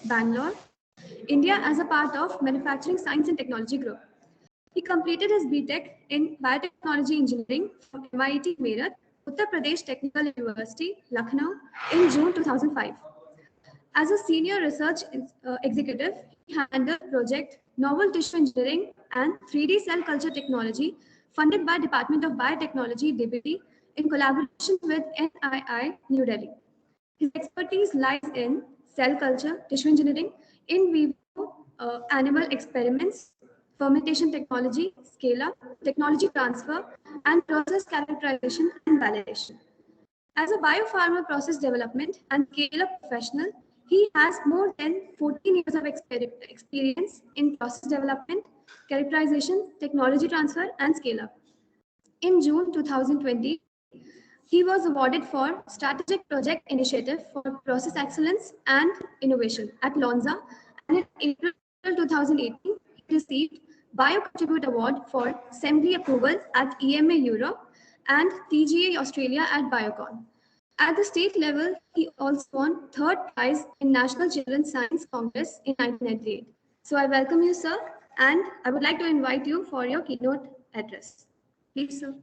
Bangalore, India as a part of Manufacturing Science and Technology Group. He completed his BTech in Biotechnology Engineering from MIT Meerut, Uttar Pradesh Technical University, Lucknow in June 2005. As a senior research executive, he handled project Novel Tissue Engineering and 3D Cell Culture Technology funded by Department of Biotechnology, DBT, in collaboration with NII, New Delhi. His expertise lies in cell culture, tissue engineering, in vivo animal experiments, fermentation technology, scale-up, technology transfer, and process characterization and validation. As a biopharma process development and scale-up professional, he has more than 14 years of experience in process development, characterization, technology transfer, and scale-up. In June 2020, he was awarded for Strategic Project Initiative for Process Excellence and Innovation at Lonza, and in April 2018, he received BioContribute Award for Assembly Approval at EMA Europe and TGA Australia at Biocon. At the state level, he also won third prize in National Children's Science Congress in 1998. So I welcome you, sir, and I would like to invite you for your keynote address. Please, sir.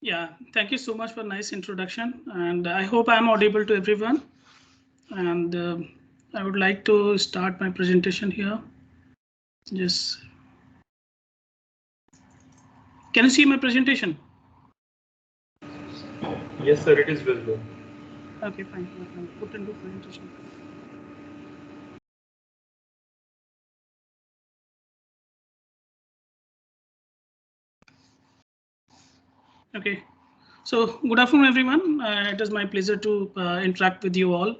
Yeah, thank you so much for a nice introduction, and I hope I'm audible to everyone. And I would like to start my presentation here. Just can you see my presentation? Yes, sir, it is visible. Okay, fine. Put into presentation. Okay, so good afternoon, everyone. It is my pleasure to interact with you all.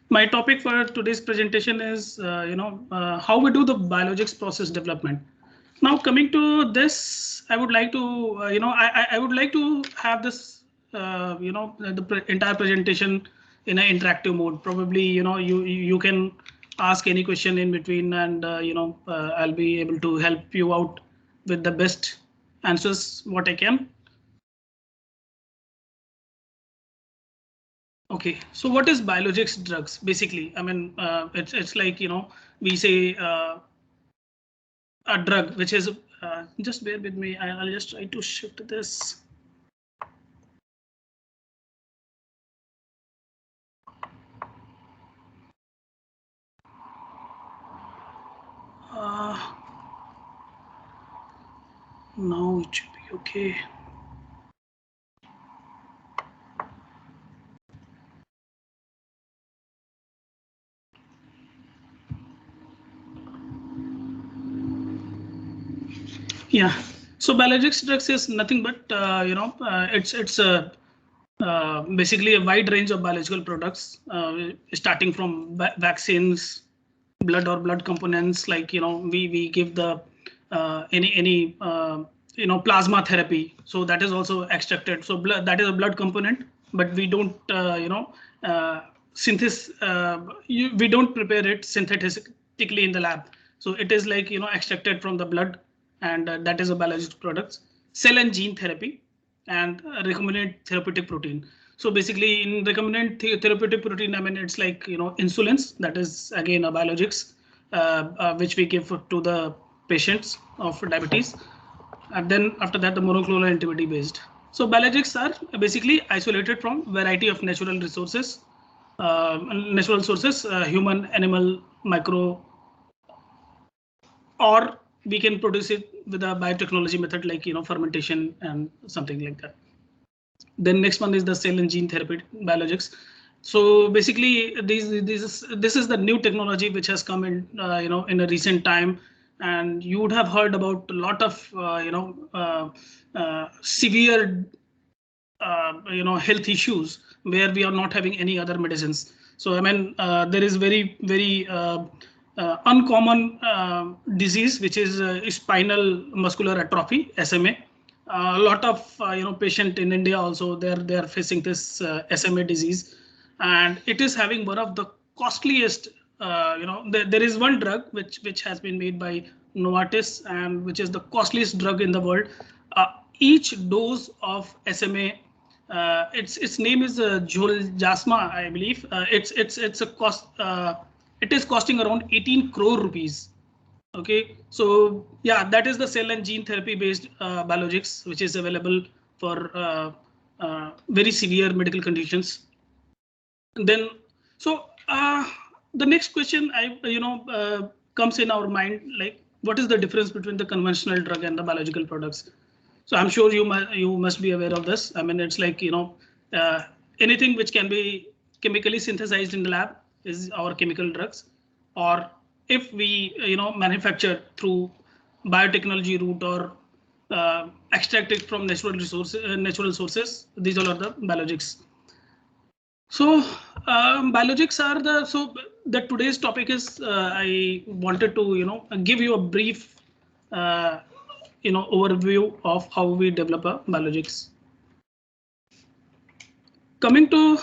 My topic for today's presentation is, how we do the biologics process development. Now, coming to this, I would like to, I would like to have this, the entire presentation in an interactive mode. Probably, you can ask any question in between, and I'll be able to help you out with the best answers what I can. Okay, so what is biologics drugs? Basically, I mean, it's like, we say a drug, which is just bear with me. I'll just try to shift this. Now it should be okay. Yeah, so biologics drugs is nothing but it's basically a wide range of biological products, starting from vaccines, blood components, like we give the any plasma therapy, so that is also extracted. So that is a blood component, but we don't we don't prepare it synthetically in the lab. So it is like extracted from the blood, and that is a biological products. Cell and gene therapy, and recombinant therapeutic protein. So basically, in recombinant therapeutic protein, I mean, it's like insulins. That is again a biologics, which we give to the patients of diabetes. And then after that, the monoclonal antibody based. So biologics are basically isolated from variety of natural resources, human, animal, micro, or we can produce it with a biotechnology method like fermentation and something like that. Then next one is the cell and gene therapy biologics. So basically, this is the new technology which has come in in a recent time, and you would have heard about a lot of severe health issues where we are not having any other medicines. So I mean, there is very uncommon disease, which is spinal muscular atrophy, SMA. A lot of patient in India also they are facing this SMA disease, and it is having one of the costliest. There is one drug which has been made by Novartis, and which is the costliest drug in the world. Each dose of SMA Its name is Zolgensma, I believe. It's a cost. It is costing around 18 crore rupees. Okay, so yeah, that is the cell and gene therapy based biologics, which is available for very severe medical conditions. And then, so the next question comes in our mind, like what is the difference between the conventional drug and the biological products? So I'm sure you must be aware of this. I mean, it's like anything which can be chemically synthesized in the lab is our chemical drugs, or if we manufacture through biotechnology route or extract it from natural sources, these all are the biologics. So biologics are the today's topic is I wanted to give you a brief overview of how we develop a biologics. Coming to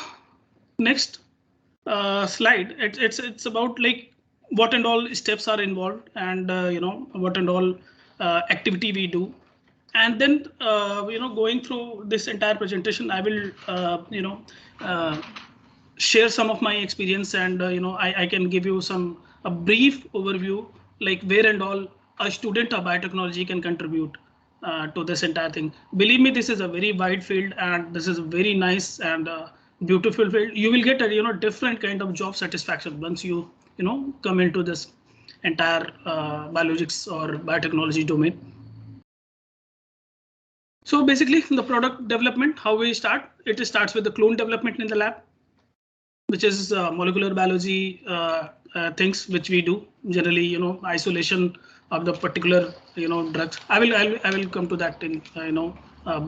next slide, it's about like what and all steps are involved, and what and all activity we do, and then going through this entire presentation, I will share some of my experience, and I can give you a brief overview, like where and all a student of biotechnology can contribute to this entire thing. Believe me, this is a very wide field, and this is a very nice and beautiful field. You will get a different kind of job satisfaction once you come into this entire biologics or biotechnology domain. So basically, the product development, how we start, it starts with the clone development in the lab, which is molecular biology things which we do generally, isolation of the particular drugs. I will come to that in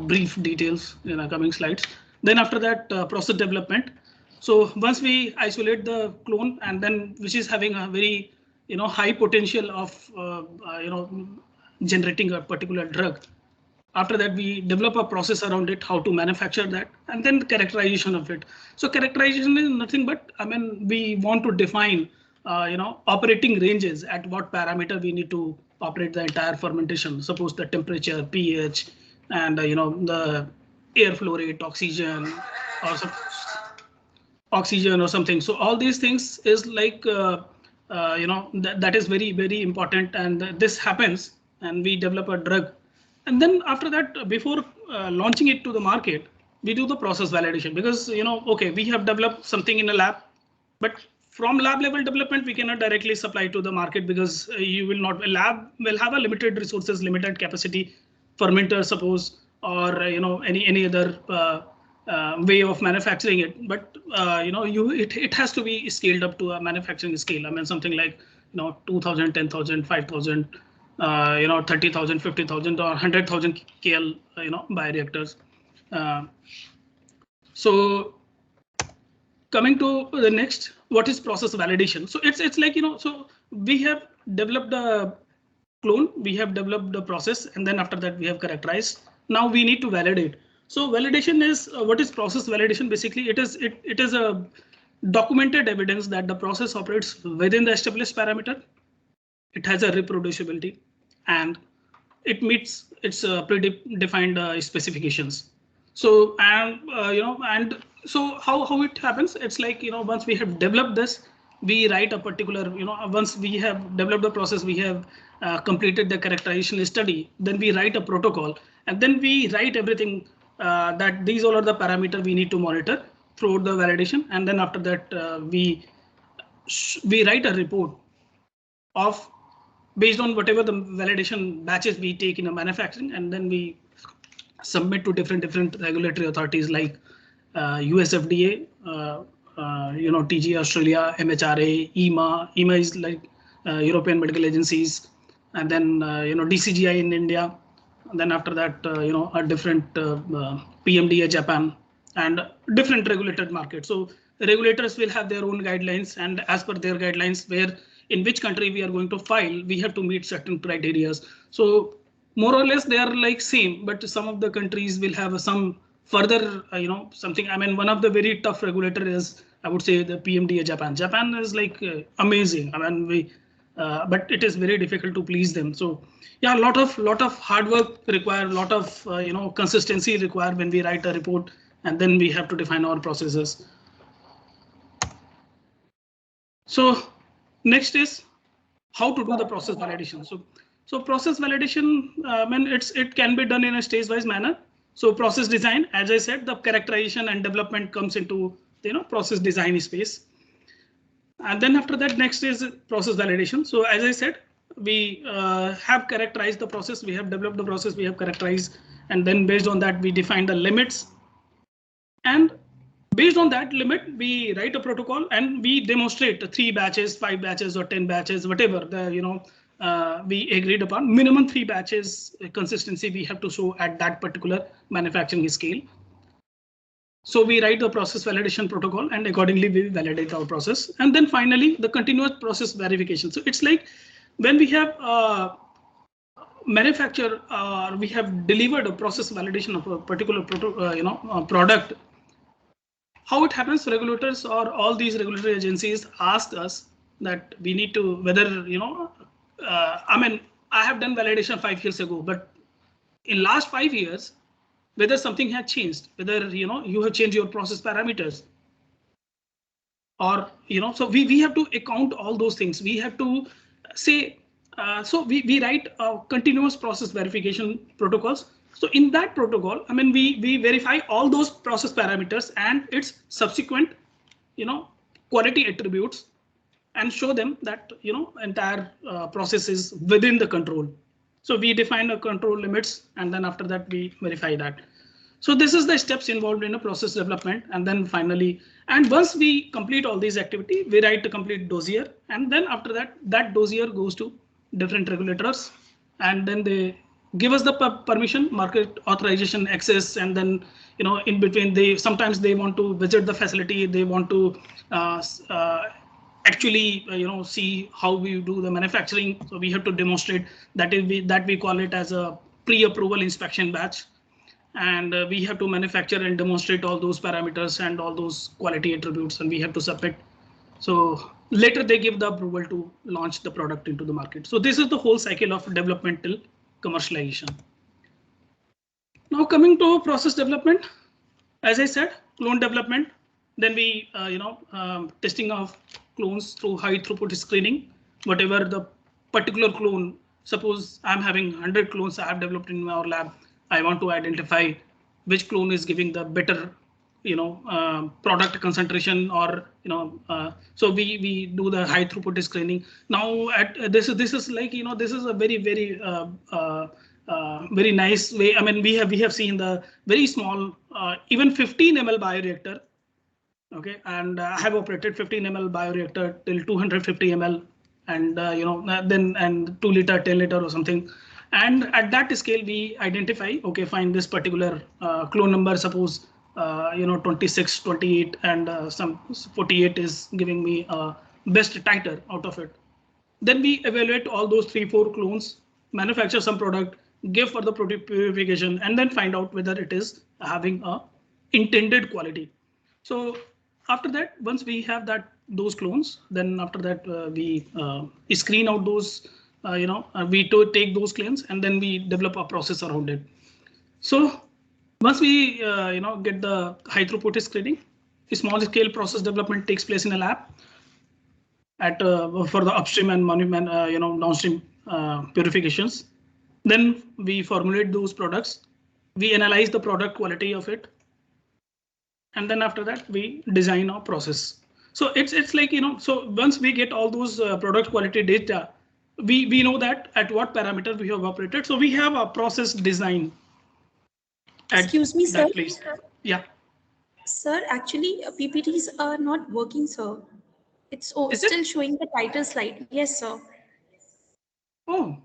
brief details in the coming slides. Then after that, process development. So once we isolate the clone, and then which is having a very high potential of generating a particular drug. After that, we develop a process around it, how to manufacture that, and then characterization of it. So characterization is nothing but, I mean, we want to define, operating ranges at what parameter we need to operate the entire fermentation. Suppose the temperature, pH, and the air flow rate, oxygen, or something. So all these things is like, that is very, very important, and this happens, and we develop a drug. And then after that, before launching it to the market, we do the process validation, because okay, we have developed something in a lab, but from lab level development, we cannot directly supply to the market, because you will not, a lab will have a limited resources, limited capacity, fermenter suppose, or any other way of manufacturing it. But it has to be scaled up to a manufacturing scale. I mean, something like 2,000, 10,000, 5,000. 30,000, 50,000, or 100,000 KL, bioreactors. So coming to the next, what is process validation? So it's like, so we have developed the clone, we have developed the process, and then after that we have characterized. Now we need to validate. So validation is what is process validation? Basically, it is a documented evidence that the process operates within the established parameter. It has a reproducibility, and it meets its predefined specifications. So and so how it happens? It's like once we have developed this, we write a particular once we have developed the process, we have completed the characterization study. Then we write a protocol, and then we write everything that these all are the parameters we need to monitor throughout the validation. And then after that, we write a report of based on whatever the validation batches we take in a manufacturing, and then we submit to different regulatory authorities like US FDA, TG Australia, MHRA, EMA. EMA is like European Medical Agencies, and then DCGI in India. And then after that, a different PMDA Japan, and different regulated markets. So regulators will have their own guidelines, and as per their guidelines, where in which country we are going to file, we have to meet certain criteria. So more or less they are like same, but some of the countries will have some further, something. I mean, one of the very tough regulator is, I would say, the PMDA Japan. Japan is like amazing. I mean, but it is very difficult to please them. So yeah, lot of hard work required, lot of consistency required when we write a report, and then we have to define our processes. So next is how to do the process validation. So process validation, it can be done in a stage-wise manner. So process design, as I said, the characterization and development comes into process design space. And then after that, next is process validation. So as I said, we have characterized the process, we have developed the process, we have characterized, and then based on that, we define the limits. And based on that limit, we write a protocol and we demonstrate 3 batches, 5 batches, or 10 batches, whatever the we agreed upon. Minimum 3 batches consistency we have to show at that particular manufacturing scale. So we write the process validation protocol and accordingly we validate our process. And then finally the continuous process verification. So it's like when we have manufacture, we have delivered a process validation of a particular product. How it happens, regulators or all these regulatory agencies ask us that we need to whether I have done validation 5 years ago, but in last 5 years, whether something has changed, whether you have changed your process parameters, or so we have to account all those things. We have to say, so we write continuous process verification protocols. So in that protocol, we verify all those process parameters and its subsequent quality attributes and show them that entire process is within the control. So we define the control limits and then after that we verify that. So this is the steps involved in a process development, and then finally, and once we complete all these activity, we write a complete dossier, and then after that, that dossier goes to different regulators, and then they give us the permission, market authorization, access, and then in between they sometimes they want to visit the facility, they want to actually see how we do the manufacturing. So we have to demonstrate that we call it as a pre-approval inspection batch. And we have to manufacture and demonstrate all those parameters and all those quality attributes, and we have to submit. So later they give the approval to launch the product into the market. So this is the whole cycle of development till commercialization. Now coming to process development, as I said, clone development. Then we testing of clones through high throughput screening. Whatever the particular clone, suppose I'm having 100 clones I have developed in our lab. I want to identify which clone is giving the better, product concentration, or so we do the high throughput screening. Now at this is like this is a very very nice way. We have seen the very small even 15 ml bioreactor. Okay, and I have operated 15 ml bioreactor till 250 ml, and then and 2 liter, 10 liter or something. And at that scale, we identify, okay, fine, this particular clone number, suppose 26, 28, and some 48 is giving me best titer out of it. Then we evaluate all those 3-4 clones, manufacture some product, give for the purification, and then find out whether it is having a intended quality. So after that, once we have those clones, then after that we screen out those, we take those clones and then we develop a process around it. So once we get the high throughput screening, small scale process development takes place in a lab at for the upstream and downstream purifications. Then we formulate those products. We analyze the product quality of it, and then after that we design our process. So it's like so once we get all those product quality data, we know that at what parameter we have operated. So we have a process design. Excuse me, sir. Place. Yeah. Sir, actually, PPTs are not working, sir. It's still showing the title slide. Yes, sir. Oh,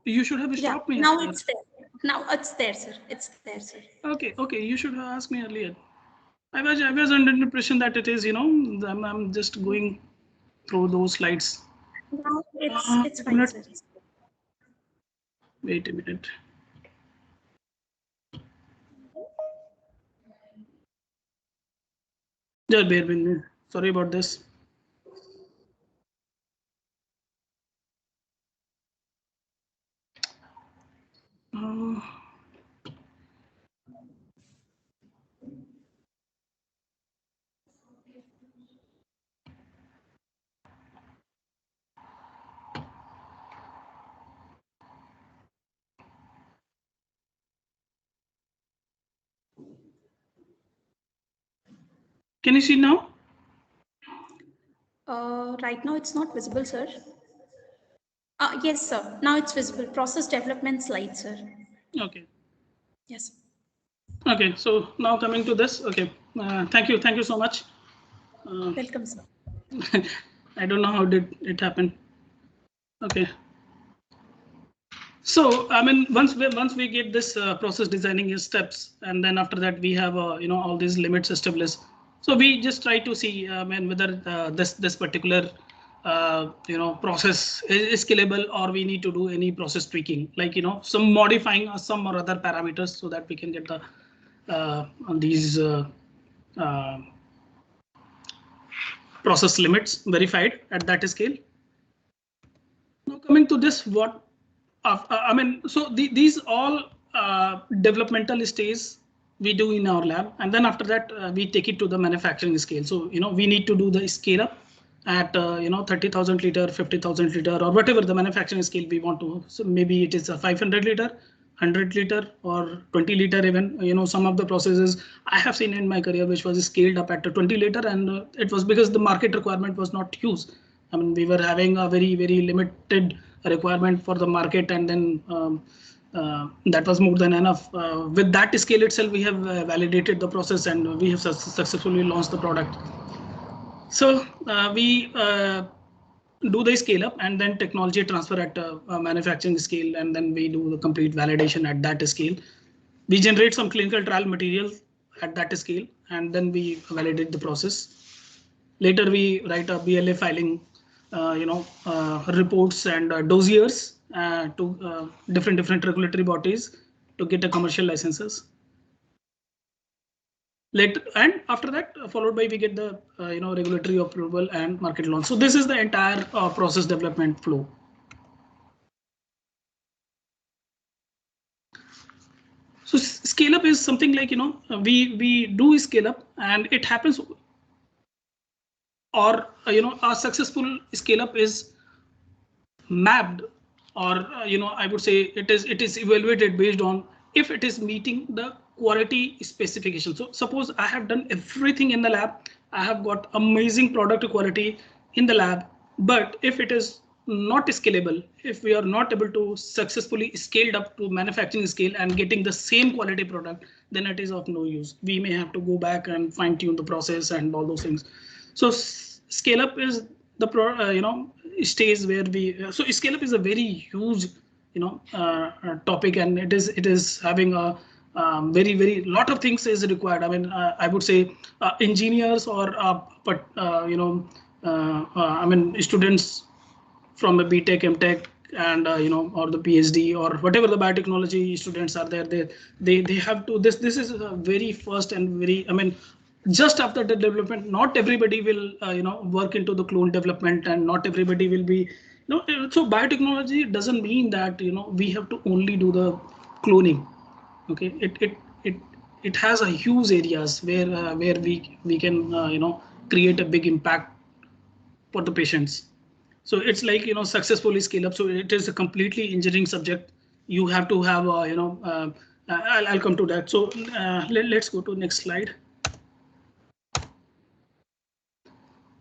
you should have stopped me. Now it's there. Now it's there, sir. It's there, sir. Okay. You should have asked me earlier. I was under the impression that it is, I'm just going through those slides. Now it's fine, sir. Wait a minute. Just bear with me. Sorry about this. Can you see now? Right now it's not visible, sir. Yes, sir. Now it's visible. Process development slide, sir. Okay. Yes. Okay. So now coming to this. Okay. Thank you so much. Welcome, sir. I don't know how did it happen. Okay. So I mean, once we get this process designing steps, and then after that we have all these limits established. So we just try to see whether this particular process is scalable, or we need to do any process tweaking, like some modifying some or other parameters, so that we can get the these process limits verified at that scale. Now coming to this, what I mean, so these all developmental stages we do in our lab, and then after that we take it to the manufacturing scale. So we need to do the scale up at 30,000 liter, 50,000 liter, or whatever the manufacturing scale we want to. So maybe it is a 500 liter, 100 liter, or 20 liter even. Some of the processes I have seen in my career which was scaled up at 20 liter, and it was because the market requirement was not huge. I mean, we were having a very limited requirement for the market, and then that was more than enough. With that scale itself, we have validated the process, and we have successfully launched the product. So we do the scale up, and then technology transfer at manufacturing scale, and then we do the complete validation at that scale. We generate some clinical trial material at that scale, and then we validate the process. Later, we write a BLA filing, reports and dossiers to different regulatory bodies to get a commercial licenses. Later, and after that, followed by we get the regulatory approval and market launch. So this is the entire process development flow. So scale up is something like we do scale up, and it happens, or a successful scale up is mapped, or I would say it is evaluated based on if it is meeting the quality specification. So suppose I have done everything in the lab, I have got amazing product quality in the lab, but if it is not scalable, if we are not able to successfully scaled up to manufacturing scale and getting the same quality product, then it is of no use. We may have to go back and fine tune the process and all those things. So scale up is the stage where we. So scale up is a very huge topic, and it is having a very lot of things is required. I mean, I would say engineers or I mean students from a BTech, MTech, and or the PhD or whatever the biotechnology students are there. They have to. This is a very first and very. I mean, just after the development, not everybody will work into the clone development, and not everybody will be. So biotechnology doesn't mean that we have to only do the cloning. Okay, it has a huge areas where we can create a big impact for the patients. So it's like successfully scale up. So it is a completely engineering subject. You have to have I'll come to that. So let's go to next slide.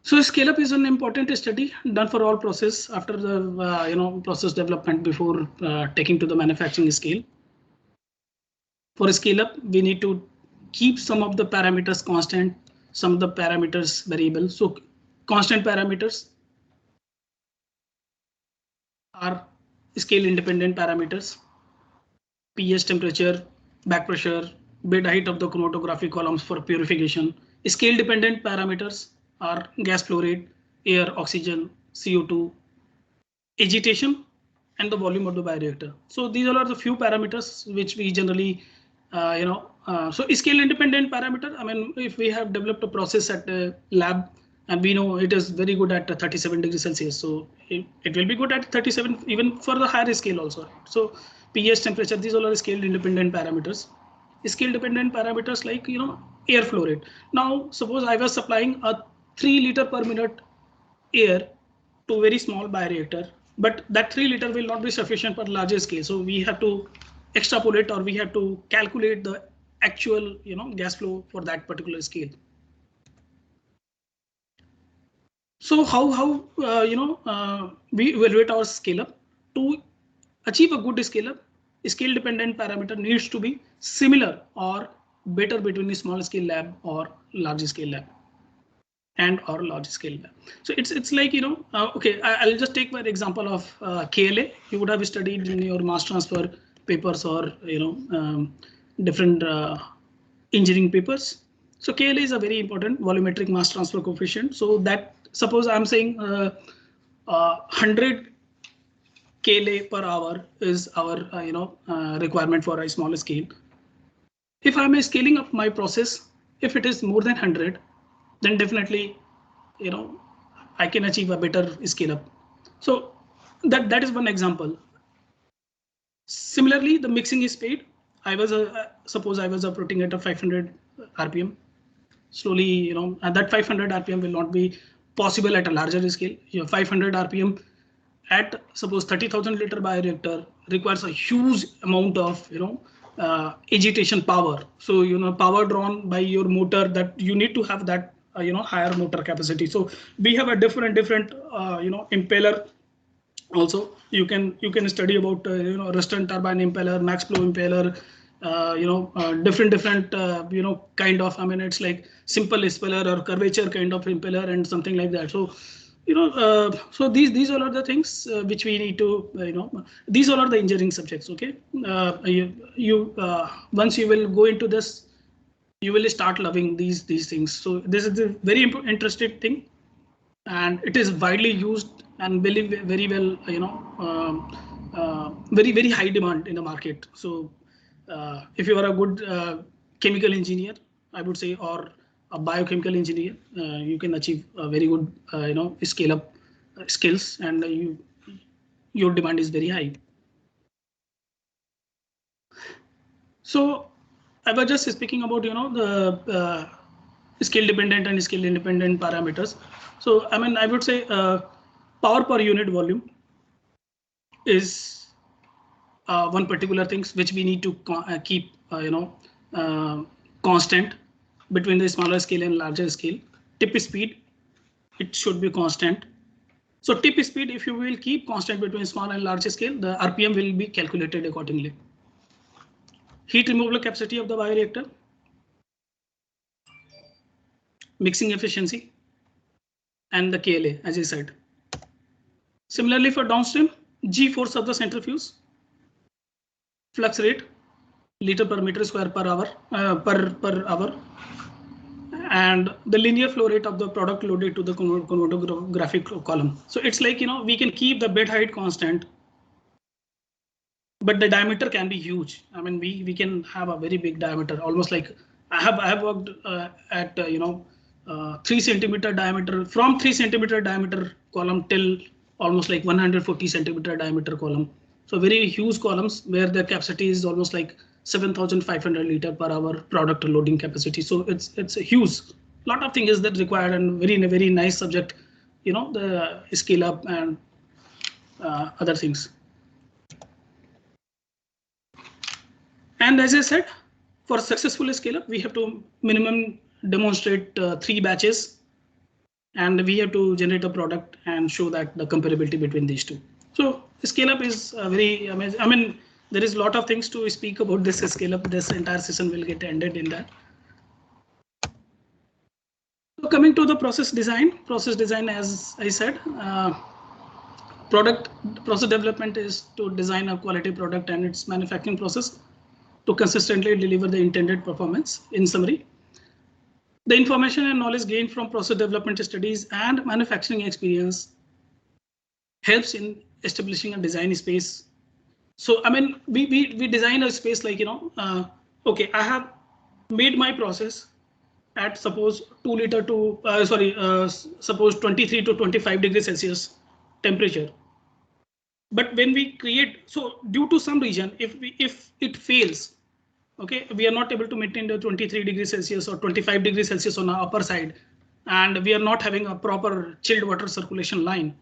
So scale up is an important study done for all process after the process development before taking to the manufacturing scale. For a scale up, we need to keep some of the parameters constant, some of the parameters variable. So constant parameters are scale independent parameters: pH, temperature, back pressure, bed height of the chromatography columns for purification. Scale dependent parameters are gas flow rate, air, oxygen, CO2, agitation, and the volume of the bioreactor. So these all are the few parameters which we generally so scale independent parameter. I mean, if we have developed a process at a lab, and we know it is very good at 37 degrees Celsius, so it will be good at 37 even for the higher scale also. So pH, temperature, these all are scale independent parameters. Scale dependent parameters like air flow rate. Now suppose I was supplying a 3 liter per minute air to very small bioreactor, but that 3 liter will not be sufficient for larger scale. So we have to extrapolate, or we have to calculate the actual gas flow for that particular scale. So how we evaluate our scale up? To achieve a good scale up, scale dependent parameter needs to be similar or better between a small scale lab or large scale lab and or large scale lab. So it's like, okay, I'll just take my example of KLA. You would have studied in your mass transfer papers or different engineering papers. So KLA is a very important volumetric mass transfer coefficient. So that, suppose I'm saying 100 KLA per hour is our requirement for a small scale. If I'm scaling up my process, if it is more than 100, then definitely I can achieve a better scale up. So that is one example. Similarly, the mixing speed. Suppose I was operating at a 500 RPM. Slowly, and that 500 RPM will not be possible at a larger scale. 500 RPM at suppose 30,000 liter bioreactor requires a huge amount of agitation power. So power drawn by your motor, that you need to have that higher motor capacity. So we have a different impeller. Also, you can study about Ruston turbine impeller, max flow impeller, different kind of, I mean, it's like simple impeller or curvature kind of impeller and something like that. So so these all are the things which we need to these all are the engineering subjects. Okay, once you will go into this, you will start loving these things. So this is a very interesting thing, and it is widely used and very well very high demand in the market. So if you are a good chemical engineer, I would say, or a biochemical engineer, you can achieve a very good scale up skills, and your demand is very high. So I was just speaking about the skill dependent and skill independent parameters. So I mean, I would say power per unit volume is one particular things which we need to keep constant between the smaller scale and larger scale. Tip speed, it should be constant. So tip speed, if you will keep constant between small and large scale, the RPM will be calculated accordingly. Heat removal capacity of the bioreactor, mixing efficiency, and the KLA, as I said. Similarly, for downstream, G force of the centrifuge, flux rate, liter per meter square per hour, per hour, and the linear flow rate of the product loaded to the chromatographic column. So it's like, we can keep the bed height constant, but the diameter can be huge. I mean, we can have a very big diameter, almost like I have worked at 3 centimeter diameter, from 3 centimeter diameter column till almost like 140 centimeter diameter column. So very huge columns where the capacity is almost like 7,500 liter per hour product loading capacity. So it's a huge lot of things that required, and very nice subject, the scale up and other things. And as I said, for successful scale up, we have to minimum demonstrate 3 batches, and we have to generate a product and show that the comparability between these two. So scale up is very amazing. I mean, there is a lot of things to speak about this scale up. This entire session will get ended in that. So coming to the process design, as I said, process development is to design a quality product and its manufacturing process to consistently deliver the intended performance. In summary, the information and knowledge gained from process development studies and manufacturing experience helps in establishing a design space. So I mean, we design a space like, okay, I have made my process at suppose 2 liter to suppose 23 to 25 degrees Celsius temperature. But when we create, so due to some reason, if it fails, okay, we are not able to maintain the 23 degrees Celsius or 25 degrees Celsius on the upper side, and we are not having a proper chilled water circulation line,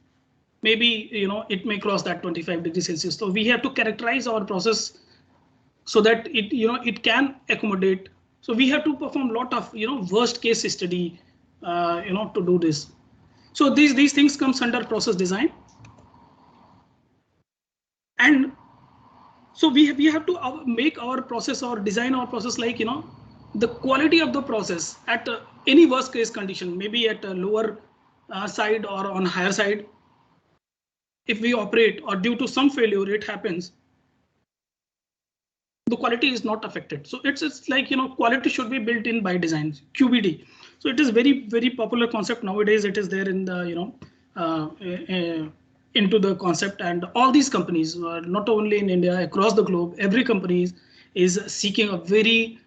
maybe it may cross that 25 degrees Celsius. So we have to characterize our process so that it can accommodate. So we have to perform a lot of worst case study to do this. So these things comes under process design. And so we have to make our process or design our process like, the quality of the process at any worst case condition, maybe at a lower side or on higher side. If we operate or due to some failure, it happens, the quality is not affected. So it's like, quality should be built in by design, QBD. So it is very popular concept nowadays. It is there in the, into the concept, and all these companies, not only in India, across the globe, every company is seeking a very,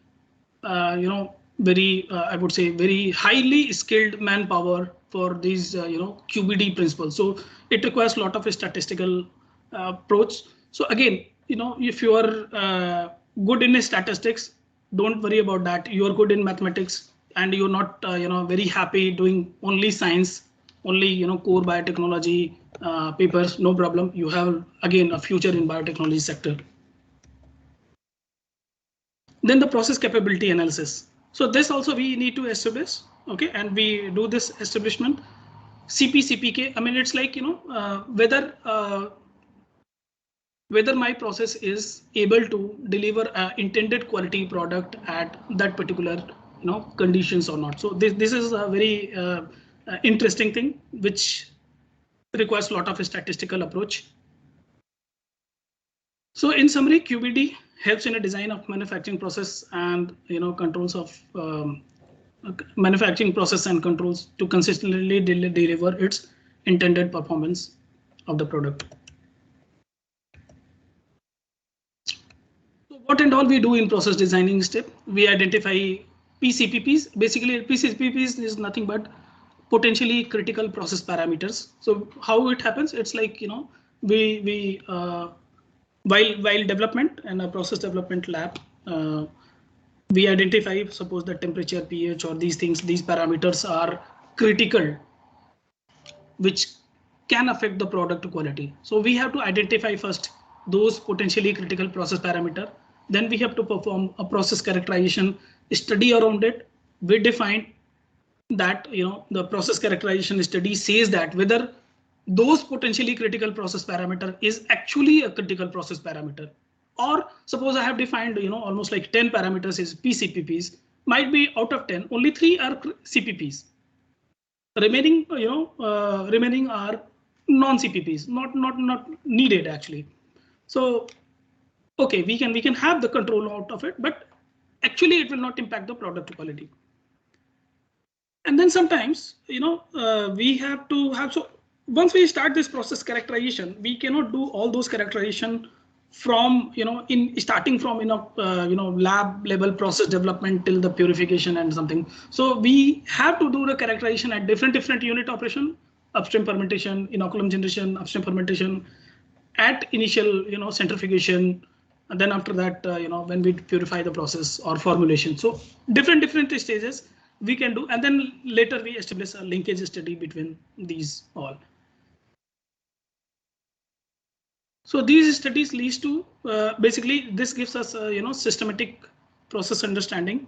I would say very highly skilled manpower for these, QBD principles. So it requires a lot of a statistical approach. So again, if you are good in statistics, don't worry about that. You are good in mathematics and you're not, very happy doing only science, only, core biotechnology papers, no problem. You have, again, a future in biotechnology sector. Then the process capability analysis. So this also we need to establish, okay, and we do this establishment. CPK. I mean, it's like, whether my process is able to deliver an intended quality product at that particular, conditions or not. So this is a very interesting thing which requires a lot of a statistical approach. So in summary, QBD helps in a design of manufacturing process and, controls of manufacturing process and controls to consistently deliver its intended performance of the product. So what and all we do in process designing step, we identify PCPPs. Basically, PCPPs is nothing but potentially critical process parameters. So how it happens, it's like, we while development and a process development lab, we identify, suppose the temperature, pH, or these things, these parameters are critical, which can affect the product quality. So we have to identify first those potentially critical process parameter. Then we have to perform a process characterization study around it. We define that, the process characterization study says that whether those potentially critical process parameter is actually a critical process parameter. Or suppose I have defined, almost like 10 parameters is PCPPs, might be out of 10, only 3 are CPPs. Remaining, remaining are non-CPPs, not needed actually. So, okay, we can have the control out of it, but actually it will not impact the product quality. And then sometimes, we have to have, so once we start this process characterization, we cannot do all those characterization from, in starting from, lab level process development till the purification and something. So we have to do the characterization at different unit operation, upstream fermentation, inoculum generation, upstream fermentation, at initial, centrifugation, and then after that, when we purify the process or formulation. So different stages we can do, and then later we establish a linkage study between these all. So these studies leads to basically this gives us a systematic process understanding,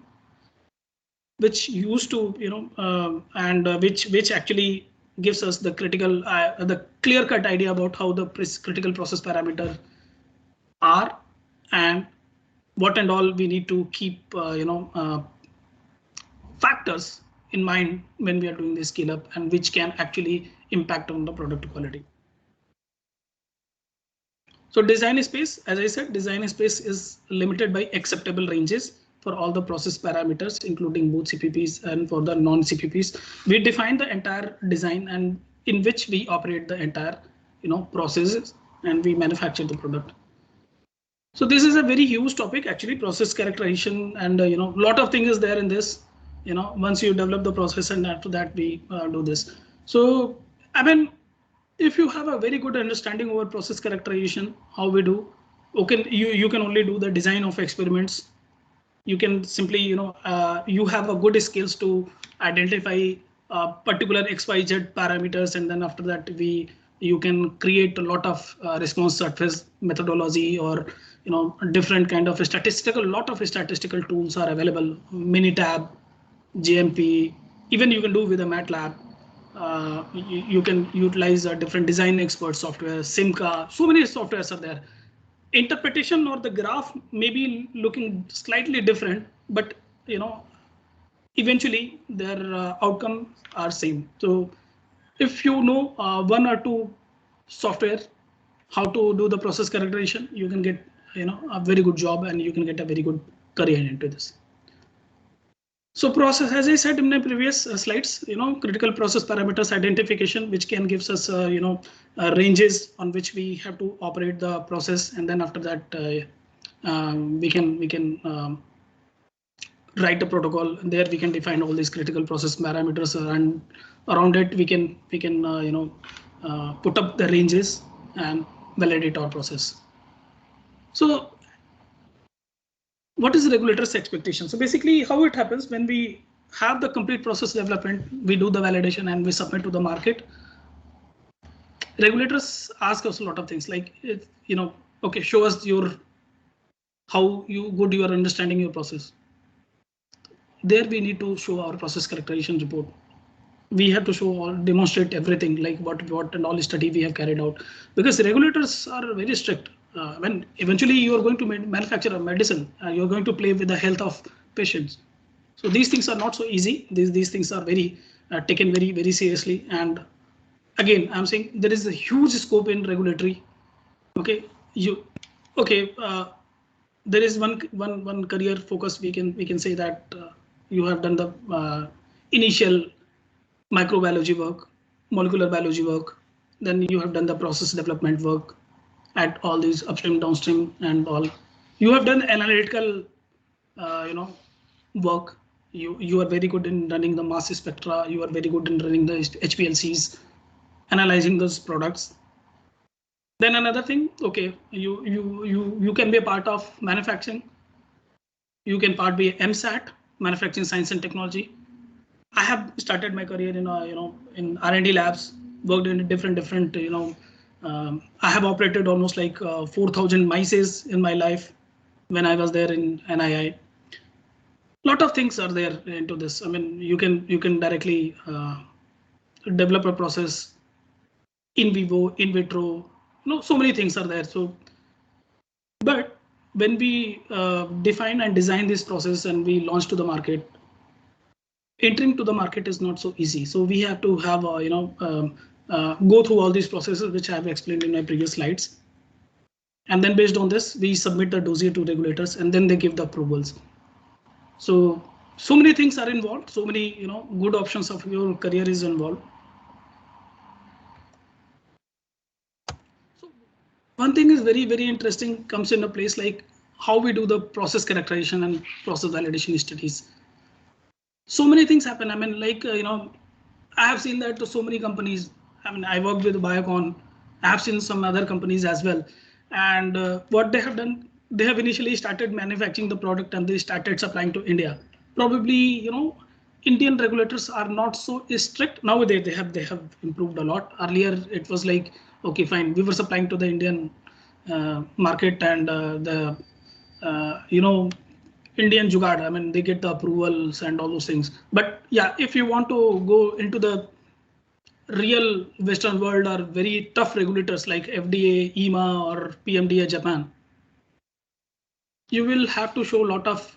which used to which actually gives us the critical the clear-cut idea about how the critical process parameters are and what and all we need to keep factors in mind when we are doing the scale up and which can actually impact on the product quality. So design space, as I said, design space is limited by acceptable ranges for all the process parameters, including both CPPs and for the non-CPPs. We define the entire design and in which we operate the entire, processes and we manufacture the product. So this is a very huge topic, actually, process characterization, and lot of things is there in this. Once you develop the process and after that we do this. So I mean, if you have a very good understanding over process characterization, how we do, okay, you can only do the design of experiments. You can simply, you have a good skills to identify particular XYZ parameters, and then after that you can create a lot of response surface methodology or different kind of lot of statistical tools are available. Minitab, JMP, even you can do with a MATLAB. you can utilize different design expert software, Simca, so many softwares are there. Interpretation or the graph may be looking slightly different, but eventually their outcomes are same. So if you know one or two software, how to do the process characterization, you can get a very good job and you can get a very good career into this. So process, as I said in my previous slides, critical process parameters identification, which can gives us ranges on which we have to operate the process, and then after that we can write a protocol. There we can define all these critical process parameters, and around it we can put up the ranges and validate our process. So what is the regulator's expectation? So basically how it happens when we have the complete process development, we do the validation and we submit to the market. Regulators ask us a lot of things like, okay, show us how good you are understanding your process. There we need to show our process characterization report. We have to show or demonstrate everything, like what and all study we have carried out, because regulators are very strict. When eventually you are going to manufacture a medicine, you're going to play with the health of patients. So these things are not so easy. These things are very taken very seriously. And again, I'm saying there is a huge scope in regulatory. Okay, there is one career focus. We can say that you have done the initial microbiology work, molecular biology work, then you have done the process development work at all these upstream, downstream, and all. You have done analytical, work. You are very good in running the mass spectra. You are very good in running the HPLCs, analyzing those products. Then another thing, okay, you can be a part of manufacturing. You can be MSAT, manufacturing science and technology. I have started my career in in R&D labs, worked in different I have operated almost like 4,000 mices in my life when I was there in NII. Lot of things are there into this. I mean, you can directly develop a process in vivo, in vitro. So many things are there. So, but when we define and design this process and we launch to the market, entering to the market is not so easy. So we have to have go through all these processes, which I have explained in my previous slides. And then based on this, we submit the dossier to regulators and then they give the approvals. So many things are involved. So many, good options of your career is involved. So one thing is very interesting comes in a place like how we do the process characterization and process validation studies. So many things happen. I mean, like, I have seen that to so many companies. I mean, I worked with Biocon. I have seen some other companies as well. And what they have done, they have initially started manufacturing the product and they started supplying to India. Probably, Indian regulators are not so strict. Nowadays, they have improved a lot. Earlier, it was like, okay, fine. We were supplying to the Indian market and Indian jugaad. I mean, they get the approvals and all those things. But yeah, if you want to go into the real Western world or very tough regulators like FDA, EMA, or PMDA Japan, you will have to show a lot of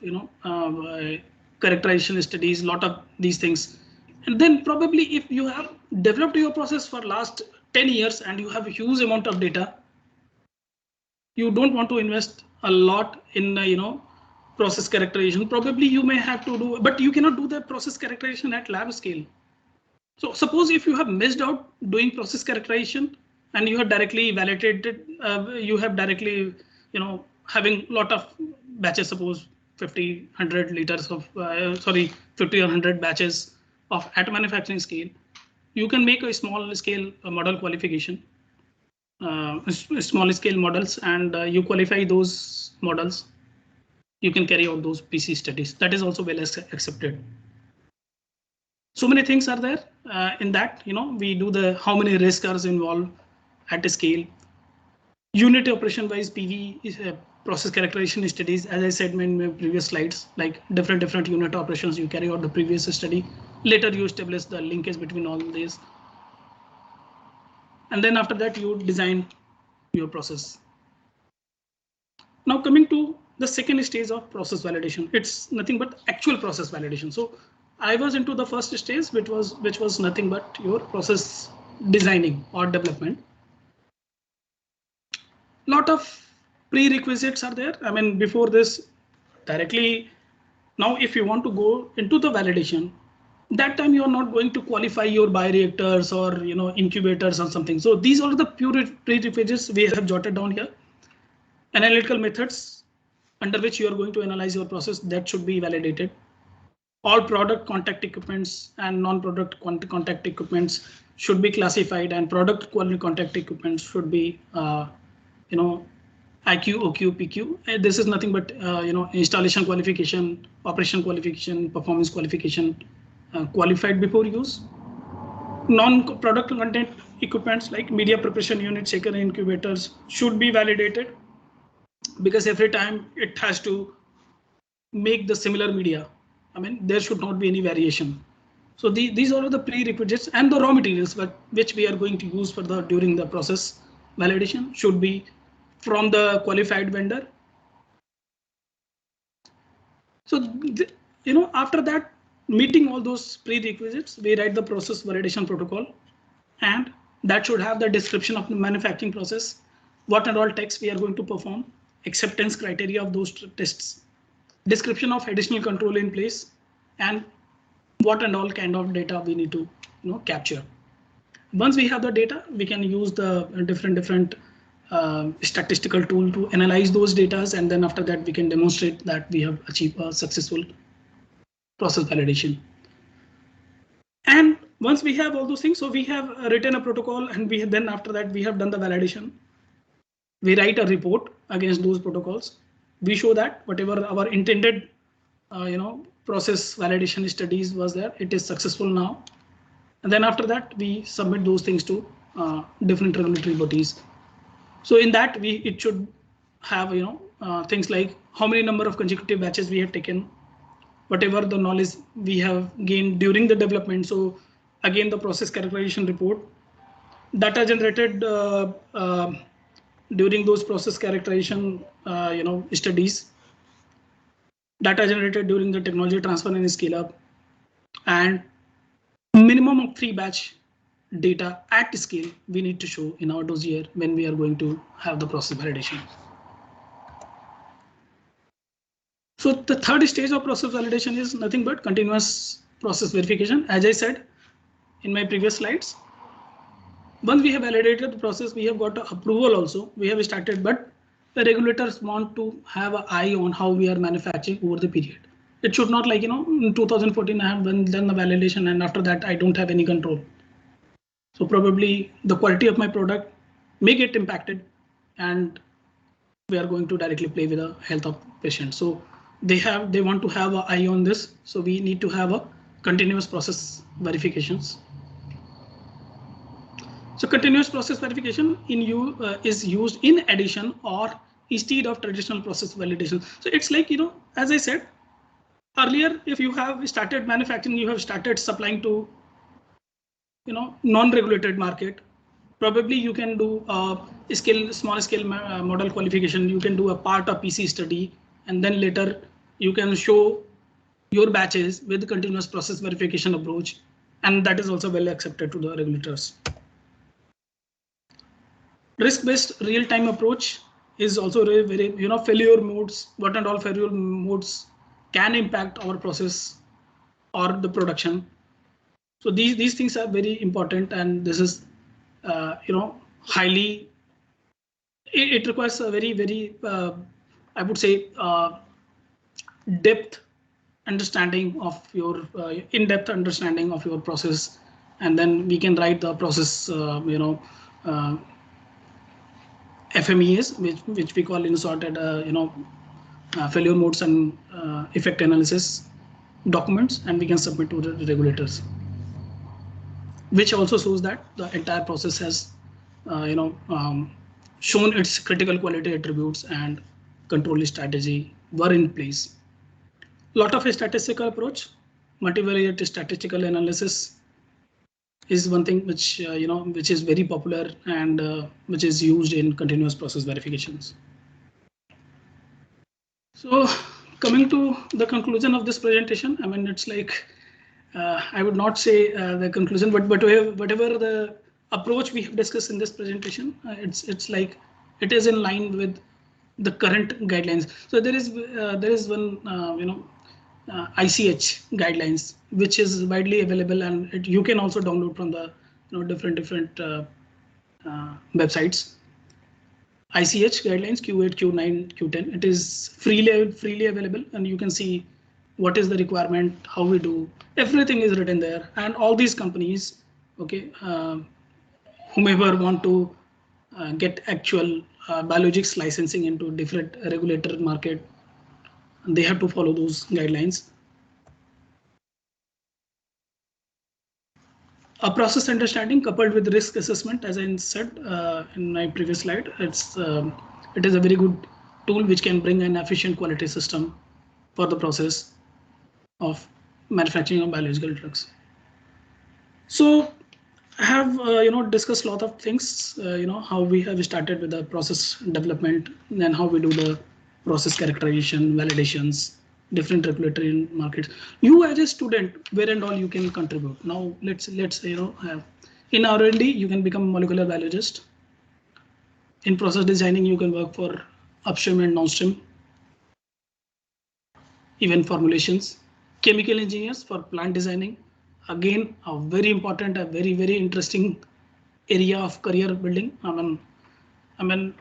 characterization studies, lot of these things. And then probably if you have developed your process for last 10 years and you have a huge amount of data, you don't want to invest a lot in process characterization. Probably you may have to do, but you cannot do the process characterization at lab scale. So suppose if you have missed out doing process characterization and you have directly validated, you have directly, having a lot of batches, suppose 50, 100 liters of, 50 or 100 batches of at manufacturing scale, you can make a small scale model qualification, small scale models, and you qualify those models. You can carry out those PC studies. That is also well accepted. So many things are there in that, we do the how many race cars involved at a scale. Unit operation wise, PV is process characterization studies, as I said in my previous slides, like different unit operations, you carry out the previous study. Later you establish the linkage between all these. And then after that, you design your process. Now coming to the second stage of process validation, it's nothing but actual process validation. So I was into the first stage, which was nothing but your process designing or development. Lot of prerequisites are there. I mean, before this directly, now if you want to go into the validation, that time you are not going to qualify your bioreactors or incubators or something. So these are the pure prerequisites we have jotted down here. Analytical methods under which you are going to analyze your process, that should be validated. All product contact equipments and non-product contact equipments should be classified, and product quality contact equipments should be IQ, OQ, PQ. This is nothing but installation qualification, operation qualification, performance qualification, qualified before use. Non-product content equipments like media preparation unit, shaker, and incubators should be validated, because every time it has to make the similar media. I mean, there should not be any variation. So these are the prerequisites, and the raw materials which we are going to use for during the process validation should be from the qualified vendor. So after that, meeting all those prerequisites, we write the process validation protocol, and that should have the description of the manufacturing process, what and all tests we are going to perform, acceptance criteria of those tests, description of additional control in place, and what and all kind of data we need to capture. Once we have the data, we can use the different statistical tool to analyze those data, and then after that we can demonstrate that we have achieved a successful process validation. And once we have all those things, so we have written a protocol, and then after that we have done the validation. We write a report against those protocols. We show that whatever our intended process validation studies was there, it is successful now. And then after that, we submit those things to different regulatory bodies. So in that, it should have things like how many number of consecutive batches we have taken, whatever the knowledge we have gained during the development. So again, the process characterization report, data generated during those process characterization studies, data generated during the technology transfer and scale up, and minimum of 3 batch data at scale we need to show in our dossier when we are going to have the process validation. So the third stage of process validation is nothing but continuous process verification. As I said in my previous slides, once we have validated the process, we have got approval also, we have started, but the regulators want to have an eye on how we are manufacturing over the period. It should not like, in 2014 I have done the validation, and after that I don't have any control. So probably the quality of my product may get impacted, and we are going to directly play with the health of patients. So they want to have an eye on this. So we need to have a continuous process verifications. So continuous process verification is used in addition or instead of traditional process validation. So it's like, as I said earlier, if you have started manufacturing, you have started supplying to non-regulated market, probably you can do a small scale model qualification. You can do a part of PC study, and then later you can show your batches with the continuous process verification approach, and that is also well accepted to the regulators. Risk-based real-time approach is also very failure modes. What and all failure modes can impact our process or the production. So these things are very important, and this is highly. It requires a very I would say depth understanding of your in-depth understanding of your process, and then we can write the process FMEAs, which we call in sorted failure modes and effect analysis documents, and we can submit to the regulators, which also shows that the entire process has shown its critical quality attributes and control strategy were in place. Lot of a statistical approach, multivariate statistical analysis is one thing which which is very popular and which is used in continuous process verifications. So coming to the conclusion of this presentation, I mean, it's like I would not say the conclusion, but whatever the approach we have discussed in this presentation, it's like it is in line with the current guidelines. So there is one ICH guidelines which is widely available, and you can also download from the different websites. ICH guidelines Q8, Q9, Q10. It is freely available, and you can see what is the requirement, how we do. Everything is written there, and all these companies, okay, whomever want to get actual biologics licensing into different regulator market, they have to follow those guidelines. A process understanding coupled with risk assessment, as I said in my previous slide, it is a very good tool which can bring an efficient quality system for the process of manufacturing of biological drugs. So I have discussed a lot of things, how we have started with the process development, and how we do the process characterization, validations, different regulatory markets. You as a student, where and all you can contribute. Now let's in R&D you can become a molecular biologist. In process designing you can work for upstream and downstream, even formulations. Chemical engineers for plant designing. Again, a very important, a very interesting area of career building. I mean,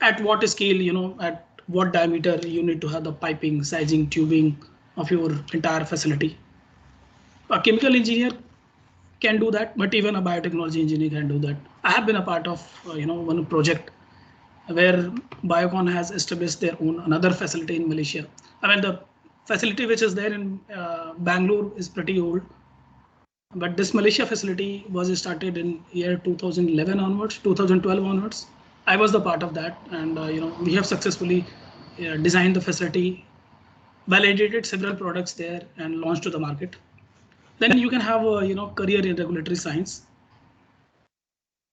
at what scale, at what diameter you need to have the piping, sizing, tubing of your entire facility. A chemical engineer can do that, but even a biotechnology engineer can do that. I have been a part of one project where Biocon has established their own another facility in Malaysia. I mean, the facility which is there in Bangalore is pretty old, but this Malaysia facility was started in year 2011 onwards, 2012 onwards. I was the part of that, and we have successfully designed the facility, validated several products there, and launched to the market. Then you can have a career in regulatory science.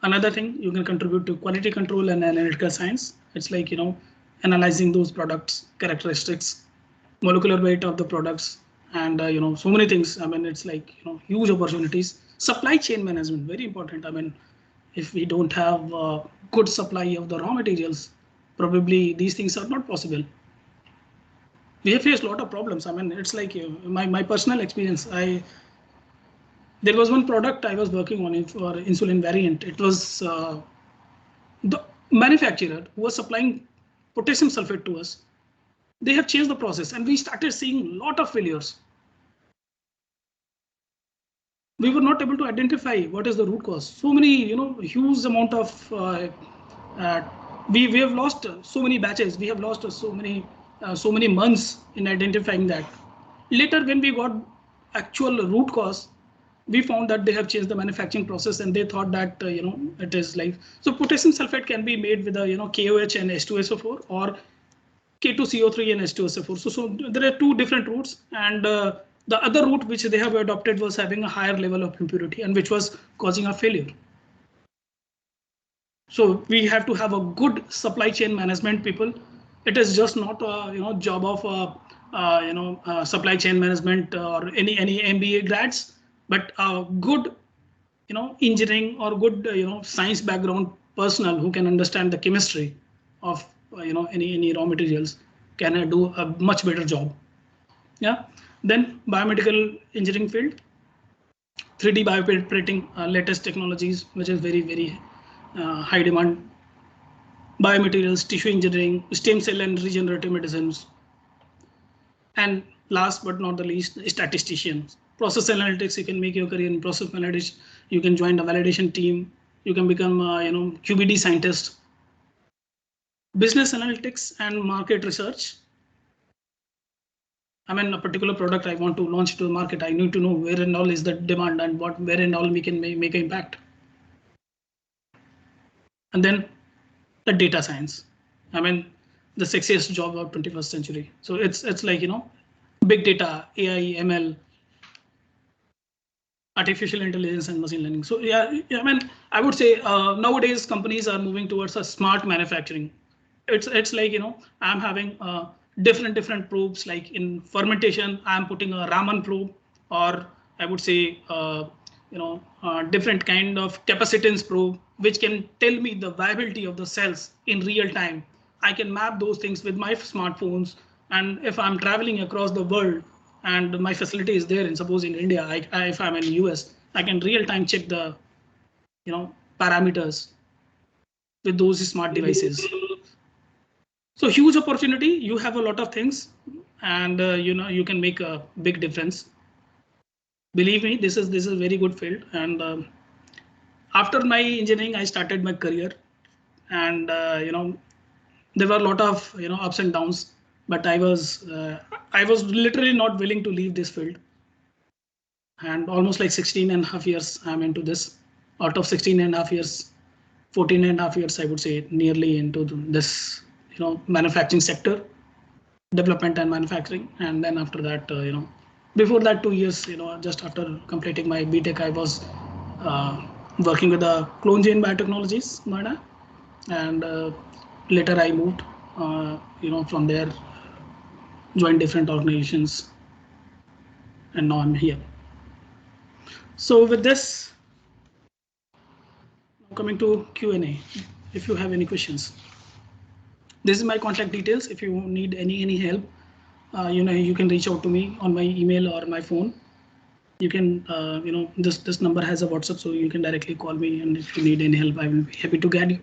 Another thing, you can contribute to quality control and analytical science. It's like analyzing those products, characteristics, molecular weight of the products, and so many things. I mean, it's like huge opportunities. Supply chain management, very important. I mean, if we don't have good supply of the raw materials, probably these things are not possible. We have faced a lot of problems. I mean, it's like my personal experience. There was one product I was working on for insulin variant. It was the manufacturer who was supplying potassium sulfate to us. They have changed the process, and we started seeing a lot of failures. We were not able to identify what is the root cause. So many, huge amount of we have lost so many batches. We have lost so many months in identifying that. Later, when we got actual root cause, we found that they have changed the manufacturing process, and they thought that it is like, so potassium sulfate can be made with a KOH and H2SO4, or K2CO3 and H2SO4. So there are two different routes, and the other route which they have adopted was having a higher level of impurity, and which was causing a failure. So we have to have a good supply chain management people. It is just not a job of supply chain management or any MBA grads, but a good engineering or good science background personnel who can understand the chemistry of any raw materials can do a much better job. Yeah. Then biomedical engineering field, 3D bioprinting, latest technologies, which is very high demand. Biomaterials, tissue engineering, stem cell and regenerative medicines. And last but not the least, statisticians. Process analytics, you can make your career in process analytics. You can join the validation team. You can become QBD scientist. Business analytics and market research. I mean, a particular product I want to launch to the market, I need to know where and all is the demand, and where and all we can make an impact. And then the data science. I mean, the sexiest job of 21st century. So it's like, big data, AI, ML, artificial intelligence and machine learning. So I mean, I would say nowadays companies are moving towards a smart manufacturing. It's like, I'm having different probes, like in fermentation, I'm putting a Raman probe, or I would say different kind of capacitance probe, which can tell me the viability of the cells in real time. I can map those things with my smartphones, and if I'm traveling across the world and my facility is there, and suppose in India, if I'm in US, I can real time check the parameters with those smart devices. So huge opportunity. You have a lot of things, and you can make a big difference. Believe me, this is a very good field. And after my engineering, I started my career, and there were a lot of ups and downs, but I was literally not willing to leave this field. And almost like 16 and a half years I'm into this. Out of 16 and a half years, 14 and a half years, I would say, nearly into this manufacturing sector, development and manufacturing. And then after that, before that 2 years, just after completing my BTech, I was working with the Clone Gene Biotechnologies, Noida. And later I moved, from there, joined different organizations, and now I'm here. So with this, coming to Q&A, if you have any questions. This is my contact details. If you need any help, you can reach out to me on my email or my phone. You can, this number has a WhatsApp, so you can directly call me. And if you need any help, I will be happy to guide you.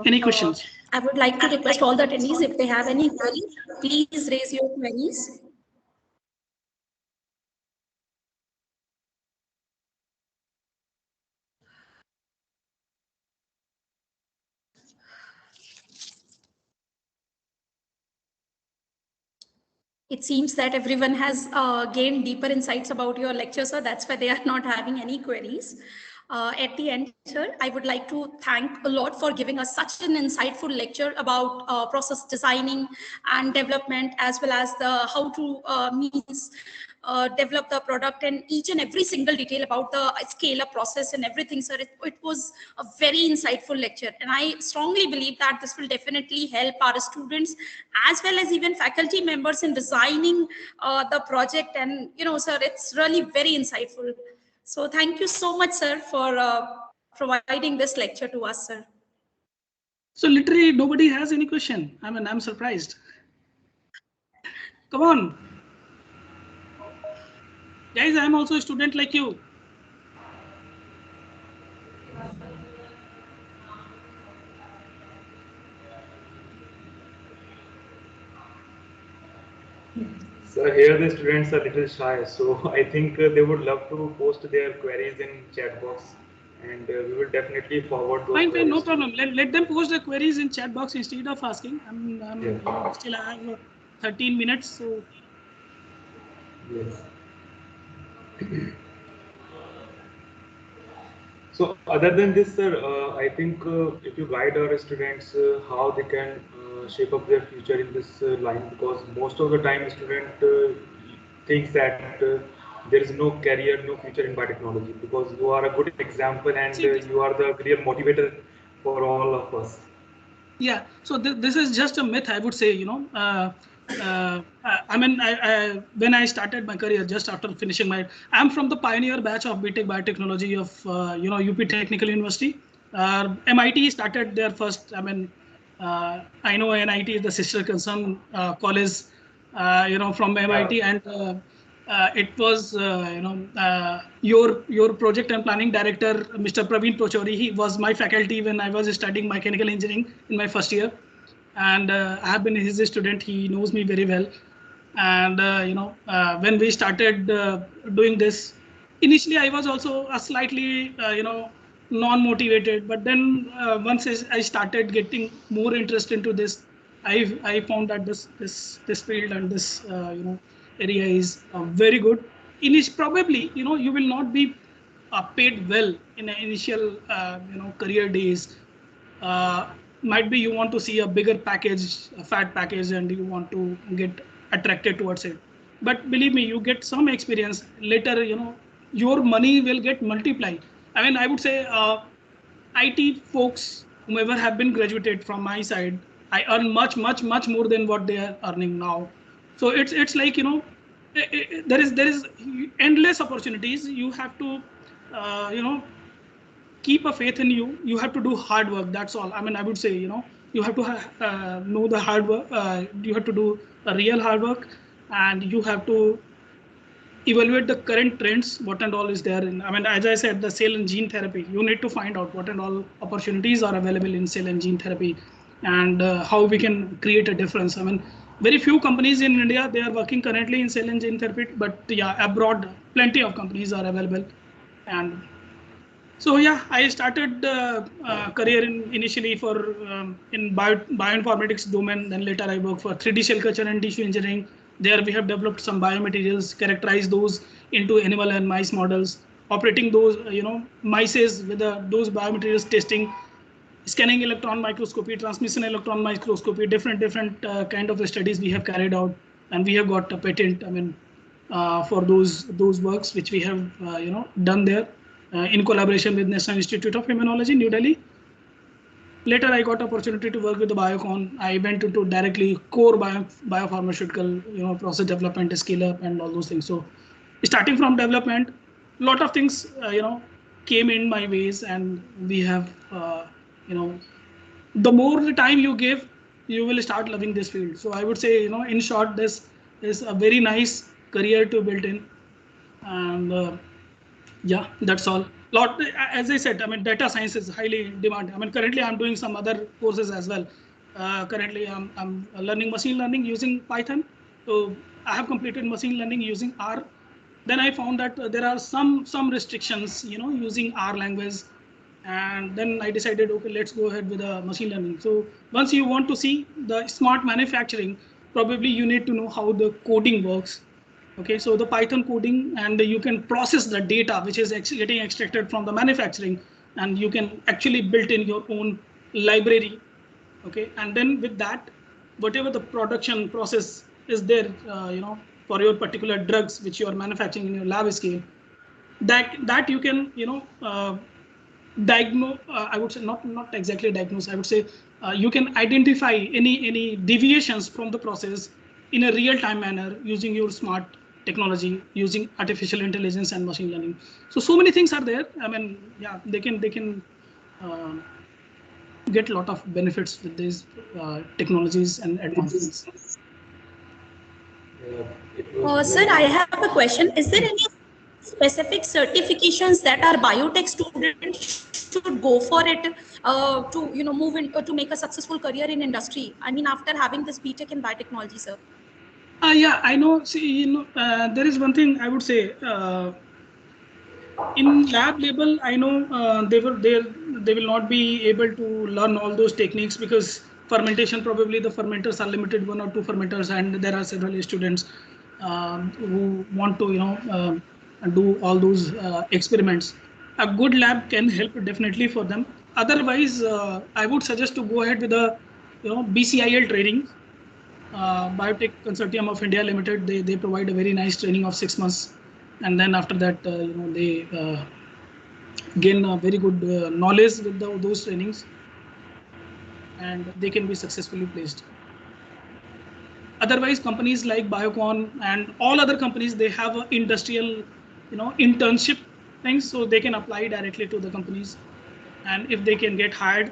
Any questions? I would like to request all the attendees, if they have any queries, please raise your queries. It seems that everyone has gained deeper insights about your lecture, sir. That's why they are not having any queries. At the end, sir, I would like to thank a lot for giving us such an insightful lecture about process designing and development, as well as the how to develop the product and each and every single detail about the scale-up process and everything, sir. It was a very insightful lecture, and I strongly believe that this will definitely help our students as well as even faculty members in designing the project. And sir, it's really very insightful. So thank you so much, sir, for providing this lecture to us, sir. So literally nobody has any question. I mean, I'm surprised. Come on. Guys, I'm also a student like you. So here the students are a little shy, so I think they would love to post their queries in chat box, and we will definitely forward those. Fine, no problem. Let them post the queries in chat box instead of asking. Yeah. Still I have 13 minutes, so. Yes. So other than this, sir, I think if you guide our students how they can shape up their future in this line, because most of the time student thinks that there is no career, no future in biotechnology, because you are a good example and you are the real motivator for all of us. Yeah, so this is just a myth, I would say. I mean, when I started my career, just after finishing I'm from the pioneer batch of BTech Biotechnology of UP Technical University. MIT started their first. I mean, I know NIT is the sister concern college, from MIT, Yeah. and it was your project and planning director, Mr. Praveen Pochori. He was my faculty when I was studying mechanical engineering in my first year, and I have been his student. He knows me very well. And when we started doing this, initially I was also a slightly non-motivated, but then once I started getting more interest into this, I found that this field and this area is very good. Probably you will not be are paid well in the initial career days. Might be you want to see a bigger package, a fat package, and you want to get attracted towards it. But believe me, you get some experience later, your money will get multiplied. I mean, I would say IT folks, whomever have been graduated from my side, I earn much more than what they are earning now. So it's like, there is endless opportunities. You have to keep a faith in you. You have to do hard work. That's all. I mean, I would say, you have to know the hard work. You have to do a real hard work, and you have to evaluate the current trends, what and all is there. I mean, as I said, the cell and gene therapy, you need to find out what and all opportunities are available in cell and gene therapy, and how we can create a difference. I mean, very few companies in India, they are working currently in cell and gene therapy, but yeah, abroad, plenty of companies are available. And so yeah, I started career initially for in bioinformatics domain. Then later I worked for 3D cell culture and tissue engineering. There we have developed some biomaterials, characterized those into animal and mice models, operating those mices with those biomaterials, testing, scanning electron microscopy, transmission electron microscopy, different kind of studies we have carried out, and we have got a patent. I mean, for those works which we have done there. In collaboration with National Institute of Immunology, New Delhi. Later, I got opportunity to work with the Biocon. I went into directly core biopharmaceutical, process development, scale up, and all those things. So, starting from development, a lot of things, came in my ways, and we have, the more the time you give, you will start loving this field. So, I would say, in short, this is a very nice career to build in, and yeah, that's all. As I said, I mean, data science is highly demanded. I mean, currently I'm doing some other courses as well. Currently I'm learning machine learning using Python. So I have completed machine learning using R. Then I found that there are some restrictions, using R language. And then I decided, okay, let's go ahead with the machine learning. So once you want to see the smart manufacturing, probably you need to know how the coding works. Okay, so the Python coding, and you can process the data which is getting extracted from the manufacturing, and you can actually build in your own library. Okay, and then with that, whatever the production process is there, for your particular drugs which you are manufacturing in your lab scale, that you can, diagnose. I would say not exactly diagnose. I would say you can identify any deviations from the process in a real-time manner using your smart technology, using artificial intelligence and machine learning. So many things are there. I mean, yeah, they can get a lot of benefits with these technologies and advancements. Sir, I have a question. Is there any specific certifications that our biotech students should go for it to move in to make a successful career in industry? I mean, after having this BTech in biotechnology, sir. Yeah, I know. See, there is one thing I would say. In lab level, I know they will not be able to learn all those techniques, because fermentation, probably the fermenters are limited, 1 or 2 fermenters, and there are several students who want to do all those experiments. A good lab can help definitely for them. Otherwise, I would suggest to go ahead with a BCIL training. Biotech Consortium of India Limited, they provide a very nice training of 6 months, and then after that they gain a very good knowledge with those trainings, and they can be successfully placed. Otherwise, companies like Biocon and all other companies, they have a industrial internship things, so they can apply directly to the companies, and if they can get hired.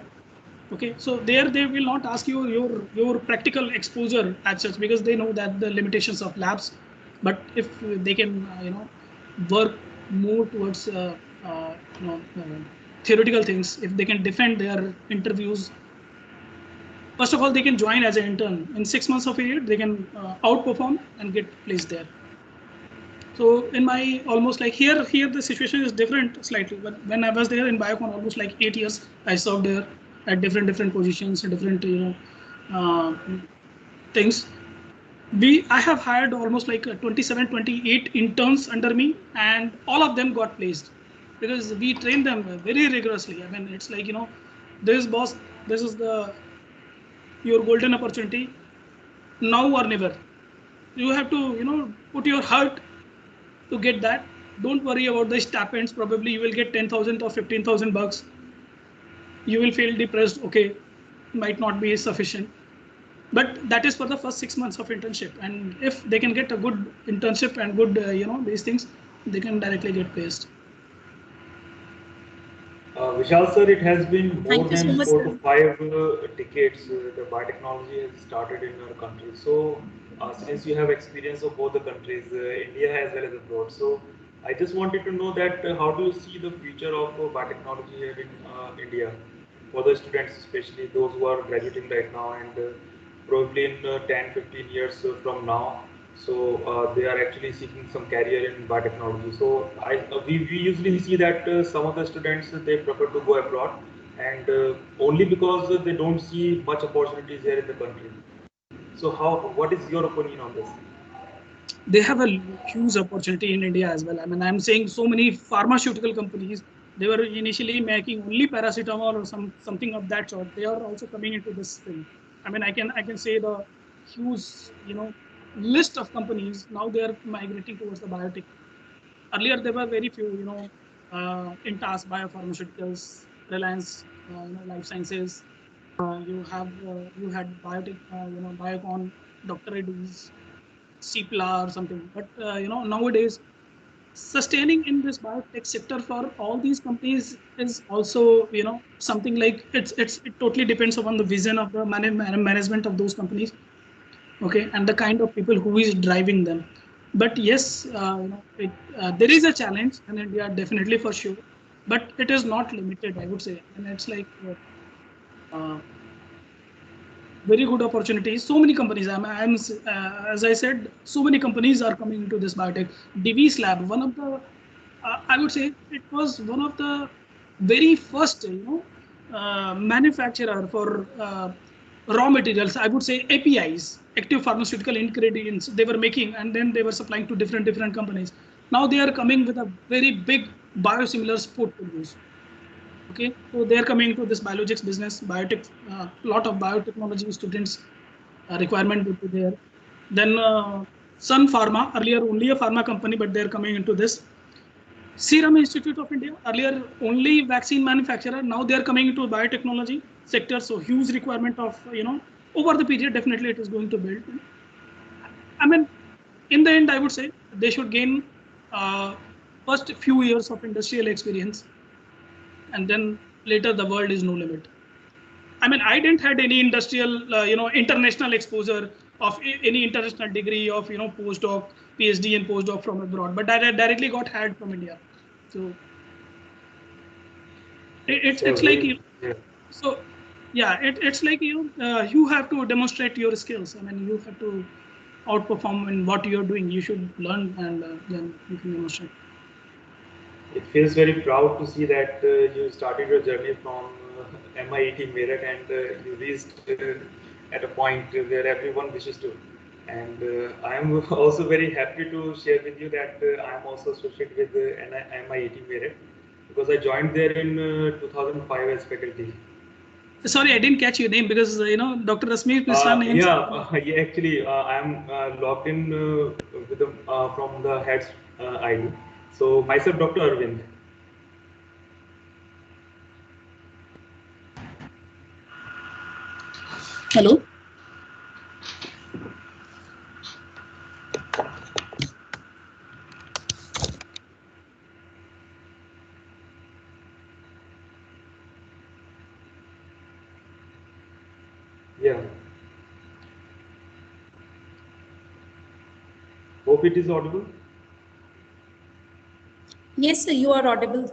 Okay, so there they will not ask you your practical exposure as such, because they know that the limitations of labs. But if they can work more towards theoretical things, if they can defend their interviews, first of all they can join as an intern. In 6 months of period, they can outperform and get placed there. So in my almost like here the situation is different slightly, but when I was there in Biocon, almost like 8 years I served there at different positions, different things. I have hired almost like 27, 28 interns under me, and all of them got placed. because we train them very rigorously. I mean, it's like, you know, this boss, this is your golden opportunity, now or never. You have to, you know, put your heart to get that. Don't worry about the stipends. Probably you will get 10,000 or 15,000 bucks. You will feel depressed. Okay, might not be sufficient. But that is for the first 6 months of internship. And if they can get a good internship and good, you know, these things, they can directly get placed. Vishal sir, it has been more Thank you so than much, 4 sir. to 5 decades the biotechnology has started in our country. So, since you have experience of both the countries, India as well as abroad, so I just wanted to know that how do you see the future of biotechnology here in India for the students, especially those who are graduating right now and probably in 10, 15 years from now. So they are actually seeking some career in biotechnology. So we usually see that some of the students they prefer to go abroad, and only because they don't see much opportunities here in the country. So what is your opinion on this? They have a huge opportunity in India as well. I mean, I'm saying so many pharmaceutical companies, they were initially making only paracetamol or something of that sort. They are also coming into this thing. I mean, I can say the huge, you know, list of companies now they are migrating towards the biotech. Earlier there were very few, you know, Intas Biopharmaceuticals, Reliance, you know, Life Sciences. You had biotech, you know, Biocon, Dr. Reddy's, Cipla or something. But you know, nowadays sustaining in this biotech sector for all these companies is also, you know, something like it totally depends upon the vision of the management of those companies. Okay, and the kind of people who is driving them. But yes, you know, there is a challenge in India definitely for sure, but it is not limited, I would say. And it's like uh, very good opportunities. So many companies. As I said, so many companies are coming into this biotech. Divi's Lab, one of the, I would say, it was one of the very first, you know, manufacturer for raw materials. I would say APIs, active pharmaceutical ingredients. They were making, and then they were supplying to different companies. Now they are coming with a very big biosimilars portfolios. Okay, so they're coming to this biologics business, biotech, lot of biotechnology students requirement would be there. Then Sun Pharma, earlier only a pharma company, but they're coming into this. Serum Institute of India, earlier only vaccine manufacturer, now they're coming into biotechnology sector. So huge requirement of, you know, over the period, definitely it is going to build. I mean, in the end, I would say they should gain first few years of industrial experience, and then later the world is no limit. I mean, I didn't had any industrial, you know, international exposure of any international degree of, you know, postdoc, PhD and postdoc from abroad, but I directly got hired from India. So it's like, you, Yeah. so yeah, it's like, you have to demonstrate your skills. I mean, you have to outperform in what you're doing. You should learn, and then you can demonstrate. It feels very proud to see that you started your journey from MIT Meerut and you reached at a point where everyone wishes to. And I am also very happy to share with you that I am also associated with MIT Meerut because I joined there in 2005 as faculty. Sorry, I didn't catch your name because, you know, Dr. Rasmi Misra names. Yeah, actually, I am logged in with the, from the head's ID. So myself, Dr. Arvind. Hello. Yeah. Hope it is audible. Yes, sir, you are audible.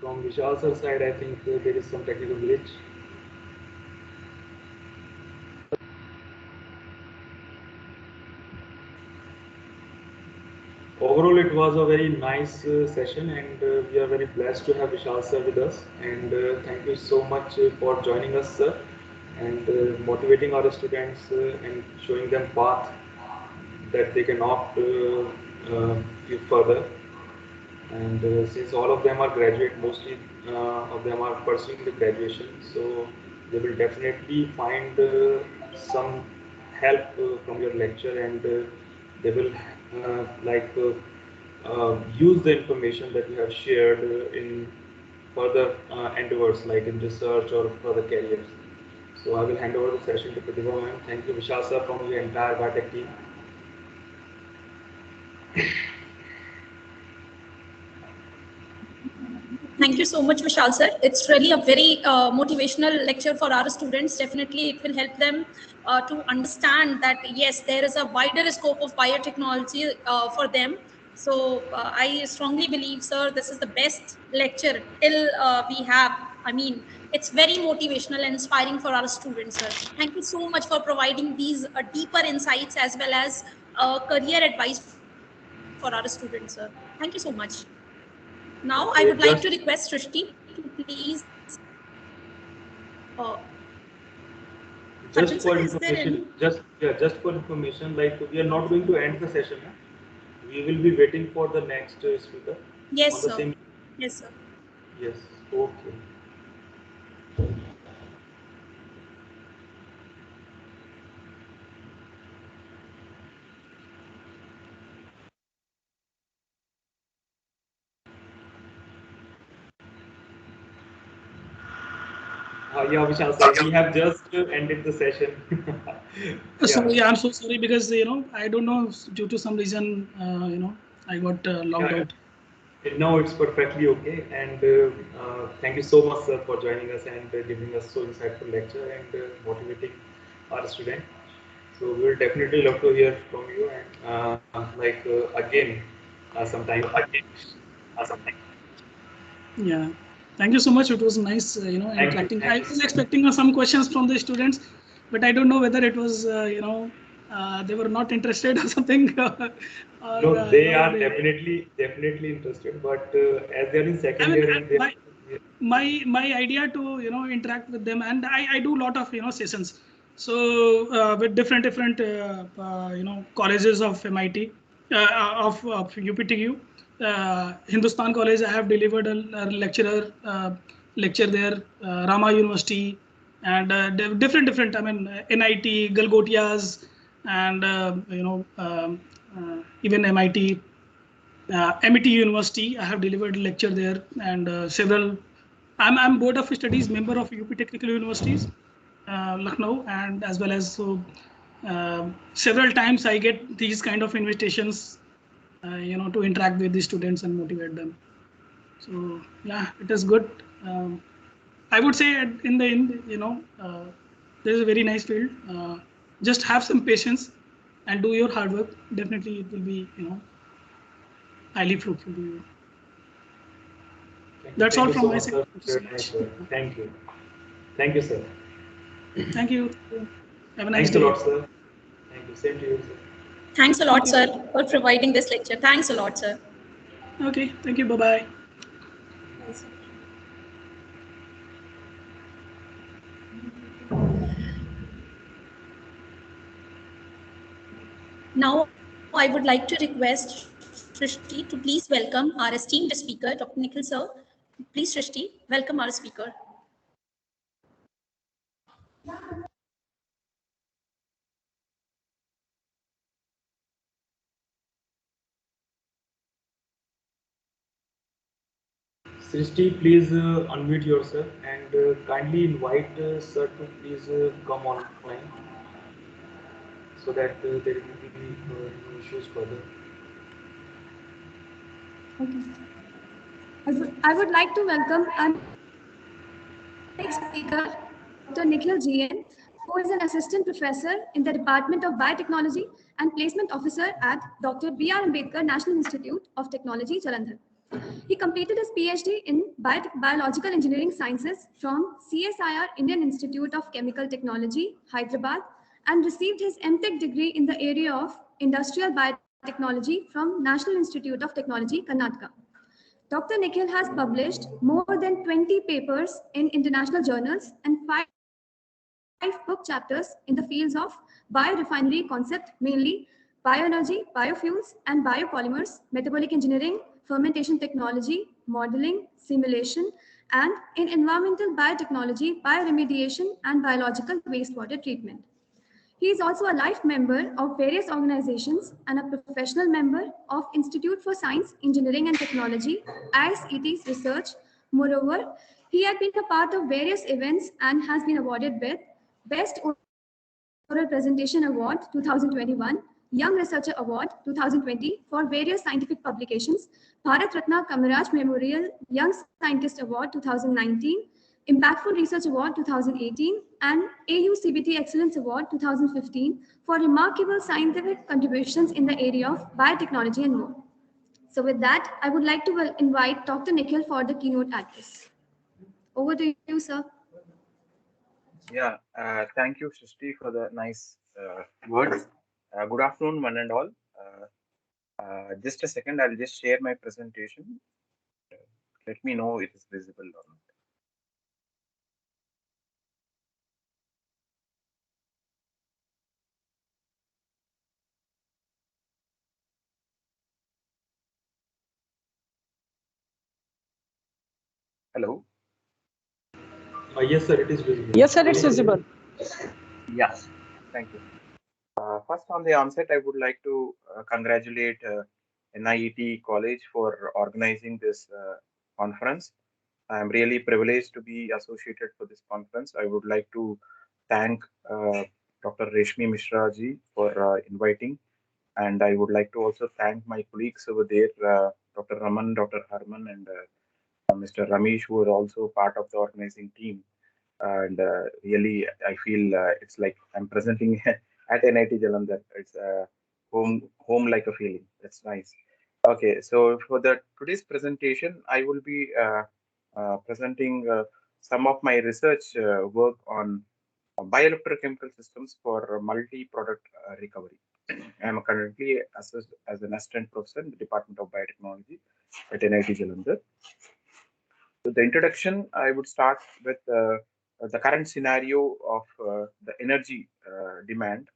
From Vishal sir's side, I think there is some technical glitch. Overall, it was a very nice session, and we are very blessed to have Vishal sir with us. And thank you so much for joining us, sir, and motivating our students and showing them path that they can opt further. And since all of them are graduate, mostly of them are pursuing the graduation, so they will definitely find some help from your lecture, and they will use the information that you have shared in further endeavors, like in research or further careers. So I will hand over the session to Pratibha ma'am. Thank you, Vishal sir, from the entire Biotech team. Thank you so much, Vishal sir. It's really a very motivational lecture for our students. Definitely, it will help them to understand that, yes, there is a wider scope of biotechnology for them. So I strongly believe, sir, this is the best lecture till we have. I mean, it's very motivational and inspiring for our students, sir. Thank you so much for providing these deeper insights as well as career advice for our students, sir. Thank you so much. Now, I would like to request Srishti to please. Just for information, just for information, like we are not going to end the session. We will be waiting for the next speaker. Yes, on the sir. Same... Yes, sir. Yes. Okay. Yeah, Vishal sir, we have just ended the session. Sorry, I'm so sorry because I don't know, due to some reason I got logged out. No, it's perfectly okay, and thank you so much, sir, for joining us and giving us so insightful lecture and motivating our student. So we will definitely love to hear from you, and again sometime. Yeah, thank you so much. It was nice, interacting. I was expecting some questions from the students, but I don't know whether it was, they were not interested or something. No, they are definitely interested, but as they are in second year, and my idea to interact with them, and I do a lot of sessions. So with different colleges of MIT, of UPTU. Hindustan College, I have delivered a lecture there, Rama University, and different. I mean, NIT, Galgotias, and even MIT, MIT University. I have delivered a lecture there, and several. I'm Board of Studies member of UP Technical Universities, Lucknow, and as well as several times I get these kind of invitations, to interact with the students and motivate them. So yeah, it is good. I would say in the end, there is a very nice field. Just have some patience and do your hard work. Definitely, it will be highly fruitful to you. That's all from my side. Thank you. Thank you, sir. Thank you. Have a nice day. Thanks a lot, sir. Thank you. Same to you, sir. Thanks a lot, sir, for providing this lecture. Thanks a lot, sir. Okay. Thank you. Bye-bye. Now, I would like to request Srishti to please welcome our esteemed speaker, Dr. Nikhil sir. Please, Srishti, welcome our speaker. Srishti, please unmute yourself and kindly invite sir to please come online so that there will be no issues further. Okay. I would like to welcome our next speaker, Dr. Nikhil GN, who is an assistant professor in the Department of Biotechnology and placement officer at Dr. B.R. Ambedkar National Institute of Technology, Jalandhar. He completed his PhD in Biological Engineering Sciences from CSIR Indian Institute of Chemical Technology, Hyderabad, and received his MTech degree in the area of Industrial Biotechnology from National Institute of Technology, Karnataka. Dr. Nikhil has published more than 20 papers in international journals and 5 book chapters in the fields of biorefinery concept, mainly bioenergy, biofuels, and biopolymers, metabolic engineering, fermentation technology, modeling, simulation, and in environmental biotechnology, bioremediation, and biological wastewater treatment. He is also a life member of various organizations and a professional member of Institute for Science, Engineering and Technology, ISET's research. Moreover, he had been a part of various events and has been awarded with Best Oral Presentation Award 2021, Young Researcher Award 2020 for various scientific publications, Bharat Ratna Kamaraj Memorial Young Scientist Award 2019, Impactful Research Award 2018, and AU CBT Excellence Award 2015 for remarkable scientific contributions in the area of biotechnology and more. So with that, I would like to invite Dr. Nikhil for the keynote address. Over to you, sir. Yeah, thank you, Srishti, for the nice words. Good afternoon, one and all. Just a second, I'll just share my presentation. Let me know if it is visible or not. Hello? Yes, sir, it is visible. Yes, sir, it's visible. Yeah, thank you. First, on the onset, I would like to congratulate NIET College for organizing this conference. I'm really privileged to be associated for this conference. I would like to thank Dr. Reshmi Mishra ji for inviting, and I would like to also thank my colleagues over there, Dr. Raman, Dr. Harman, and Mr. Ramesh, who are also part of the organizing team. And really, I feel it's like I'm presenting at NIT Jalandhar. It's home like a feeling. That's nice. Okay, so for the today's presentation, I will be presenting some of my research work on bioelectrochemical systems for multi-product recovery. I am currently assessed as an assistant professor in the Department of Biotechnology at NIT Jalandhar. So the introduction, I would start with the current scenario of the energy demand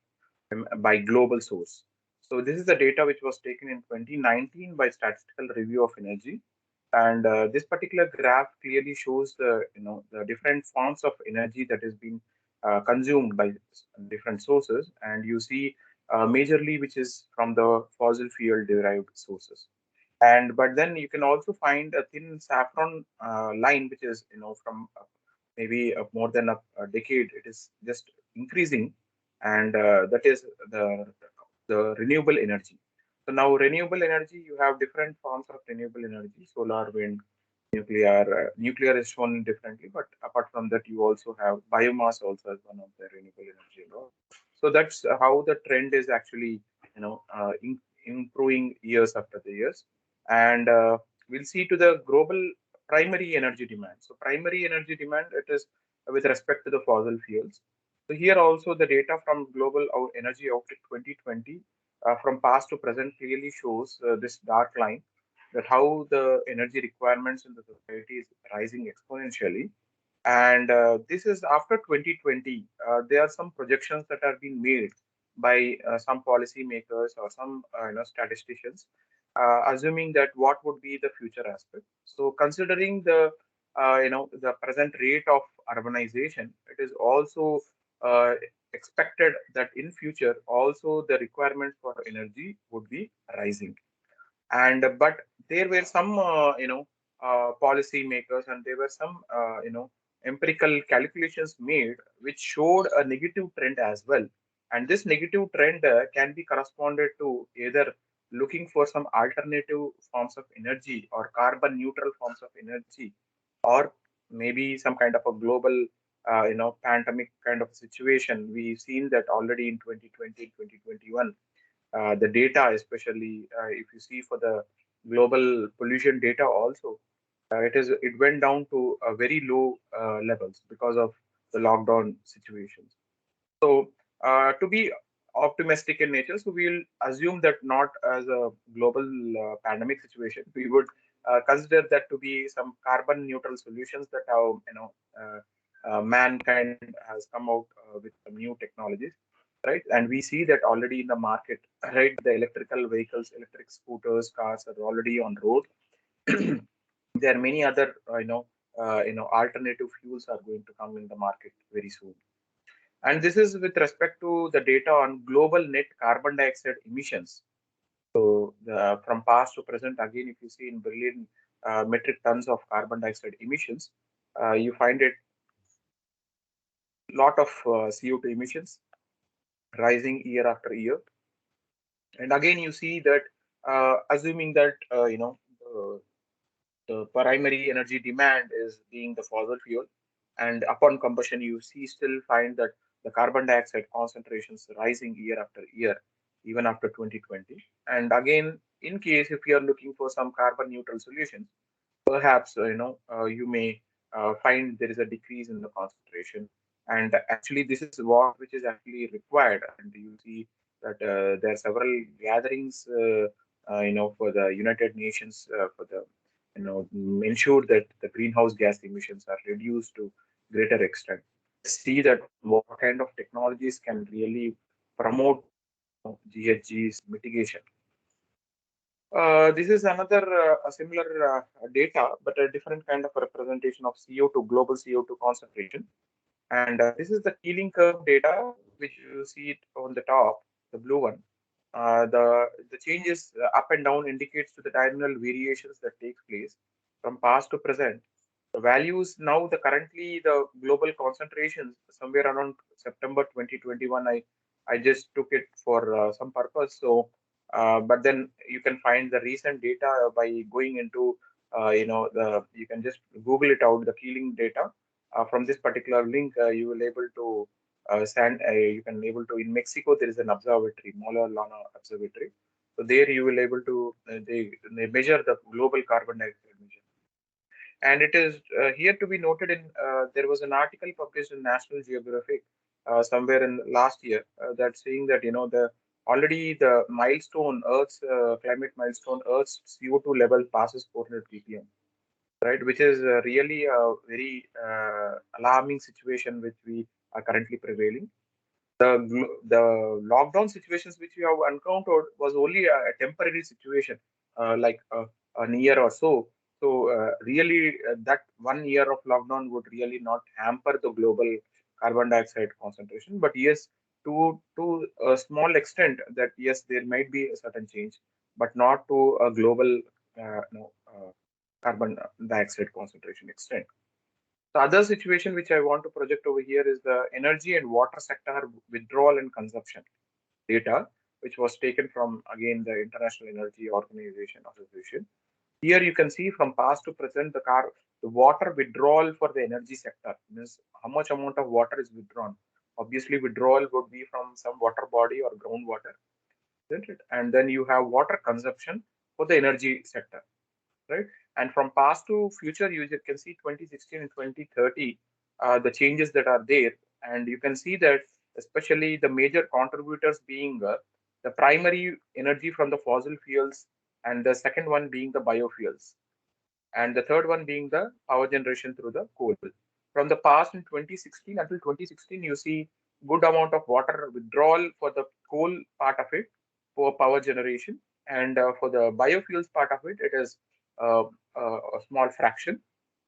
by global source. So this is the data which was taken in 2019 by Statistical Review of Energy, and this particular graph clearly shows the different forms of energy that is being consumed by different sources, and you see majorly which is from the fossil fuel derived sources. And but then you can also find a thin saffron line which is from maybe more than a decade. It is just increasing, and that is the renewable energy. So now renewable energy, you have different forms of renewable energy: solar, wind, nuclear. Nuclear is shown differently, but apart from that, you also have biomass also as one of the renewable energy. So that's how the trend is actually improving years after the years. And we'll see to the global primary energy demand. So primary energy demand, it is with respect to the fossil fuels. So here also the data from Global Energy Outlook 2020 from past to present clearly shows this dark line, that how the energy requirements in the society is rising exponentially. And this is after 2020. There are some projections that are being made by some policymakers or some statisticians, assuming that what would be the future aspect. So considering the present rate of urbanization, it is also uh, expected that in future also the requirements for energy would be rising. And but there were some policy makers, and there were some empirical calculations made which showed a negative trend as well. And this negative trend can be corresponded to either looking for some alternative forms of energy or carbon neutral forms of energy, or maybe some kind of a global pandemic kind of situation. We've seen that already in 2020, 2021. The data, especially if you see for the global pollution data also, it went down to very low levels because of the lockdown situations. So to be optimistic in nature, so we'll assume that not as a global pandemic situation. We would consider that to be some carbon neutral solutions that how mankind has come out with some new technologies. right? And we see that already in the market, right? The electrical vehicles, electric scooters, cars are already on road. There are many other, alternative fuels are going to come in the market very soon. And this is with respect to the data on global net carbon dioxide emissions. So from past to present, again, if you see in billion metric tons of carbon dioxide emissions, you find it lot of CO2 emissions rising year after year. And again, you see that assuming that the primary energy demand is being the fossil fuel, and upon combustion, you see still find that the carbon dioxide concentrations rising year after year, even after 2020. And again, in case if you are looking for some carbon neutral solutions, perhaps you may find there is a decrease in the concentration. And actually, this is what which is actually required. And you see that there are several gatherings, for the United Nations for the ensure that the greenhouse gas emissions are reduced to greater extent. See that what kind of technologies can really promote GHG's mitigation. This is another a similar data, but a different kind of a representation of CO2, global CO2 concentration. And this is the Keeling curve data, which you see it on the top, the blue one. The changes up and down indicates to the diagonal variations that takes place from past to present. The values now, the currently the global concentrations somewhere around September 2021. I just took it for some purpose. So, but then you can find the recent data by going into you can just Google it out, the Keeling data. From this particular link, you will able to you can able to, in Mexico there is an observatory, Mola Lana Observatory. So there you will able to they measure the global carbon dioxide emission. And it is here to be noted in there was an article published in National Geographic somewhere in last year that saying that the already the milestone Earth's climate milestone Earth's CO2 level passes 400 ppm, right? Which is really a very alarming situation which we are currently prevailing. The lockdown situations which we have encountered was only a temporary situation, like an year or so. So really, that 1 year of lockdown would really not hamper the global carbon dioxide concentration. But yes, to a small extent, that yes, there might be a certain change, but not to a global carbon dioxide concentration extent. The other situation which I want to project over here is the energy and water sector withdrawal and consumption data, which was taken from, again, the International Energy Organization Association. Here you can see from past to present the water withdrawal for the energy sector, means how much amount of water is withdrawn. Obviously, withdrawal would be from some water body or groundwater, isn't it? And then you have water consumption for the energy sector, right? And from past to future, you can see 2016 and 2030, the changes that are there. And you can see that especially the major contributors being the primary energy from the fossil fuels, and the second one being the biofuels, and the third one being the power generation through the coal. From the past in 2016 until 2016, you see good amount of water withdrawal for the coal part of it for power generation, and for the biofuels part of it, it is uh, a small fraction.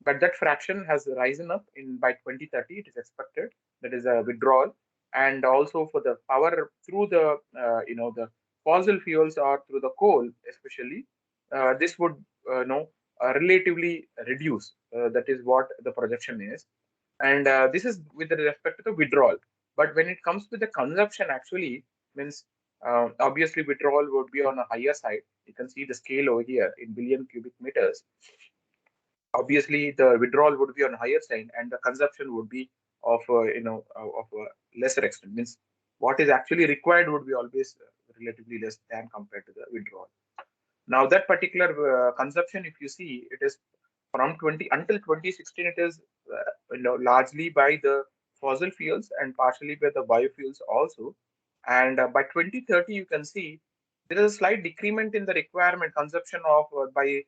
But that fraction has risen up in by 2030. It is expected that is a withdrawal, and also for the power through the the fossil fuels or through the coal, especially this would relatively reduce. That is what the projection is, and this is with respect to the withdrawal. But when it comes to the consumption, actually means obviously withdrawal would be on a higher side. You can see the scale over here in billion cubic meters. Obviously, the withdrawal would be on higher side, and the consumption would be of of a lesser extent. Means what is actually required would be always relatively less than compared to the withdrawal. Now that particular consumption, if you see, it is from 20 until 2016, it is largely by the fossil fuels and partially by the biofuels also. And by 2030, you can see there is a slight decrement in the requirement consumption of by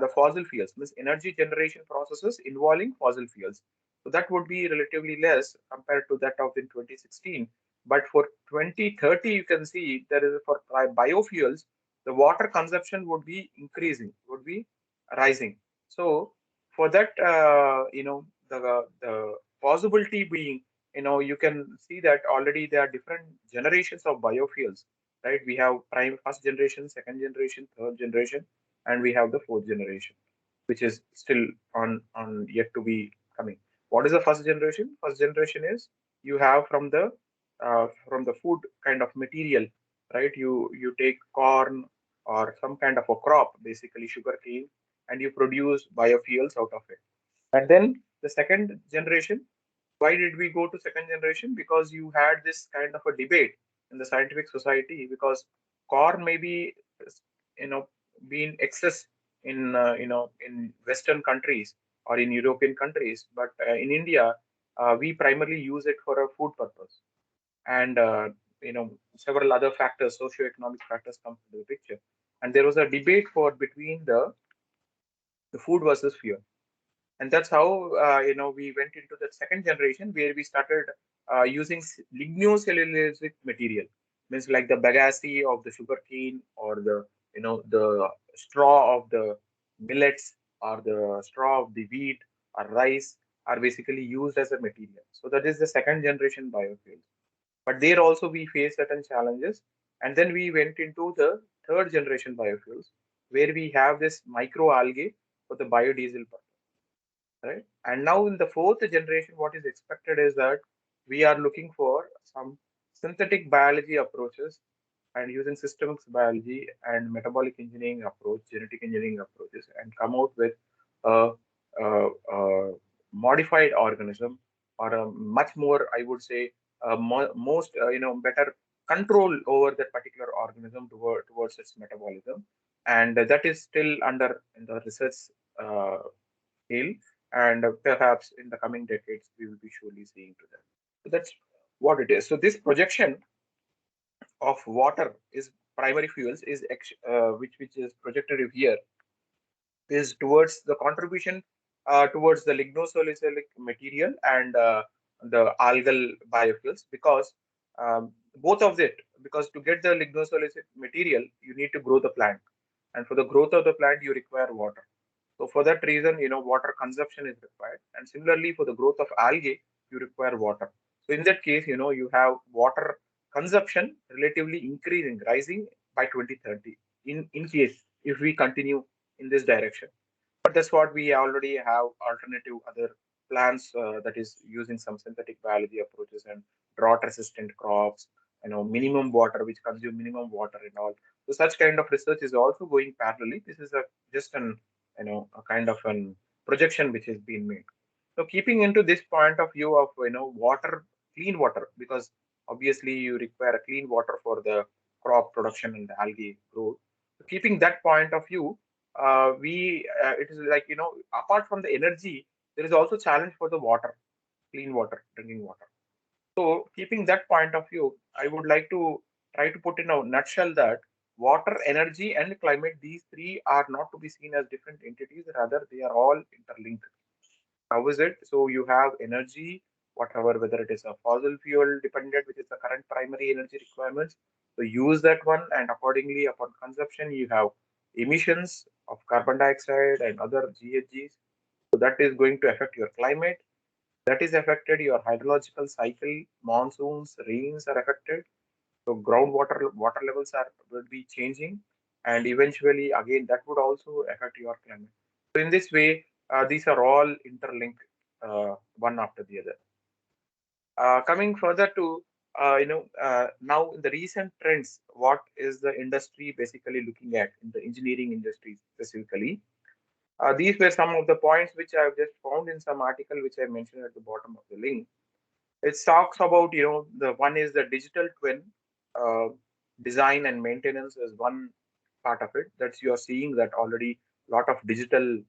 the fossil fuels, means energy generation processes involving fossil fuels. So that would be relatively less compared to that of in 2016. But for 2030, you can see there is for biofuels, the water consumption would be increasing, would be rising. So for that, the possibility being, you can see that already there are different generations of biofuels, right? We have first generation, second generation, third generation, and we have the fourth generation, which is still on yet to be coming. What is the first generation? First generation is you have from the food kind of material, right? You take corn or some kind of a crop, basically sugarcane, and you produce biofuels out of it. And then the second generation, why did we go to second generation? Because you had this kind of a debate in the scientific society, because corn may be, you know, being excess in, in Western countries or in European countries, but in India, we primarily use it for a food purpose. And, several other factors, socio-economic factors come into the picture. And there was a debate for between the food versus fuel, and that's how we went into the second generation where we started using lignocellulosic material, means like the bagasse of the sugarcane or the straw of the millets or the straw of the wheat or rice are basically used as a material. So that is the second generation biofuels. But there also we face certain challenges, and then we went into the third generation biofuels where we have this microalgae for the biodiesel purpose, right? And now in the fourth generation, what is expected is that we are looking for some synthetic biology approaches and using systems biology and metabolic engineering approach, genetic engineering approaches, and come out with a, a modified organism or a much more, I would say, most better control over that particular organism towards its metabolism, and that is still under in the research uh, scale, and perhaps in the coming decades we will be surely seeing to that. So that's what it is. So this projection of water is primary fuels is which is projected here is towards the contribution towards the lignocellulosic material and the algal biofuels, because both of it, because to get the lignocellulosic material you need to grow the plant, and for the growth of the plant you require water. So for that reason, water consumption is required. And similarly, for the growth of algae, you require water. So in that case, you have water consumption relatively increasing, rising by 2030 in case if we continue in this direction. But that's what we already have alternative other plants that is using some synthetic biology approaches and drought resistant crops, minimum water, which consume minimum water and all. So such kind of research is also going parallelly. This is just an a kind of an projection which is being made. So keeping into this point of view of water, clean water, because obviously you require a clean water for the crop production and the algae growth. So keeping that point of view, we it is like apart from the energy, there is also challenge for the water, clean water, drinking water. So keeping that point of view, I would like to try to put in a nutshell that water, energy, and climate, these three are not to be seen as different entities, rather they are all interlinked. How is it? So you have energy, whatever, whether it is a fossil fuel dependent, which is the current primary energy requirements. So use that one, and accordingly, upon consumption, you have emissions of carbon dioxide and other GHGs. So that is going to affect your climate. That is affected your hydrological cycle, monsoons, rains are affected. So groundwater water levels will be changing, and eventually again that would also affect your climate. So in this way, these are all interlinked, one after the other. Coming further to now in the recent trends, what is the industry basically looking at in the engineering industry specifically? These were some of the points which I have just found in some article which I mentioned at the bottom of the link. It talks about, the one is the digital twin, uh, design and maintenance is one part of it. That's you are seeing that already lot of digital,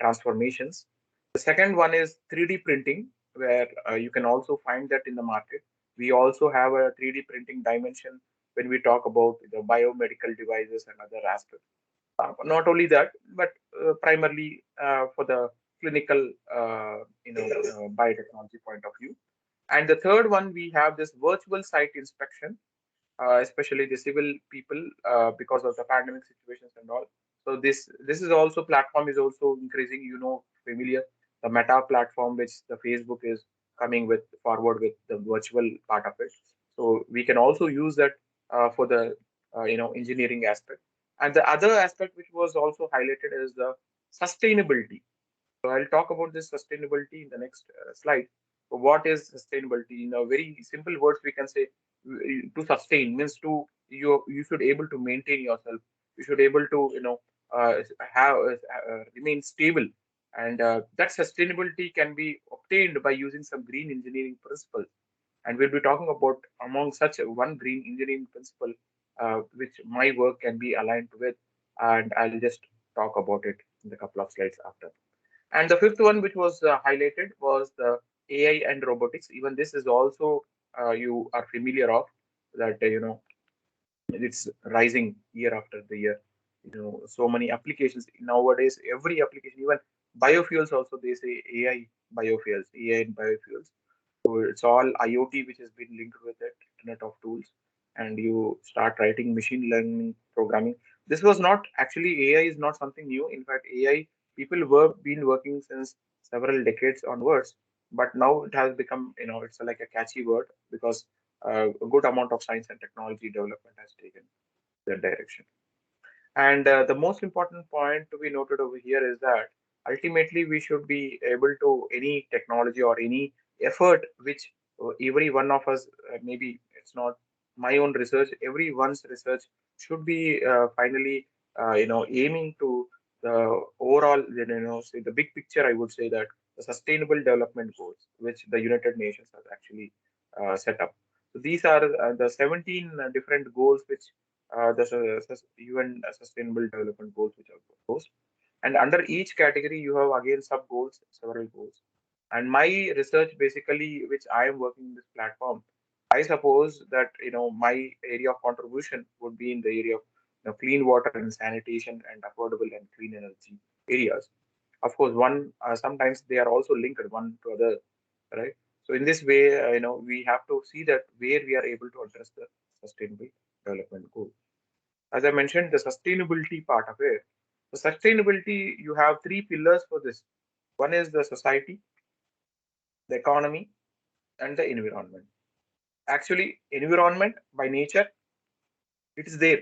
transformations. The second one is 3D printing, where you can also find that in the market. We also have a 3D printing dimension when we talk about the biomedical devices and other aspects. Not only that, but primarily for the clinical, biotechnology point of view. And the third one, we have this virtual site inspection, especially the civil people, because of the pandemic situations and all. So this is also platform is also increasing. Familiar the Meta platform, which the Facebook is coming with forward with the virtual part of it. So we can also use that for the engineering aspect. And the other aspect which was also highlighted is the sustainability. So I'll talk about this sustainability in the next slide. So what is sustainability? In a very simple words, we can say to sustain means you should able to maintain yourself. You should able to have remain stable, and that sustainability can be obtained by using some green engineering principles. And we'll be talking about among such one green engineering principle, which my work can be aligned with, and I'll just talk about it in a couple of slides after. And the fifth one, which was highlighted, was the AI and robotics. Even this is also you are familiar of that. It's rising year after the year. So many applications nowadays. Every application, even biofuels, also they say AI biofuels, AI and biofuels. So it's all IoT which has been linked with it, Internet of Tools, and you start writing machine learning programming. This was not actually AI is not something new. In fact, AI people were been working since several decades onwards, but now it has become it's like a catchy word because a good amount of science and technology development has taken that direction. And the most important point to be noted over here is that ultimately we should be able to any technology or any effort which every one of us, maybe it's not my own research, everyone's research should be finally, aiming to the overall, say the big picture. I would say that the Sustainable Development Goals, which the United Nations has actually set up. So these are the 17 different goals which the UN Sustainable Development Goals which are proposed. And under each category, you have again sub goals, several goals. And my research basically, which I am working in this platform, I suppose that my area of contribution would be in the area of clean water and sanitation and affordable and clean energy areas. Of course, one sometimes they are also linked one to other, right? So in this way, we have to see that where we are able to address the sustainable development goal. As I mentioned, the sustainability part of it. The sustainability, you have three pillars for this. One is the society, the economy, and the environment. Actually, environment by nature, it is there.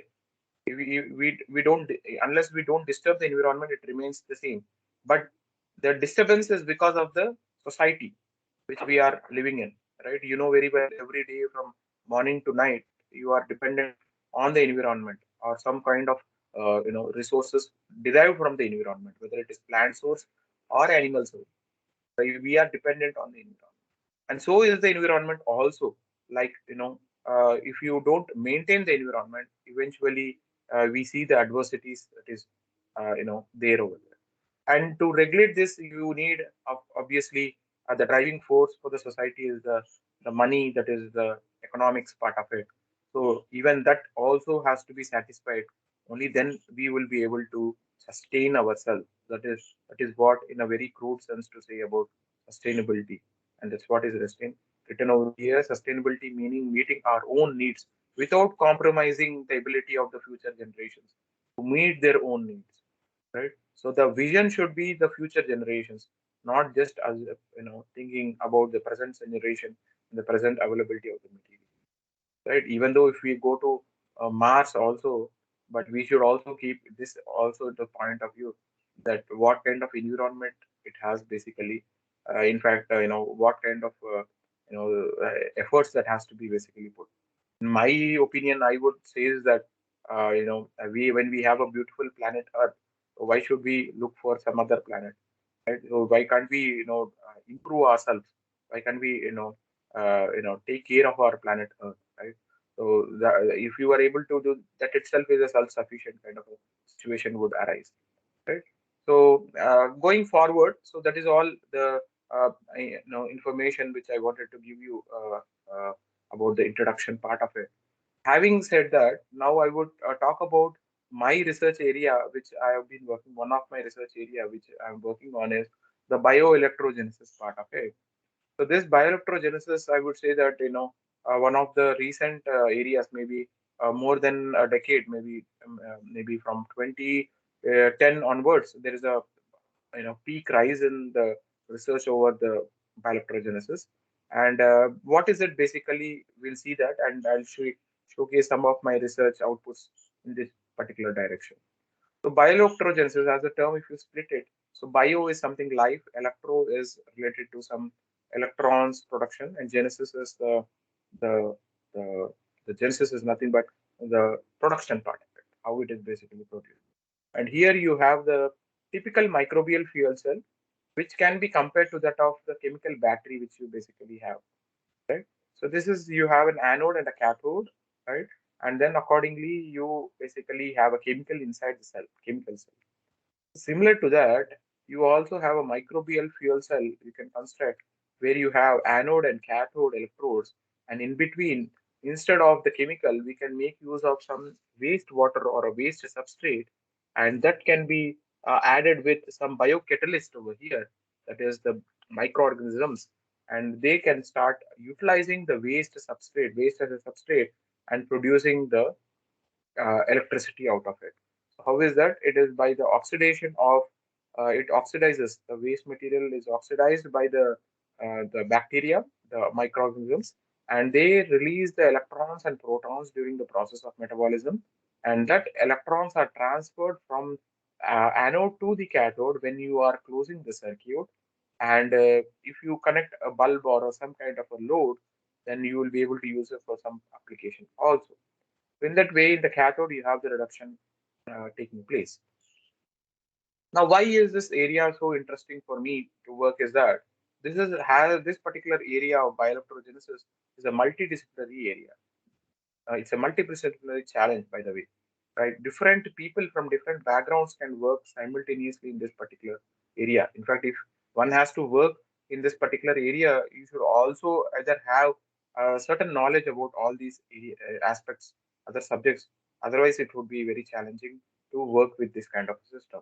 We don't, unless we don't disturb the environment, it remains the same. But the disturbance is because of the society which we are living in, right? You know very well, every day from morning to night, you are dependent on the environment or some kind of resources derived from the environment, whether it is plant source or animal source. Right? We are dependent on the environment, and so is the environment also. Like if you don't maintain the environment, eventually we see the adversities that is there over there. And to regulate this, you need obviously the driving force for the society is the money, that is the economics part of it. So even that also has to be satisfied. Only then we will be able to sustain ourselves. That is what, in a very crude sense, to say about sustainability, and that's what is written over here. Sustainability meaning meeting our own needs without compromising the ability of the future generations to meet their own needs, right? So the vision should be the future generations, not just as thinking about the present generation and the present availability of the material, right? Even though if we go to Mars also, but we should also keep this also the point of view that what kind of environment it has basically. In fact, what kind of efforts that has to be basically put. In my opinion, I would say is that we when we have a beautiful planet Earth, why should we look for some other planet, right? So why can't we improve ourselves? Why can't we take care of our planet Earth, right? So if you are able to do that itself is a self-sufficient kind of a situation would arise, right? So going forward, so that is all the information which I wanted to give you about the introduction part of it. Having said that, now I would talk about my research area, which I have been working. One of my research area which I'm working on is the bioelectrogenesis part of it. So this bioelectrogenesis, I would say that, one of the recent areas, maybe more than a decade, maybe from 2010 onwards, there is a peak rise in the research over the bioelectrogenesis. And what is it basically? We'll see that, and I'll showcase some of my research outputs in this particular direction. So bioelectrogenesis as a term, if you split it, so bio is something life, electro is related to some electrons production, and genesis is the the, the genesis is nothing but the production part of it, how it is basically produced. And here you have the typical microbial fuel cell, which can be compared to that of the chemical battery which you basically have, right? So this is, you have an anode and a cathode, right? And then accordingly, you basically have a chemical inside the cell, chemical cell. Similar to that, you also have a microbial fuel cell you can construct where you have anode and cathode electrodes, and in between, instead of the chemical, we can make use of some wastewater or a waste substrate, and that can be added with some biocatalyst over here, that is the microorganisms, and they can start utilizing the waste as a substrate, and producing the electricity out of it. So how is that? It is by the oxidation of it oxidizes, the waste material is oxidized by the bacteria, the microorganisms, and they release the electrons and protons during the process of metabolism, and that electrons are transferred from anode to the cathode when you are closing the circuit. And if you connect a bulb or some kind of a load, then you will be able to use it for some application also. In that way, in the cathode, you have the reduction taking place. Now, why is this area so interesting for me to work? Is that this particular area of bioelectrogenesis is a multidisciplinary area. It's a multidisciplinary challenge, by the way, right? Different people from different backgrounds can work simultaneously in this particular area. In fact, if one has to work in this particular area, you should also either have certain knowledge about all these aspects, other subjects. Otherwise, it would be very challenging to work with this kind of system.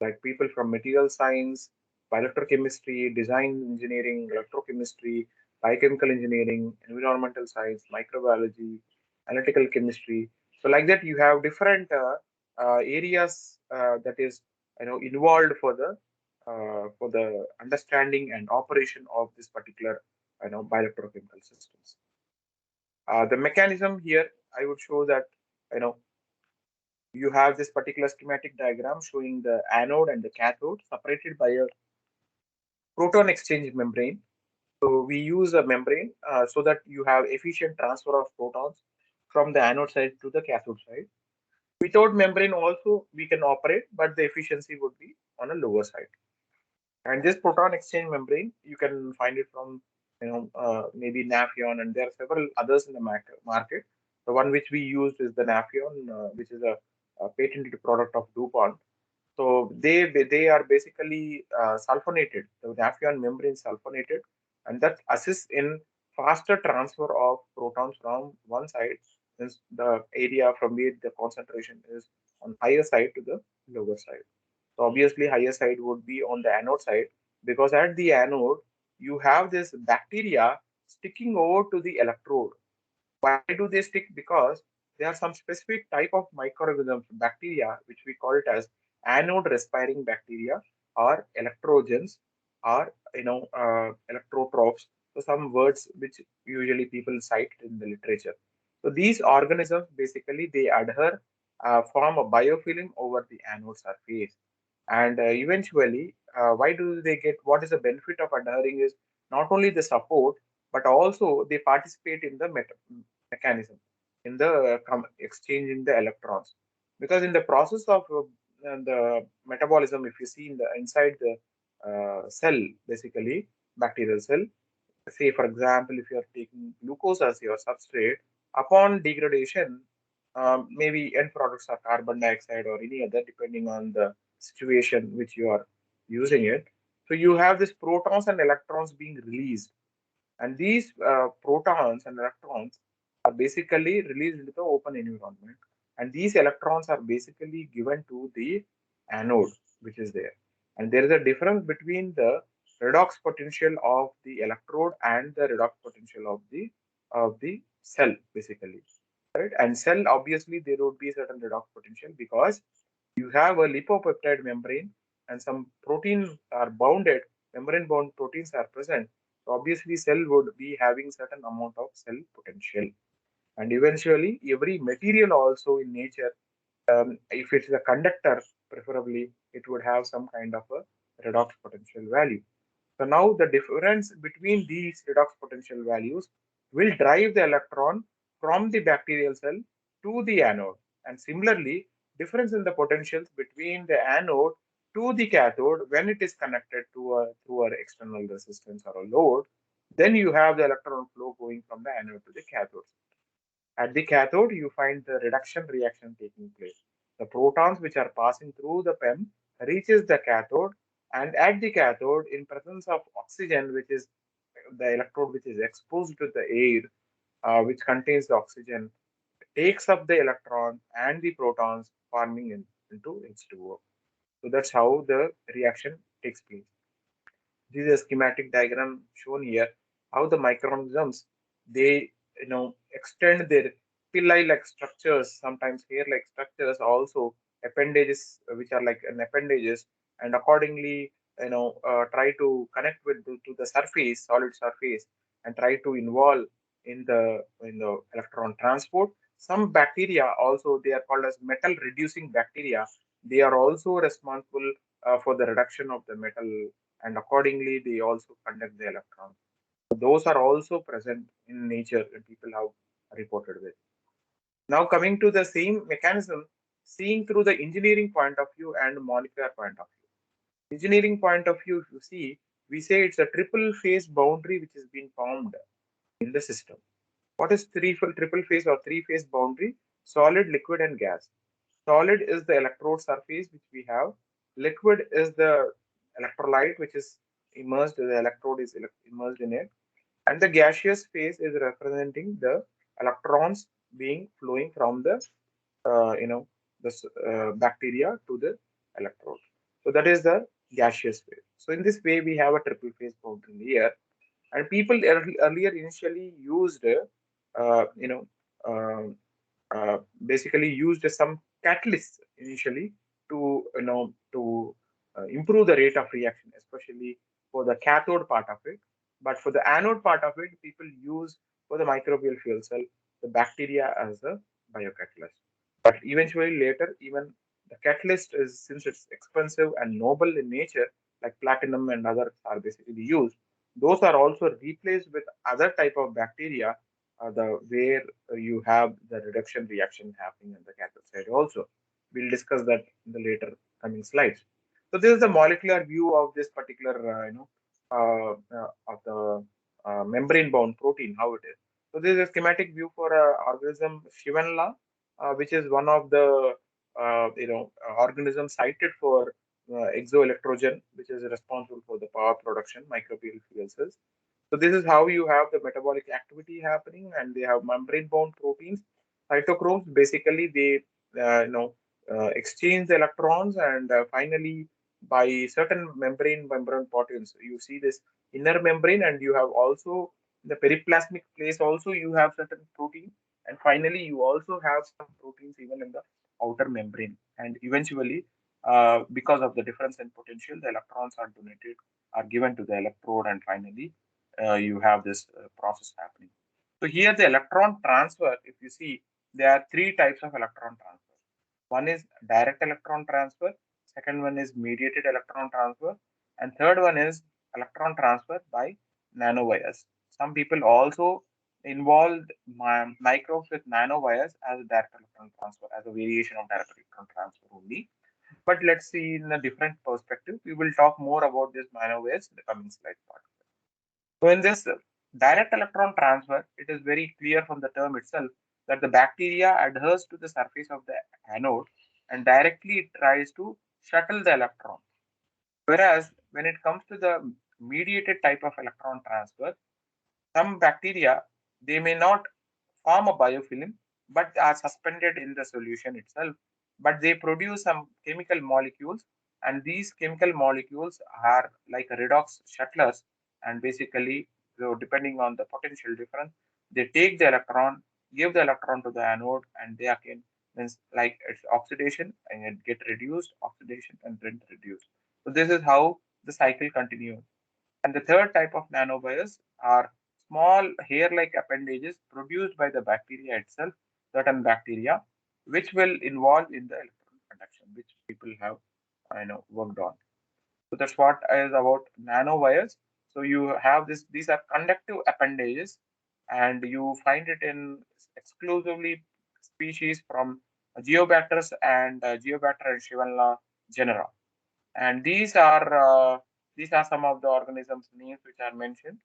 Like people from material science, bioelectrochemistry, design engineering, electrochemistry, biochemical engineering, environmental science, microbiology, analytical chemistry. So like that, you have different areas that is involved for the understanding and operation of this particular bioelectrochemical systems. The mechanism here, I would show that you have this particular schematic diagram showing the anode and the cathode separated by a proton exchange membrane. So we use a membrane so that you have efficient transfer of protons from the anode side to the cathode side. Without membrane also we can operate, but the efficiency would be on a lower side. And this proton exchange membrane, you can find it from maybe Nafion, and there are several others in the market. The one which we used is the Nafion, which is a patented product of DuPont. So they are basically sulfonated. The Nafion membrane sulfonated, and that assists in faster transfer of protons from one side, since the area from where the concentration is on higher side to the lower side. So obviously higher side would be on the anode side, because at the anode you have this bacteria sticking over to the electrode. Why do they stick? Because there are some specific type of microorganisms, bacteria, which we call it as anode respiring bacteria, or electrogens, or electrotrophs. So some words which usually people cite in the literature. So these organisms basically they adhere, form a biofilm over the anode surface, and eventually, why do they get? What is the benefit of adhering? Is not only the support, but also they participate in the mechanism, in the exchanging the electrons, because in the process of the metabolism, if you see in the inside the cell, basically bacterial cell, say for example, if you are taking glucose as your substrate, upon degradation, maybe end products are carbon dioxide or any other, depending on the situation which you are using it. So you have this protons and electrons being released, and these protons and electrons are basically released into the open environment, and these electrons are basically given to the anode which is there. And there is a difference between the redox potential of the electrode and the redox potential of the cell, basically, right? And cell, obviously there would be a certain redox potential because you have a lipopeptide membrane and some proteins are bounded, membrane bound proteins are present. So obviously cell would be having certain amount of cell potential. And eventually every material also in nature, if it's a conductor, preferably it would have some kind of a redox potential value. So now the difference between these redox potential values will drive the electron from the bacterial cell to the anode. And similarly, difference in the potentials between the anode to the cathode when it is connected to through an external resistance or a load, then you have the electron flow going from the anode to the cathode. At the cathode, you find the reduction reaction taking place. The protons which are passing through the PEM reaches the cathode, and at the cathode, in presence of oxygen, which is the electrode which is exposed to the air, which contains the oxygen, takes up the electron and the protons, forming into H2O. So that's how the reaction takes place. This is a schematic diagram shown here, how the microorganisms, they extend their pili-like structures, sometimes hair-like structures, also appendages which are like an appendages, and accordingly try to connect with to the surface, solid surface, and try to involve in the electron transport. Some bacteria also, they are called as metal reducing bacteria. They are also responsible for the reduction of the metal, and accordingly they also conduct the electrons. So those are also present in nature and people have reported with. Now coming to the same mechanism, seeing through the engineering point of view and molecular point of view. Engineering point of view, if you see, we say it's a triple phase boundary which has been formed in the system. What is triple phase or three phase boundary? Solid, liquid, and gas. Solid is the electrode surface which we have. Liquid is the electrolyte which is immersed, the electrode is immersed in it. And the gaseous phase is representing the electrons being flowing from the bacteria to the electrode. So that is the gaseous phase. So in this way we have a triple phase boundary here, and people earlier initially used basically used some catalysts initially to improve the rate of reaction, especially for the cathode part of it. But for the anode part of it, people use for the microbial fuel cell the bacteria as a biocatalyst. But eventually later, even the catalyst is, since it's expensive and noble in nature, like platinum and others are basically used, those are also replaced with other type of bacteria, the where you have the reduction reaction happening on the cathode side also. We'll discuss that in the later coming slides. So this is the molecular view of this particular of the membrane bound protein, how it is. So this is a schematic view for organism Shivella, which is one of the organisms cited for exoelectrogen, which is responsible for the power production, microbial fuel cells. So this is how you have the metabolic activity happening, and they have membrane-bound proteins. Cytochromes, basically they exchange the electrons, and finally by certain membrane proteins, you see this inner membrane, and you have also the periplasmic place also you have certain protein, and finally you also have some proteins even in the outer membrane, and eventually because of the difference in potential, the electrons are donated, are given to the electrode, and finally you have this process happening. So here the electron transfer, if you see, there are three types of electron transfer. One is direct electron transfer, second one is mediated electron transfer, and third one is electron transfer by nanowires. Some people also involved microbes with nanowires as a direct electron transfer, as a variation of direct electron transfer only. But let's see in a different perspective. We will talk more about this nanowires in the coming slide part. So in this direct electron transfer, it is very clear from the term itself that the bacteria adheres to the surface of the anode and directly tries to shuttle the electron. Whereas when it comes to the mediated type of electron transfer, some bacteria, they may not form a biofilm but are suspended in the solution itself, but they produce some chemical molecules And these chemical molecules are like a redox shuttlers, and basically, so depending on the potential difference, they take the electron, give the electron to the anode, and they again means like it's oxidation and it get reduced, oxidation and then reduced. So this is how the cycle continues. And the third type of nanowires are small hair-like appendages produced by the bacteria itself, certain bacteria, which will involve in the electron conduction, which people have worked on. So that's what is about nanowires. So you have this; these are conductive appendages, and you find it in exclusively species from Geobacterus and Geobacter and Shivella genera. And these are some of the organisms names which are mentioned.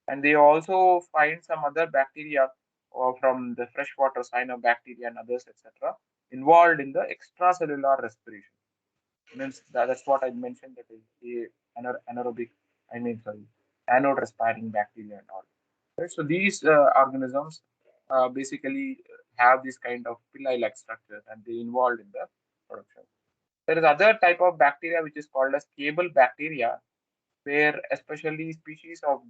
And they also find some other bacteria from the freshwater cyanobacteria and others, etc., involved in the extracellular respiration. Means that's what I mentioned, that is the anaerobic, I mean, sorry, anode respiring bacteria and all. Right? So these organisms basically have this kind of pili-like structures and they involved in the production. There is other type of bacteria which is called as cable bacteria, where especially species of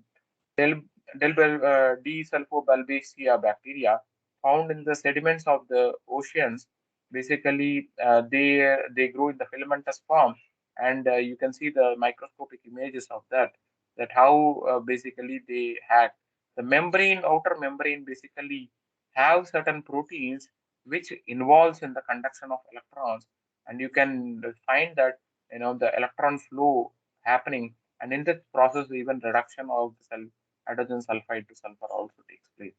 Del, Desulfobulbacea bacteria found in the sediments of the oceans. Basically, they grow in the filamentous form, and you can see the microscopic images of that. That how basically they had the membrane, outer membrane, basically have certain proteins which involves in the conduction of electrons, and you can find that the electron flow happening, and in this process even reduction of the hydrogen sulfide to sulfur also takes place.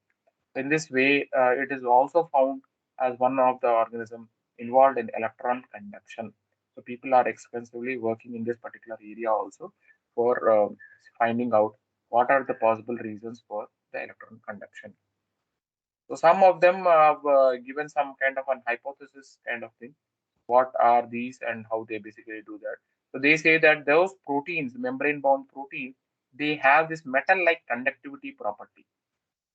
In this way, it is also found as one of the organisms involved in electron conduction. So people are extensively working in this particular area also for finding out what are the possible reasons for the electron conduction. So some of them have given some kind of an hypothesis kind of thing. What are these and how they basically do that? So they say that those proteins, membrane-bound proteins, they have this metal-like conductivity property.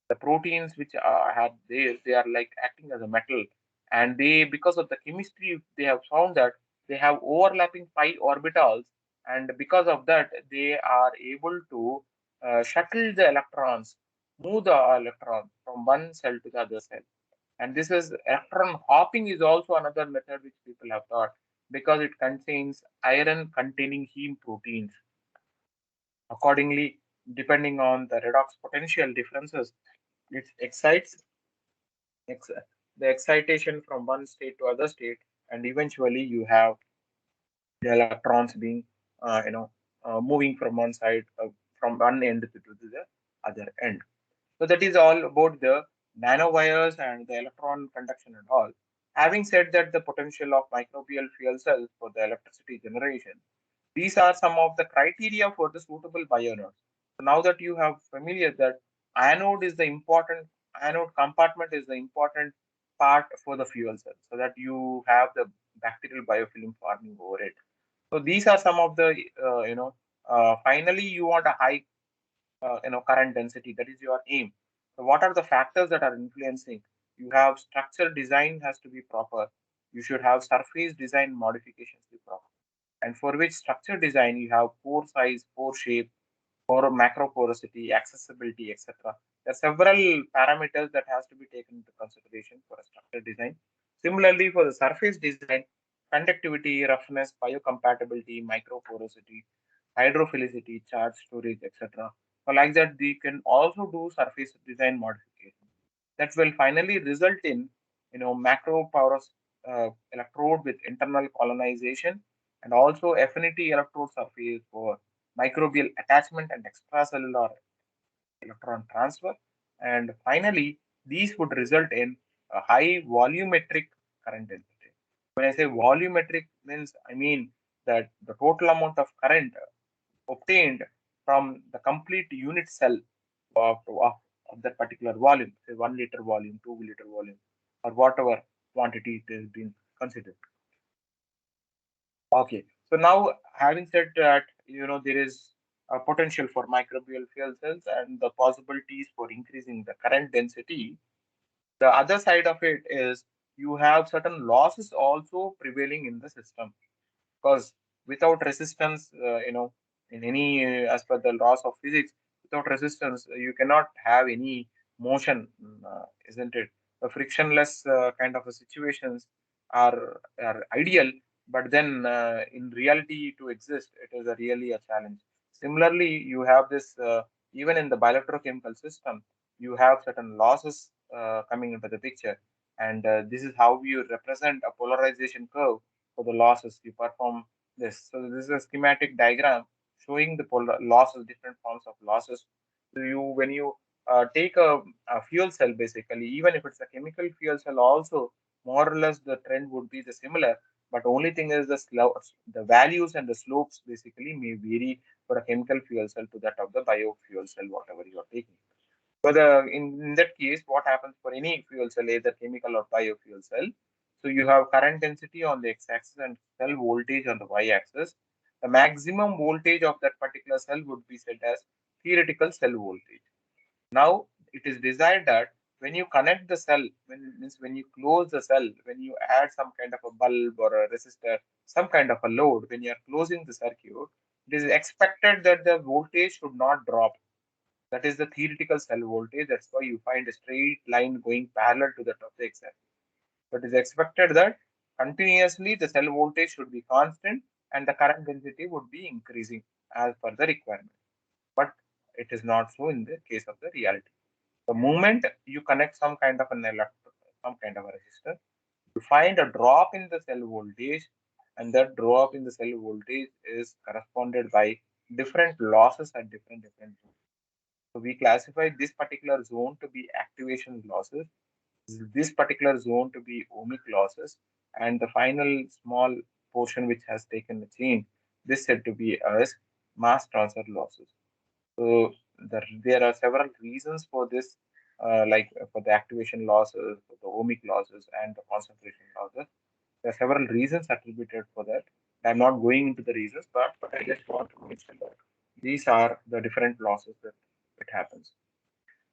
The proteins which have they are like acting as a metal, and they, because of the chemistry, they have found that they have overlapping pi orbitals, and because of that they are able to shuttle the electrons, move the electron from one cell to the other cell. And this is electron hopping is also another method which people have thought, because it contains iron containing heme proteins. Accordingly, depending on the redox potential differences, it excites ex the excitation from one state to other state, and eventually you have the electrons being moving from one side, from one end to the other end. So that is all about the nanowires and the electron conduction and all. Having said that, the potential of microbial fuel cells for the electricity generation, these are some of the criteria for the suitable bionodes. So now that you have familiar that anode is the important, anode compartment is the important part for the fuel cell, so that you have the bacterial biofilm forming over it. So these are some of the finally you want a high current density. That is your aim. So what are the factors that are influencing? You have structural design has to be proper. You should have surface design modifications to be proper. And for which structure design, you have pore size, pore shape, pore macro porosity, accessibility, etc. There are several parameters that has to be taken into consideration for a structure design. Similarly, for the surface design, conductivity, roughness, biocompatibility, micro porosity, hydrophilicity, charge storage, etc. So like that, we can also do surface design modification that will finally result in macro porous electrode with internal colonization, and also affinity electrode surface for microbial attachment and extracellular electron transfer. And finally, these would result in a high volumetric current density. When I say volumetric, means I mean that the total amount of current obtained from the complete unit cell of that particular volume, say 1 liter volume, 2 liter volume, or whatever quantity it has been considered. Okay, so now having said that, there is a potential for microbial fuel cells and the possibilities for increasing the current density. The other side of it is you have certain losses also prevailing in the system, because without resistance, in any, as per the laws of physics, without resistance, you cannot have any motion, isn't it? The frictionless kind of a situations are ideal, but then in reality to exist, it is really a challenge. Similarly, you have this even in the bioelectrochemical system, you have certain losses coming into the picture, and this is how you represent a polarization curve for the losses. You perform this. So this is a schematic diagram showing the losses, different forms of losses. So when you take a fuel cell, basically, even if it's a chemical fuel cell, also more or less the trend would be the similar. But only thing is the values and the slopes basically may vary for a chemical fuel cell to that of the biofuel cell, whatever you are taking. So in that case, what happens for any fuel cell, either chemical or biofuel cell? So you have current density on the x-axis and cell voltage on the y-axis. The maximum voltage of that particular cell would be set as theoretical cell voltage. Now it is desired that when you connect the cell, when you close the cell, when you add some kind of a bulb or a resistor, some kind of a load, when you are closing the circuit, it is expected that the voltage should not drop. That is the theoretical cell voltage. That's why you find a straight line going parallel to that of the x-axis. So it is expected that continuously the cell voltage should be constant and the current density would be increasing as per the requirement. But it is not so in the case of the reality. The moment you connect some kind of an some kind of a resistor, you find a drop in the cell voltage, and that drop in the cell voltage is corresponded by different losses at different zones. So we classify this particular zone to be activation losses, this particular zone to be ohmic losses, and the final small portion which has taken the change, this said to be as mass transfer losses. So there are several reasons for this, like for the activation losses, for the ohmic losses, and the concentration losses. There are several reasons attributed for that. I'm not going into the reasons, but I just want to mention that these are the different losses that it happens.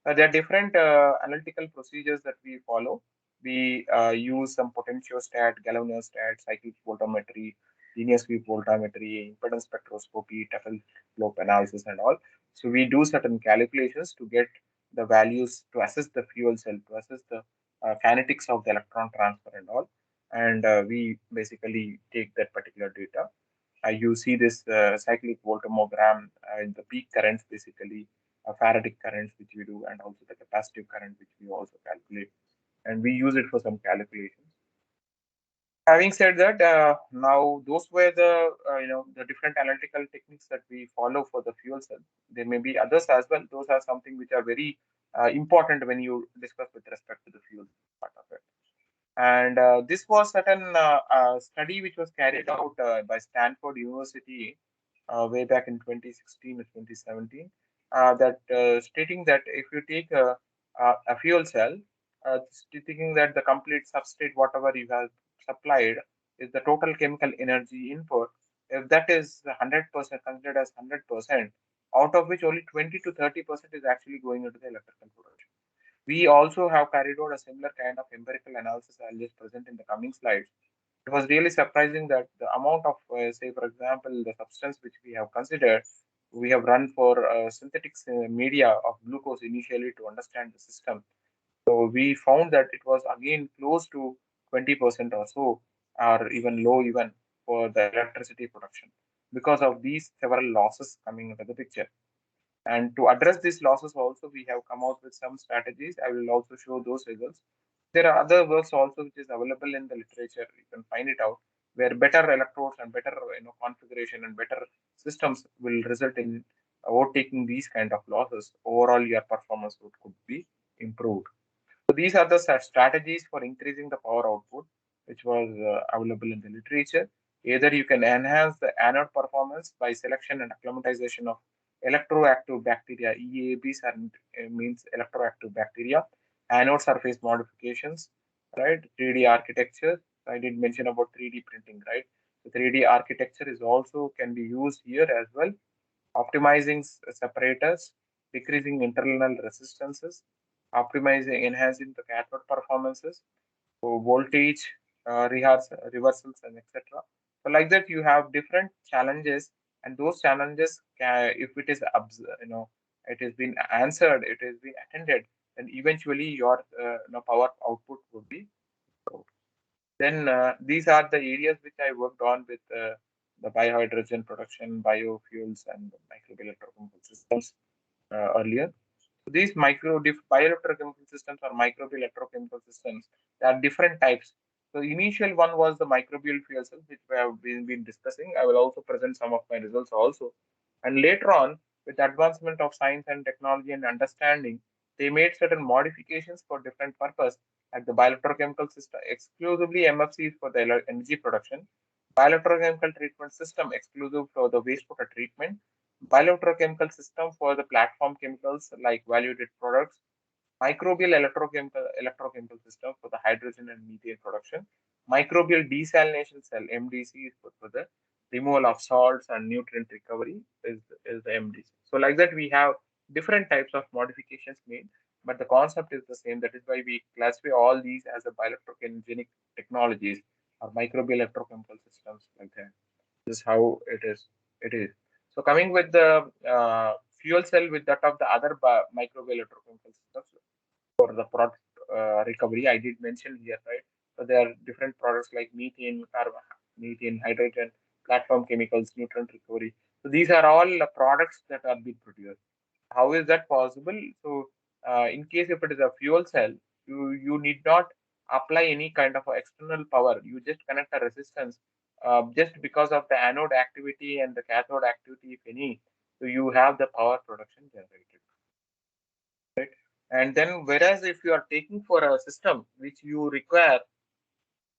There are different analytical procedures that we follow. We use some potentiostat, galvanostat, cyclic voltammetry, linear sweep voltammetry, impedance spectroscopy, Tefel slope analysis, and all. So we do certain calculations to get the values to assess the fuel cell, to assess the kinetics of the electron transfer and all. And we basically take that particular data. You see this cyclic voltammogram in the peak currents, basically Faradic currents, which we do, and also the capacitive current, which we also calculate. And we use it for some calculations. Having said that, now those were the the different analytical techniques that we follow for the fuel cell. There may be others as well. Those are something which are very important when you discuss with respect to the fuel part of it. And this was certain study which was carried out by Stanford University way back in 2016 or 2017, that stating that if you take a fuel cell, stating that the complete substrate, whatever you have supplied, is the total chemical energy input. If that is 100% considered as 100%, out of which only 20 to 30% is actually going into the electrical production. We also have carried out a similar kind of empirical analysis. I'll just present in the coming slides. It was really surprising that the amount of, say, for example, the substance which we have considered, we have run for synthetic media of glucose initially to understand the system. So we found that it was again close to 20% or so, or even low even for the electricity production because of these several losses coming into the picture. And to address these losses also, we have come out with some strategies. I will also show those results. There are other works also which is available in the literature. You can find it out where better electrodes and better configuration and better systems will result in overtaking these kind of losses. Overall, your performance could be improved. So these are the strategies for increasing the power output, which was available in the literature. Either you can enhance the anode performance by selection and acclimatization of electroactive bacteria. EABs means electroactive bacteria. Anode surface modifications, right? 3D architecture. I did mention about 3D printing, right? The 3D architecture is also can be used here as well. Optimizing separators, decreasing internal resistances, optimizing, enhancing the cathode performances, so voltage reversals, and etc. So like that, you have different challenges, and those challenges, if it is, it has been answered, it has been attended, then eventually your power output would be improved. Then these are the areas which I worked on with the biohydrogen production, biofuels, and microbial electrochemical systems earlier. So these bioelectrochemical systems or microbial electrochemical systems, there are different types. So the initial one was the microbial fuel cells, which we have been discussing. I will also present some of my results also. And later on, with the advancement of science and technology and understanding, they made certain modifications for different purpose, like the bioelectrochemical system, exclusively MFCs for the energy production, bioelectrochemical treatment system exclusive for the wastewater treatment, bioelectrochemical system for the platform chemicals like value-added products, microbial electrochemical system for the hydrogen and methane production, microbial desalination cell (MDC) is for the removal of salts and nutrient recovery is the MDC. So like that, we have different types of modifications made, but the concept is the same. That is why we classify all these as a bioelectrogenic technologies or microbial electrochemical systems like that. This is how it is. It is. So coming with the fuel cell with that of the other microbial electrochemical systems for the product recovery, I did mention here, right? So there are different products like methane, carbon, methane, hydrogen, platform chemicals, nutrient recovery. So these are all products that are being produced. How is that possible? So in case if it is a fuel cell, you need not apply any kind of external power. You just connect a resistance just because of the anode activity and the cathode activity, if any. So you have the power production generated. Right? And then, whereas if you are taking for a system which you require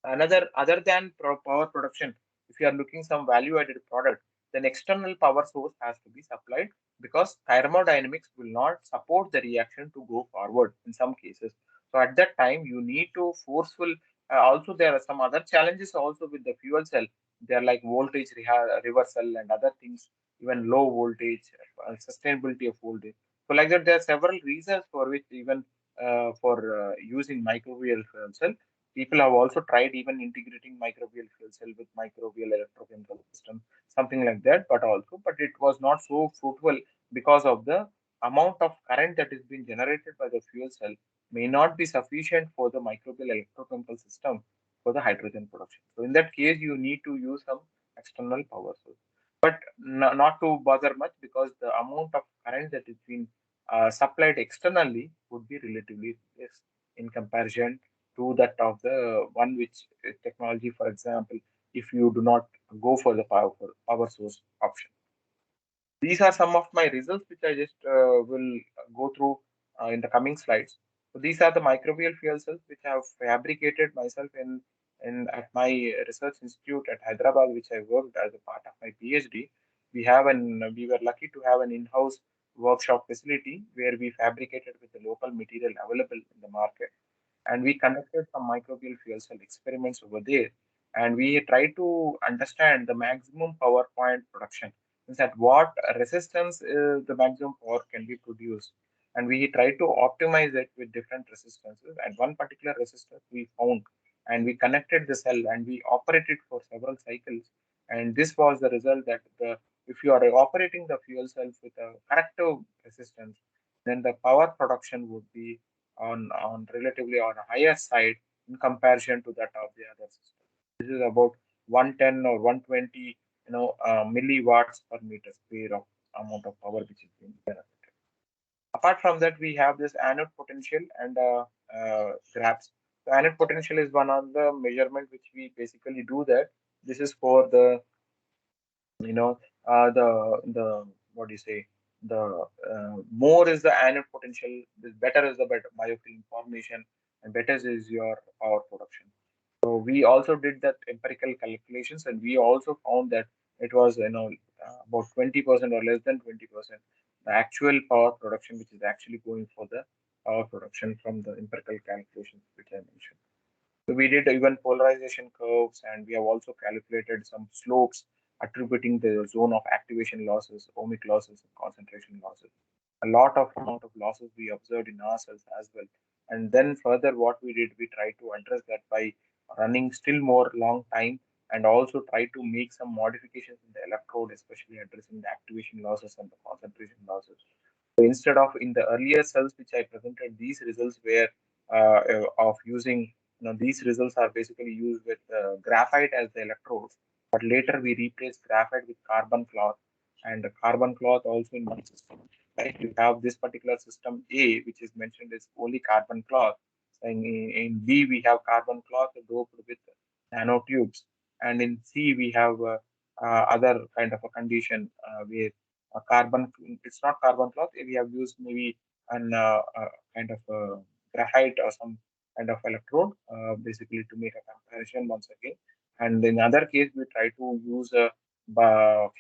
another other than power production, if you are looking some value added product, then external power source has to be supplied because thermodynamics will not support the reaction to go forward in some cases. So at that time, you need to forceful. Also, there are some other challenges also with the fuel cell. They are like voltage reversal and other things, even low voltage, sustainability of voltage. So like that, there are several reasons for which even for using microbial fuel cell. People have also tried even integrating microbial fuel cell with microbial electrochemical system, something like that, but it was not so fruitful because of the amount of current that is being generated by the fuel cell may not be sufficient for the microbial electrochemical system for the hydrogen production. So in that case, you need to use some external power source, but not to bother much because the amount of current that is being supplied externally would be relatively less in comparison to that of the one which technology, for example, if you do not go for the power source option. These are some of my results which I just will go through in the coming slides. So these are the microbial fuel cells which I have fabricated myself in at my research institute at Hyderabad, which I worked as a part of my PhD. We were lucky to have an in-house workshop facility where we fabricated with the local material available in the market, and we conducted some microbial fuel cell experiments over there, and we tried to understand the maximum power point production, means at what resistance the maximum power can be produced, and we tried to optimize it with different resistances, and one particular resistance we found, and we connected the cell and we operated for several cycles, and this was the result that the if you are operating the fuel cells with a corrective resistance, then the power production would be on relatively on a higher side in comparison to that of the other system. This is about 110 or 120, milliwatts per meter square of amount of power which is being generated. Apart from that, we have this anode potential and graphs. The anode potential is one of the measurement which we basically do that. This is for the the what do you say, the more is the anode potential, the better is the better biofilm formation, and better is your power production. So we also did that empirical calculations, and we also found that it was about 20% or less than 20% the actual power production which is actually going for the power production from the empirical calculations which I mentioned. So we did even polarization curves, and we have also calculated some slopes attributing the zone of activation losses, ohmic losses, and concentration losses. A lot of amount of losses we observed in our cells as well. And then further, what we did, we tried to address that by running still more long time and also try to make some modifications in the electrode, especially addressing the activation losses and the concentration losses. So instead of in the earlier cells which I presented, these results were of using, these results are basically used with graphite as the electrodes, but later we replaced graphite with carbon cloth, and the carbon cloth also in one system. Right, you have this particular system A, which is mentioned as only carbon cloth. In B, we have carbon cloth doped with nanotubes, and in C, we have other kind of a condition where carbon, it's not carbon cloth. We have used maybe an kind of graphite or some kind of electrode, basically to make a comparison once again. And in other case, we try to use a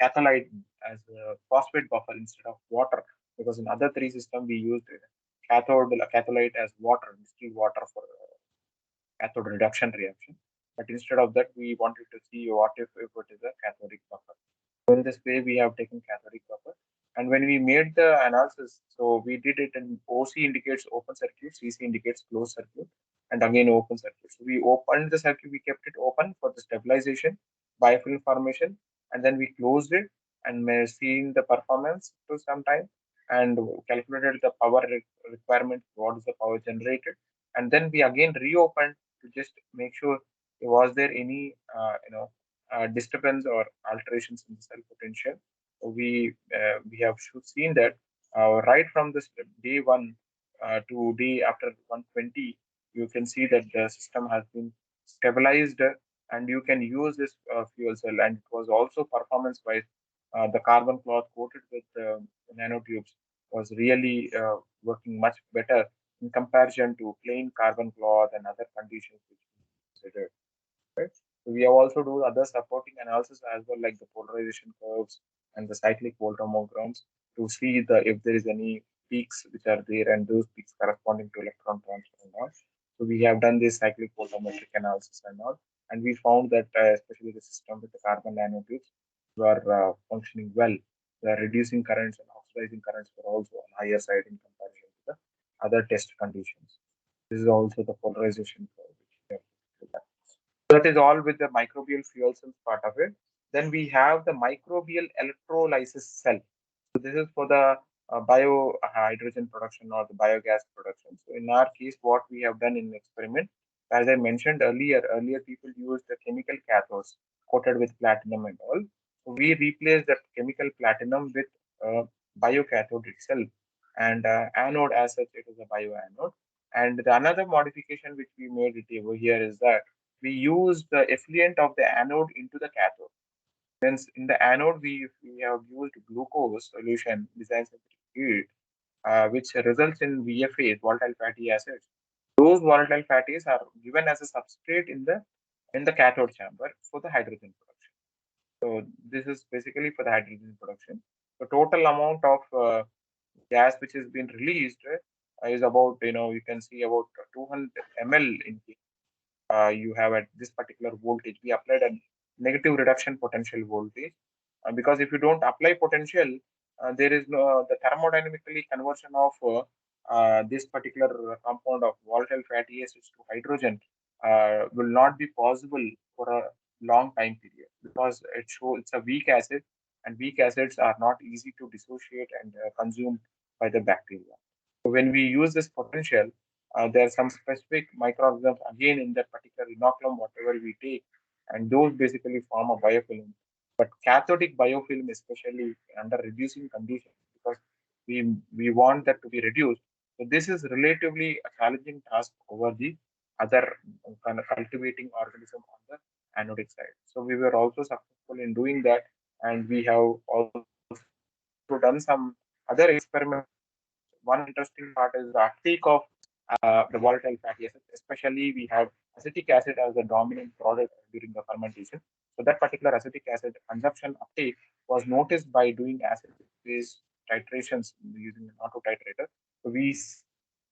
catholyte as a phosphate buffer instead of water, because in other three systems we used catholyte as water, distilled water for cathode reduction reaction. But instead of that, we wanted to see what if it is a cathodic buffer. So in this way, we have taken cathodic buffer. And when we made the analysis, so we did it in OC indicates open circuit, CC indicates closed circuit, and again open circuit. So we opened the circuit, we kept it open for the stabilization, biofilm formation, and then we closed it and we're seeing the performance to some time and calculated the power requirement, what is the power generated, and then we again reopened to just make sure was there any disturbance or alterations in the cell potential. We have seen that right from this day 1 to day after 120, you can see that the system has been stabilized, and you can use this fuel cell, and it was also performance wise. The carbon cloth coated with nanotubes was really working much better in comparison to plain carbon cloth and other conditions which we considered. Right? So we have also do other supporting analysis as well, like the polarization curves and the cyclic voltammograms, to see if there is any peaks which are there and those peaks corresponding to electron transfer and all. So we have done this cyclic voltammetric analysis and all, and we found that especially the system with the carbon nanotubes were functioning well. They are reducing currents and oxidizing currents were also on higher side in comparison to the other test conditions. This is also the polarization curve which we have looked at. That is all with the microbial fuel cells part of it. Then we have the microbial electrolysis cell. So this is for the biohydrogen production or the biogas production. So in our case, what we have done in experiment, as I mentioned earlier people used the chemical cathodes coated with platinum and all. So we replaced that chemical platinum with biocathode itself, and anode as such, it is a bioanode. And the another modification which we made it over here is that we use the effluent of the anode into the cathode. Hence, in the anode, we have used glucose solution designed heat, which results in VFAs, volatile fatty acids. Those volatile fatties are given as a substrate in the cathode chamber for the hydrogen production. So this is basically for the hydrogen production. The total amount of gas which has been released is about, you can see about 200 ml in you have at this particular voltage. We applied a negative reduction potential voltage, because if you don't apply potential, there is no the thermodynamically conversion of this particular compound of volatile fatty acids to hydrogen will not be possible for a long time period, because it's a weak acid, and weak acids are not easy to dissociate and consume by the bacteria. So when we use this potential, there are some specific microorganisms again in that particular inoculum, whatever we take, and those basically form a biofilm. But cathodic biofilm, especially under reducing conditions, because we want that to be reduced. So this is relatively a challenging task over the other kind of cultivating organism on the anodic side. So we were also successful in doing that, and we have also done some other experiments. One interesting part is the uptake of the volatile fatty acids, especially we have acetic acid as the dominant product during the fermentation. So that particular acetic acid consumption uptake was noticed by doing acid-based titrations using an auto titrator. So we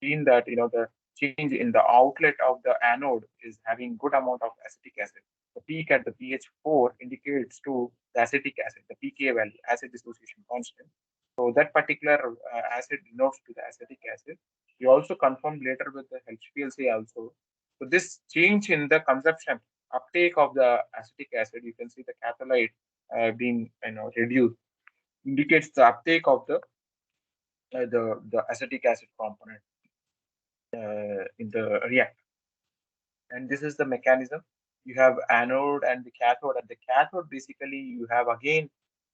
seen that the change in the outlet of the anode is having good amount of acetic acid. The peak at the pH 4 indicates to the acetic acid, the pK value, acid dissociation constant. So that particular acid denotes to the acetic acid. We also confirmed later with the HPLC also. So this change in the consumption uptake of the acetic acid. You can see the catalyte being reduced, indicates the uptake of the acetic acid component in the reactor. And this is the mechanism. You have anode and the cathode. At the cathode, basically, you have again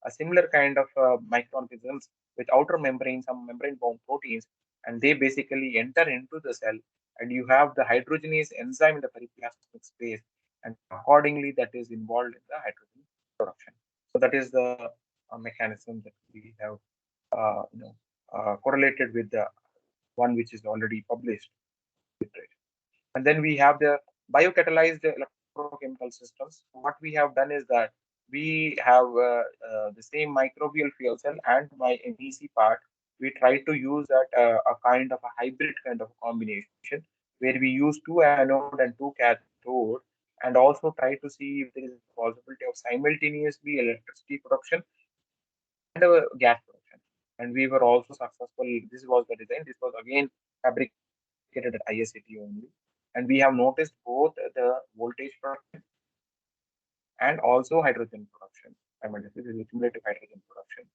a similar kind of microorganisms with outer membrane, some membrane-bound proteins, and they basically enter into the cell. And you have the hydrogenase enzyme in the periplasmic space, and accordingly, that is involved in the hydrogen production. So that is the mechanism that we have, correlated with the one which is already published. And then we have the biocatalyzed electrochemical systems. What we have done is that we have the same microbial fuel cell and my MEC part. We try to use that a kind of a hybrid kind of combination where we use two anode and two cathode, and also try to see if there is a possibility of simultaneously electricity production and gas production. And we were also successful. This was the design. This was again fabricated at ISCT only. And we have noticed both the voltage production and also hydrogen production. I mean, this is cumulative hydrogen production.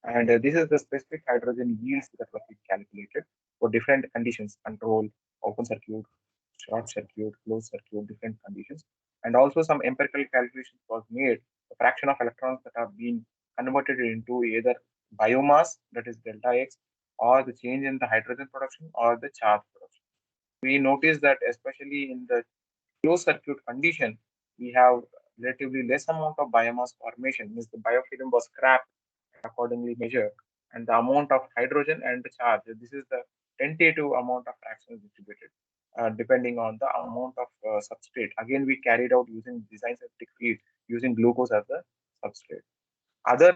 And this is the specific hydrogen yields that were calculated for different conditions: control, open circuit, short circuit, closed circuit, different conditions. And also some empirical calculations was made, the fraction of electrons that have been converted into either biomass, that is delta X, or the change in the hydrogen production or the charge production. We notice that especially in the closed circuit condition, we have relatively less amount of biomass formation, means the biofilm was scrapped, accordingly measured, and the amount of hydrogen and the charge. This is the tentative amount of fractions distributed, depending on the amount of substrate. Again, we carried out using design scientific field, using glucose as the substrate. Other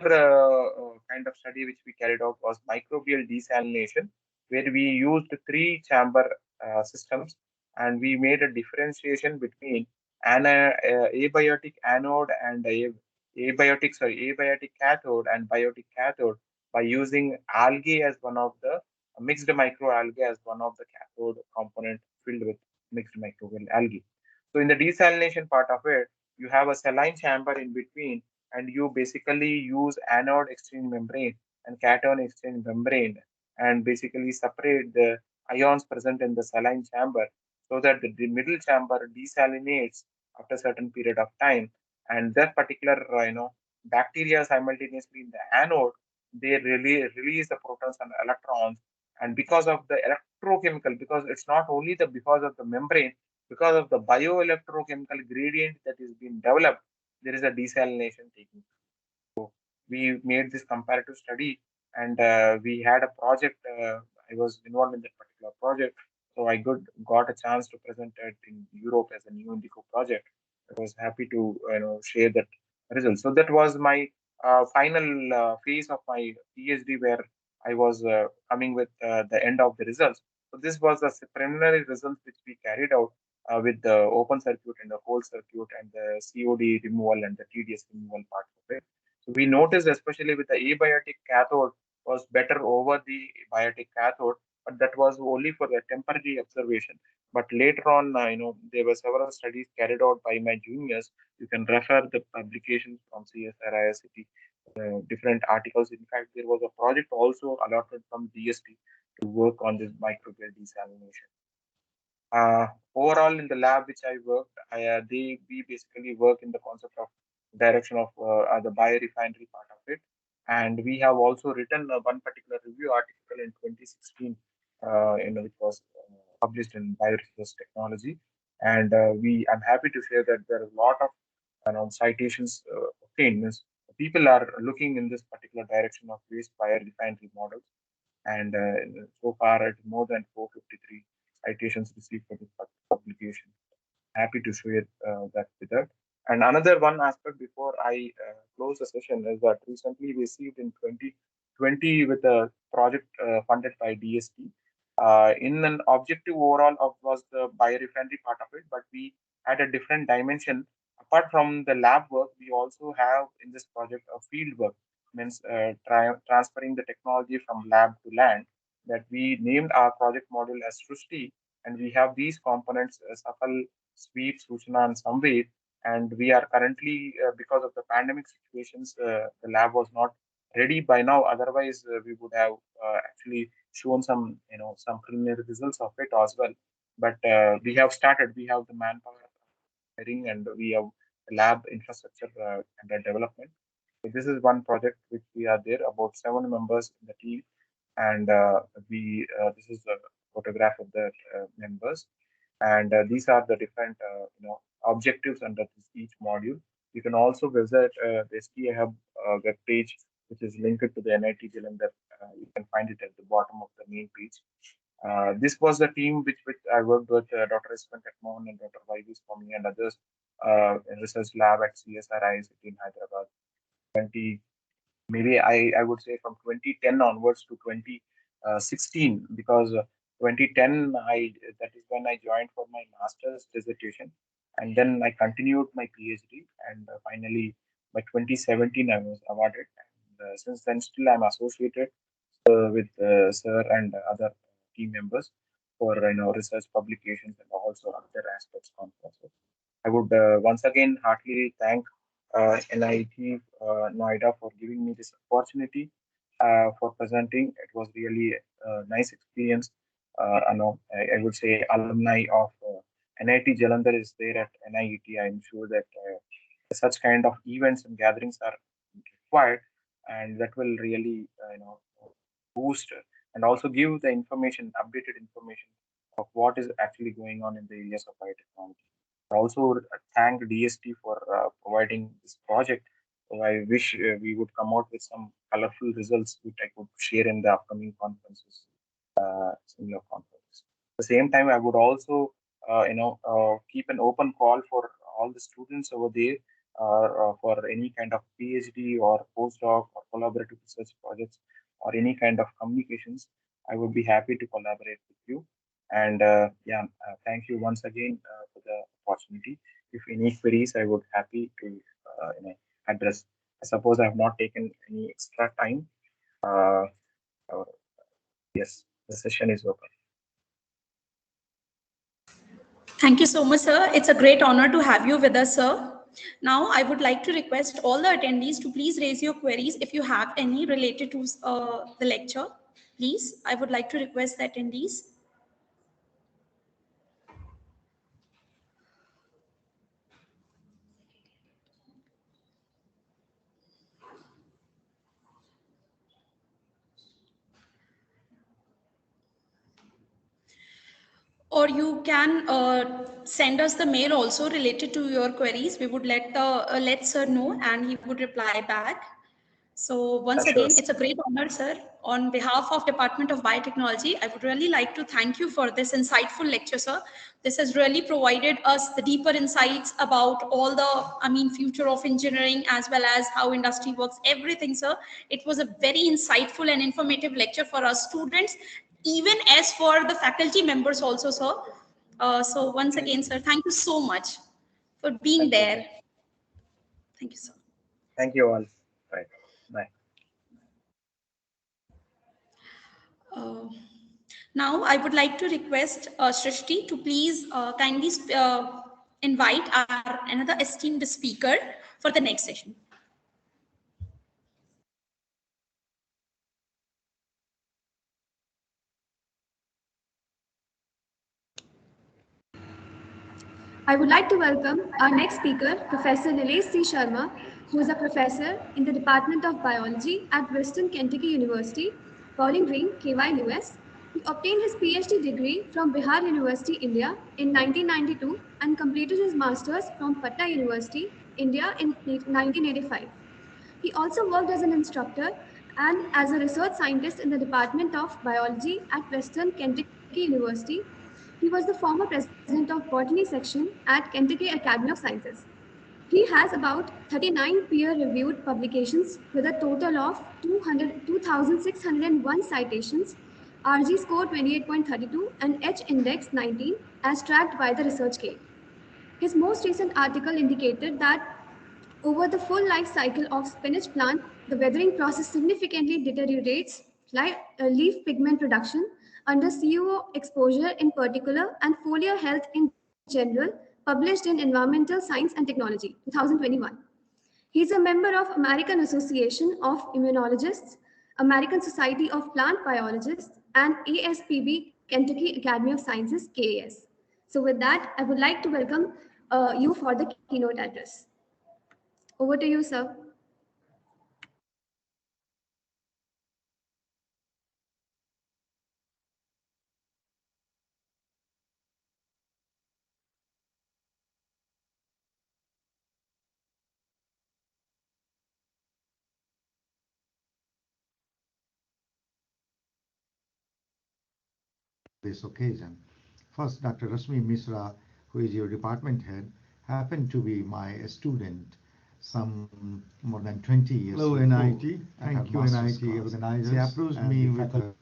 kind of study which we carried out was microbial desalination, where we used three chamber systems, and we made a differentiation between an abiotic anode and abiotic cathode and biotic cathode by using algae as one of the mixed microalgae as one of the cathode component filled with mixed microbial algae. So in the desalination part of it, you have a saline chamber in between, and you basically use anode exchange membrane and cation exchange membrane, and basically separate the ions present in the saline chamber so that the middle chamber desalinates after a certain period of time, and that particular bacteria simultaneously in the anode, they really release the protons and electrons. And because of the electrochemical, because it's not only the because of the membrane, because of the bioelectrochemical gradient that is being developed, there is a desalination taking. So we made this comparative study, and we had a project. I was involved in that particular project, so I got a chance to present it in Europe as a new Indico project. I was happy to share that result. So that was my final phase of my PhD, where I was coming with the end of the results. So this was the preliminary results which we carried out with the open circuit and the whole circuit and the COD removal and the TDS removal part of it. So we noticed, especially with the abiotic cathode, was better over the biotic cathode, but that was only for the temporary observation. But later on, there were several studies carried out by my juniors. You can refer the publications from CSR, ISCT, different articles. In fact, there was a project also allotted from DST to work on this microbial desalination. Overall, in the lab which I worked, we basically work in the concept of direction of the biorefinery part of it, and we have also written one particular review article in 2016, which was published in Bioresource Technology, and I'm happy to share that there are a lot of citations obtained. Means people are looking in this particular direction of waste biorefinery models, and so far it's more than 453 citations received for this publication. Happy to share that with that. And another one aspect before I close the session is that recently we received in 2020 with a project funded by DST. In an objective overall of was the biorefinery part of it, but we had a different dimension. Apart from the lab work, we also have in this project a field work, means transferring the technology from lab to land, that we named our project model as Srushti, and we have these components: Safal, Sweet, Suchna, and Samved. And we are currently, because of the pandemic situations, the lab was not ready by now. Otherwise, we would have actually shown some, some preliminary results of it as well. But we have started. We have the manpower hiring, and we have lab infrastructure under development. So this is one project which we are there, about 7 members in the team, and this is a photograph of the members, and these are the different objectives under each module. You can also visit the STA Hub web page, which is linked to the NIT Jalandhar. You can find it at the bottom of the main page. This was the team which I worked with Dr. Isman Tekmohan and Dr. Y.V. Swami and others in research lab at CSRI in Hyderabad. 20, maybe I would say from 2010 onwards to 2016, because 2010 that is when I joined for my master's dissertation, and then I continued my PhD, and finally by 2017 I was awarded. And since then, still I'm associated with Sir and other team members for research publications and also other aspects conferences. I would once again heartily thank NIT Noida for giving me this opportunity for presenting. It was really a nice experience. I would say alumni of NIT Jalandhar is there at NIT. I'm sure that such kind of events and gatherings are required, and that will really boost and also give the information, updated information of what is actually going on in the areas of biotechnology. I also thank DST for providing this project. So I wish we would come out with some colorful results which I could share in the upcoming conferences, similar conferences. At the same time, I would also, keep an open call for all the students over there for any kind of PhD or postdoc or collaborative research projects or any kind of communications. I would be happy to collaborate with you. And thank you once again for the opportunity. If any queries, I would happy to address. I suppose I have not taken any extra time. Yes, the session is open. Thank you so much, sir. It's a great honor to have you with us, sir. Now, I would like to request all the attendees to please raise your queries if you have any related to the lecture. Please, I would like to request the attendees. Or you can send us the mail also related to your queries. We would let sir know and he would reply back. So once again, it's a great honor, sir. On behalf of Department of Biotechnology, I would really like to thank you for this insightful lecture, sir. This has really provided us the deeper insights about all the, future of engineering as well as how industry works, everything, sir. It was a very insightful and informative lecture for us students, even as for the faculty members also, sir. So once again, sir, thank you so much for being there. Thank you, sir. Thank you all. Right. Bye. Now, I would like to request Srishti to please kindly invite our another esteemed speaker for the next session. I would like to welcome our next speaker, Professor Nilesh C. Sharma, who is a professor in the Department of Biology at Western Kentucky University, Bowling Green, KY, US. He obtained his PhD degree from Bihar University, India in 1992 and completed his master's from Patna University, India in 1985. He also worked as an instructor and as a research scientist in the Department of Biology at Western Kentucky University. He was the former president of Botany section at Kentucky Academy of Sciences. He has about 39 peer-reviewed publications with a total of 2,601 citations, RG score 28.32 and H index 19 as tracked by the ResearchGate. His most recent article indicated that over the full life cycle of spinach plant, the weathering process significantly deteriorates leaf pigment production under CUO exposure in particular and foliar health in general, published in Environmental Science and Technology, 2021. He is a member of American Association of Immunologists, American Society of Plant Biologists, and ASPB, Kentucky Academy of Sciences, KAS. So with that, I would like to welcome you for the keynote address. Over to you, sir. This occasion. First, Dr. Rashmi Misra, who is your department head, happened to be my student some more than 20 years ago. Hello, NIT. Thank you, NIT organizers. She approached me with a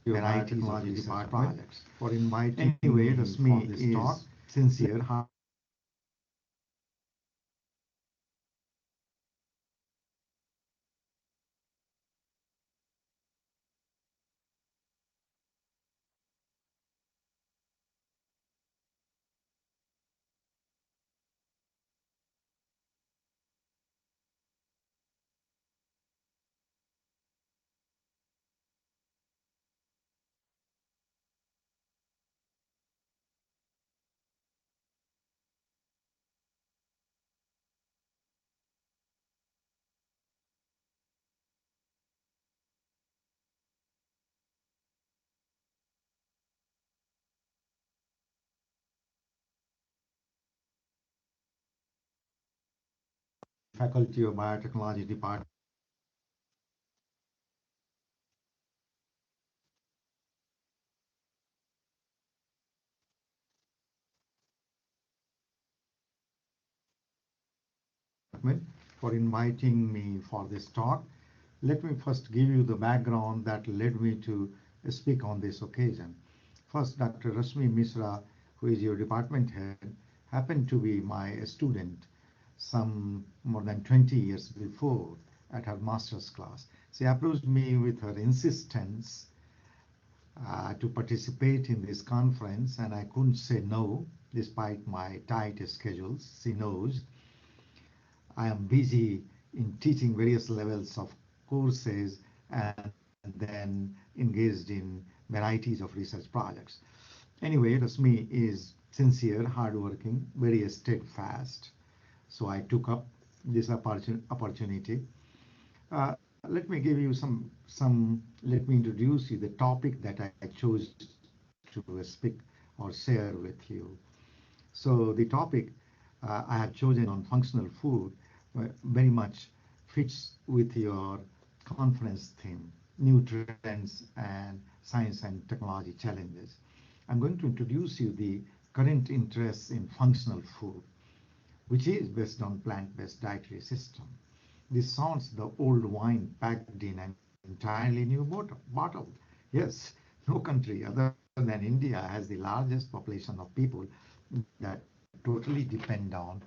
varieties of research projects. For inviting anyway, Rashmi is talk, sincere, Faculty of Biotechnology Department. For inviting me for this talk. Let me first give you the background that led me to speak on this occasion. First, Dr. Rashmi Misra, who is your department head, happened to be my student some more than 20 years before at her master's class. She approached me with her insistence to participate in this conference, and I couldn't say no despite my tight schedules. She knows I am busy in teaching various levels of courses and then engaged in varieties of research projects. Anyway, Rashmi is sincere, hardworking, very steadfast. So I took up this opportunity. Let me give you let me introduce you the topic that I chose to speak or share with you. So the topic I have chosen on functional food very much fits with your conference theme, new trends and science and technology challenges. I'm going to introduce you the current interests in functional food, which is based on plant-based dietary system. This sounds the old wine packed in an entirely new bottle. Yes, no country other than India has the largest population of people that totally depend on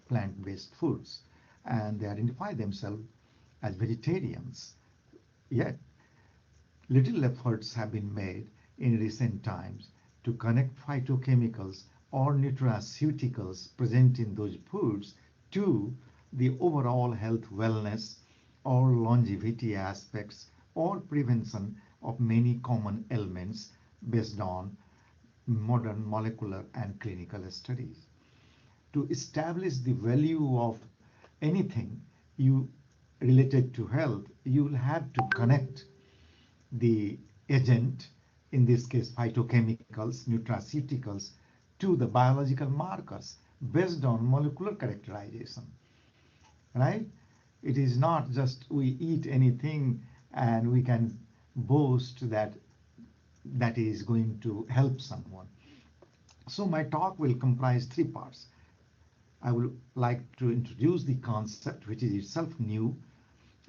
plant-based foods, and they identify themselves as vegetarians. Yet, little efforts have been made in recent times to connect phytochemicals or nutraceuticals present in those foods to the overall health, wellness, or longevity aspects or prevention of many common ailments based on modern molecular and clinical studies. To establish the value of anything you related to health, you will have to connect the agent, in this case phytochemicals, nutraceuticals, to the biological markers based on molecular characterization, right? It is not just we eat anything and we can boast that that is going to help someone. So my talk will comprise three parts. I would like to introduce the concept, which is itself new,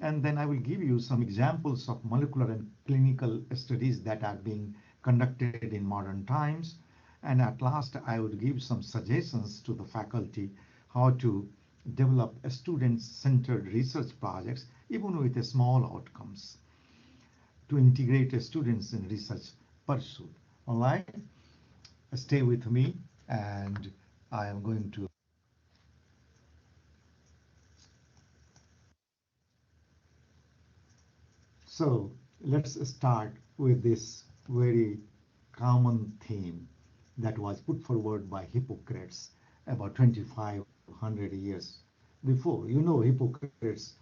and then I will give you some examples of molecular and clinical studies that are being conducted in modern times. And at last, I would give some suggestions to the faculty how to develop a student-centered research projects, even with a small outcomes, to integrate students in research pursuit. All right, stay with me, and I am going to. So let's start with this very common theme that was put forward by Hippocrates about 2500 years before. You know, Hippocrates,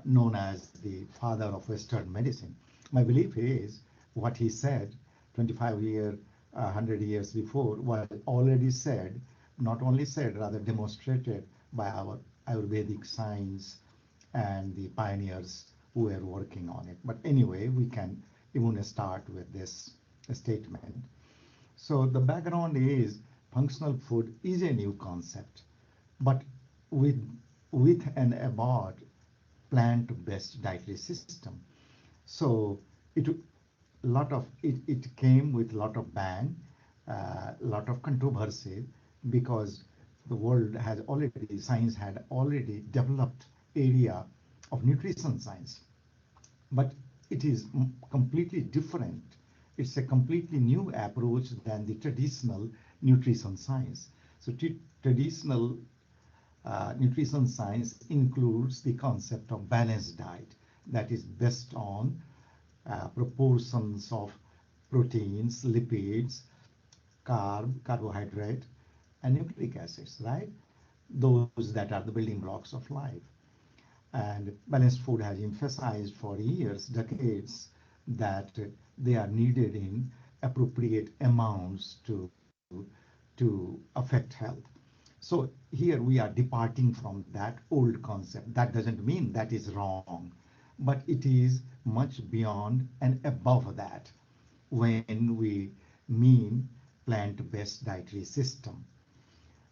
known as the father of Western medicine. My belief is what he said 100 years before was already said, not only said, rather demonstrated by our Ayurvedic science and the pioneers who were working on it. But anyway, we can even start with this statement. So the background is functional food is a new concept, but with and about plant-based dietary system. So it came with a lot of bang, lot of controversy, because the world has already, science had already developed area of nutrition science, but it is completely different. It's a completely new approach than the traditional nutrition science. So traditional nutrition science includes the concept of balanced diet that is based on proportions of proteins, lipids, carbohydrate, and nucleic acids, right? Those that are the building blocks of life. And balanced food has emphasized for years, decades, that they are needed in appropriate amounts to affect health. So here we are departing from that old concept. That doesn't mean that is wrong, but it is much beyond and above that when we mean plant-based dietary system.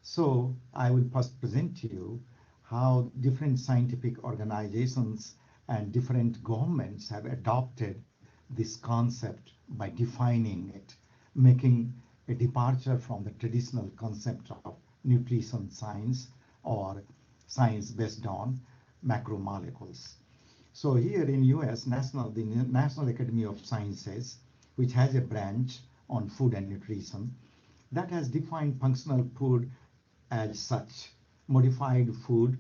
So I will first present to you how different scientific organizations and different governments have adopted this concept by defining it, making a departure from the traditional concept of nutrition science or science based on macromolecules. So here in US, the National Academy of Sciences, which has a branch on food and nutrition, that has defined functional food as such: modified food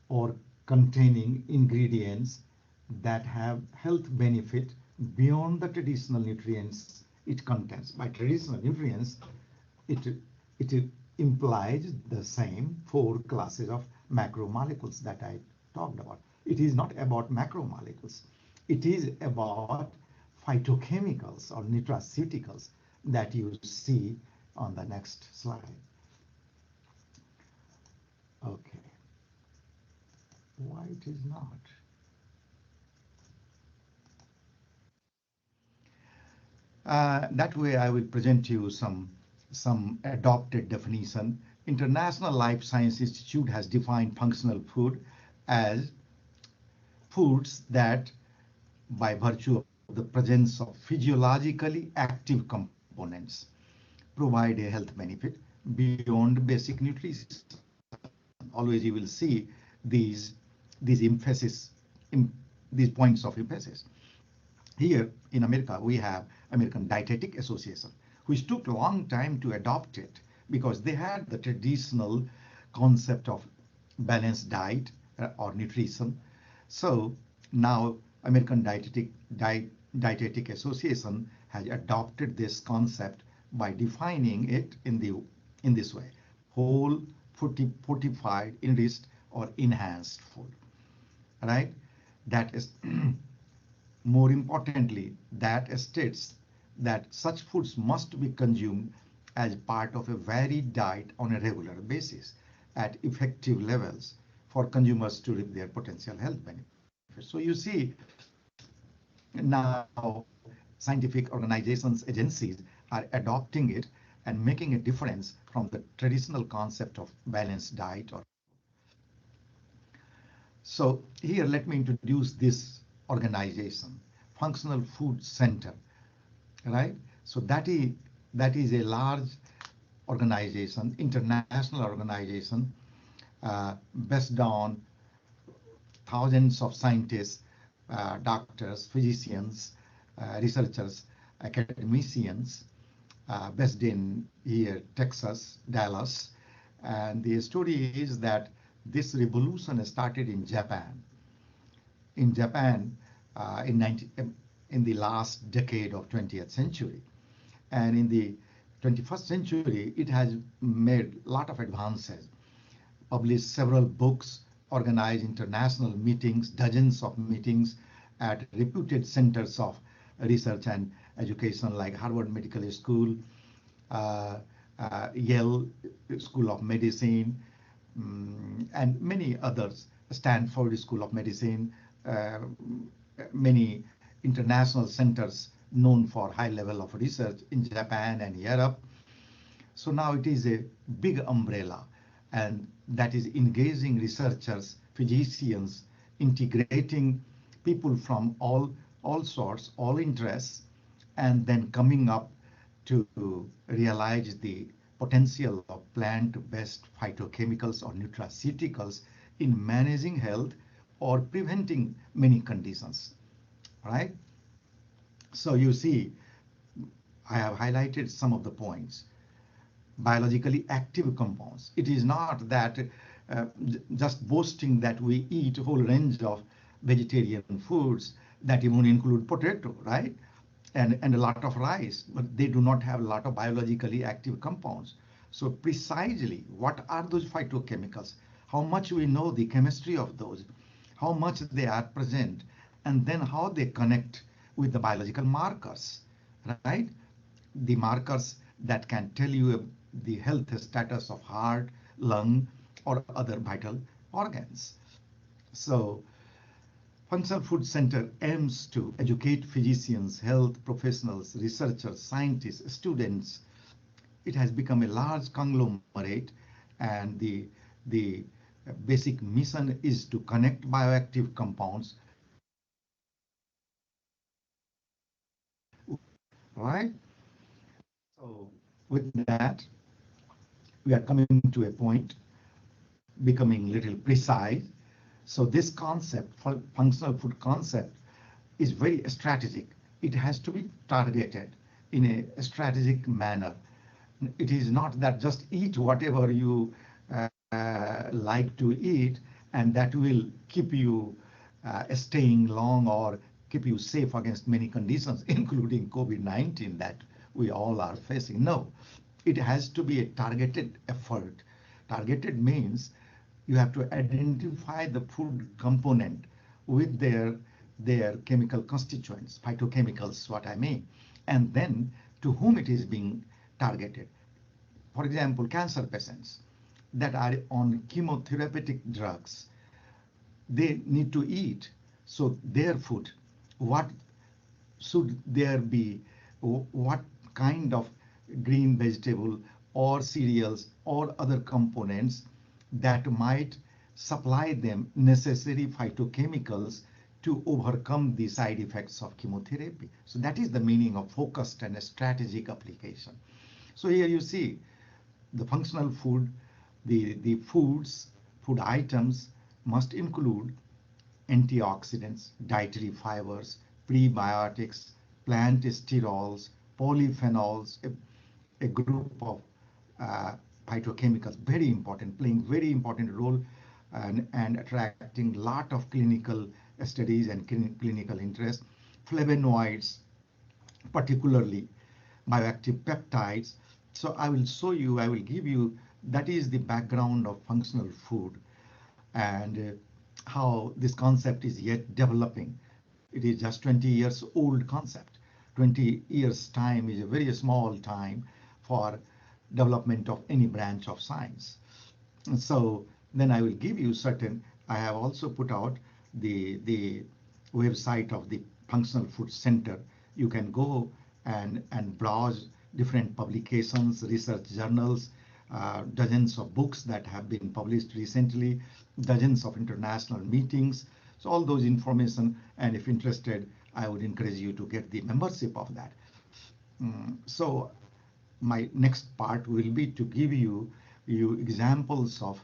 or containing ingredients that have health benefit beyond the traditional nutrients it contains. By traditional nutrients, it implies the same four classes of macromolecules that I talked about. It is not about macromolecules. It is about phytochemicals or nutraceuticals that you see on the next slide. Okay. Why it is not? That way I will present you some adopted definition. International Life Science Institute has defined functional food as foods that, by virtue of the presence of physiologically active components, provide a health benefit beyond basic nutrition. Always you will see these emphasis, these points of emphasis. Here in America, we have American Dietetic Association, which took a long time to adopt it because they had the traditional concept of balanced diet or nutrition. So now American Dietetic Association has adopted this concept by defining it in this way: whole, fortified, enriched, or enhanced food. Right? That is more importantly, that states that such foods must be consumed as part of a varied diet on a regular basis at effective levels for consumers to reap their potential health benefits. So you see now scientific organizations, agencies are adopting it and making a difference from the traditional concept of balanced diet. So here let me introduce this organization, Functional Food Center, right? So that is That is a large organization, international organization, based on thousands of scientists, doctors, physicians, researchers, academicians, based in here, Texas, Dallas. And the story is that this revolution started in Japan. In Japan, in the last decade of 20th century. And in the 21st century, it has made a lot of advances, published several books, organized international meetings, dozens of meetings at reputed centers of research and education like Harvard Medical School, Yale School of Medicine, and many others, Stanford School of Medicine, many international centers known for high level of research in Japan and Europe. So now it is a big umbrella, and that is engaging researchers, physicians, integrating people from all sorts, all interests, and then coming up to realize the potential of plant-based phytochemicals or nutraceuticals in managing health or preventing many conditions, right? So you see, I have highlighted some of the points. Biologically active compounds. It is not that just boasting that we eat a whole range of vegetarian foods that even include potato, right? And a lot of rice, but they do not have a lot of biologically active compounds. So precisely, what are those phytochemicals? How much we know the chemistry of those, how much they are present, and then how they connect with the biological markers, right? The markers that can tell you the health status of heart, lung, or other vital organs. So Functional Food Center aims to educate physicians, health professionals, researchers, scientists, students. It has become a large conglomerate, and the basic mission is to connect bioactive compounds, right? So with that, we are coming to a point, becoming a little precise. So this concept, functional food concept, is very strategic. It has to be targeted in a strategic manner. It is not that just eat whatever you like to eat, and that will keep you staying long or keep you safe against many conditions, including COVID-19 that we all are facing. No, it has to be a targeted effort. Targeted means you have to identify the food component with their chemical constituents, phytochemicals, what I mean, and then to whom it is being targeted. For example, cancer patients that are on chemotherapeutic drugs, they need to eat. So their food, what should there be, what kind of green vegetable or cereals or other components that might supply them necessary phytochemicals to overcome the side effects of chemotherapy. So that is the meaning of focused and strategic application. So here you see the functional food, the food items must include antioxidants, dietary fibers, prebiotics, plant sterols, polyphenols, a group of phytochemicals, very important, playing very important role and attracting lot of clinical studies and clinical interest. Flavonoids, particularly bioactive peptides. So I will show you, I will give you, that is the background of functional food and how this concept is yet developing. It is just 20 years old concept. 20 years time is a very small time for development of any branch of science. And so then I will give you certain, I have also put out the website of the Functional Food Center. You can go and browse different publications, research journals, dozens of books that have been published recently, dozens of international meetings. So all those information, and if interested, I would encourage you to get the membership of that. So my next part will be to give you examples of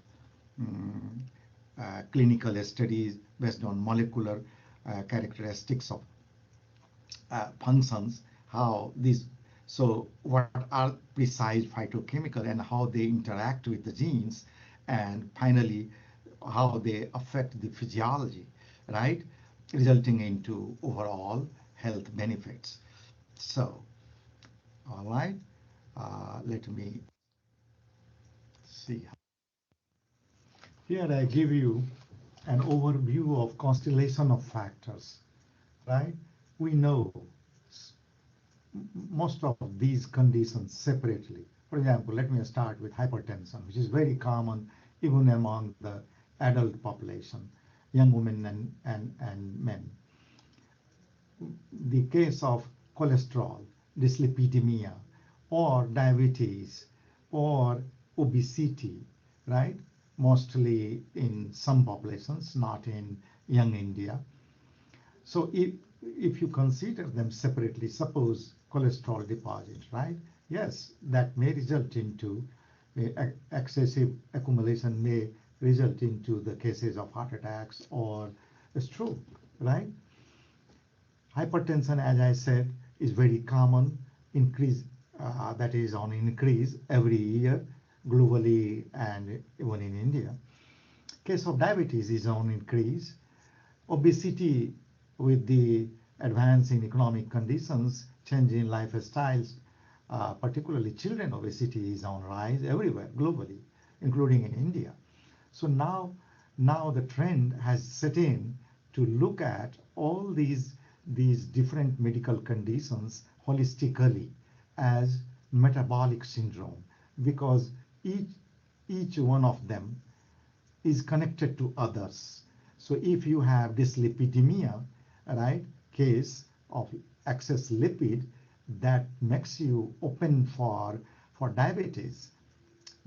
clinical studies based on molecular characteristics of functions, how these, so what are precise phytochemical and how they interact with the genes, and finally how they affect the physiology, right, resulting into overall health benefits. So, all right, let me see. Here I give you an overview of constellation of factors, right? We know most of these conditions separately. For example, let me start with hypertension, which is very common even among the adult population, young women and men. The case of cholesterol, dyslipidemia, or diabetes, or obesity, right? Mostly in some populations, not in young India. So if you consider them separately, suppose cholesterol deposit, right? Yes, that may result into excessive accumulation may result into the cases of heart attacks or a stroke, right? Hypertension, as I said, is very common, increase, that is on increase every year globally and even in India. Case of diabetes is on increase. Obesity, with the advance in economic conditions, changing lifestyles, particularly children obesity is on rise everywhere globally, including in India. So now the trend has set in to look at all these different medical conditions holistically as metabolic syndrome, because each one of them is connected to others. So if you have dyslipidemia, right, case of excess lipid, that makes you open for diabetes,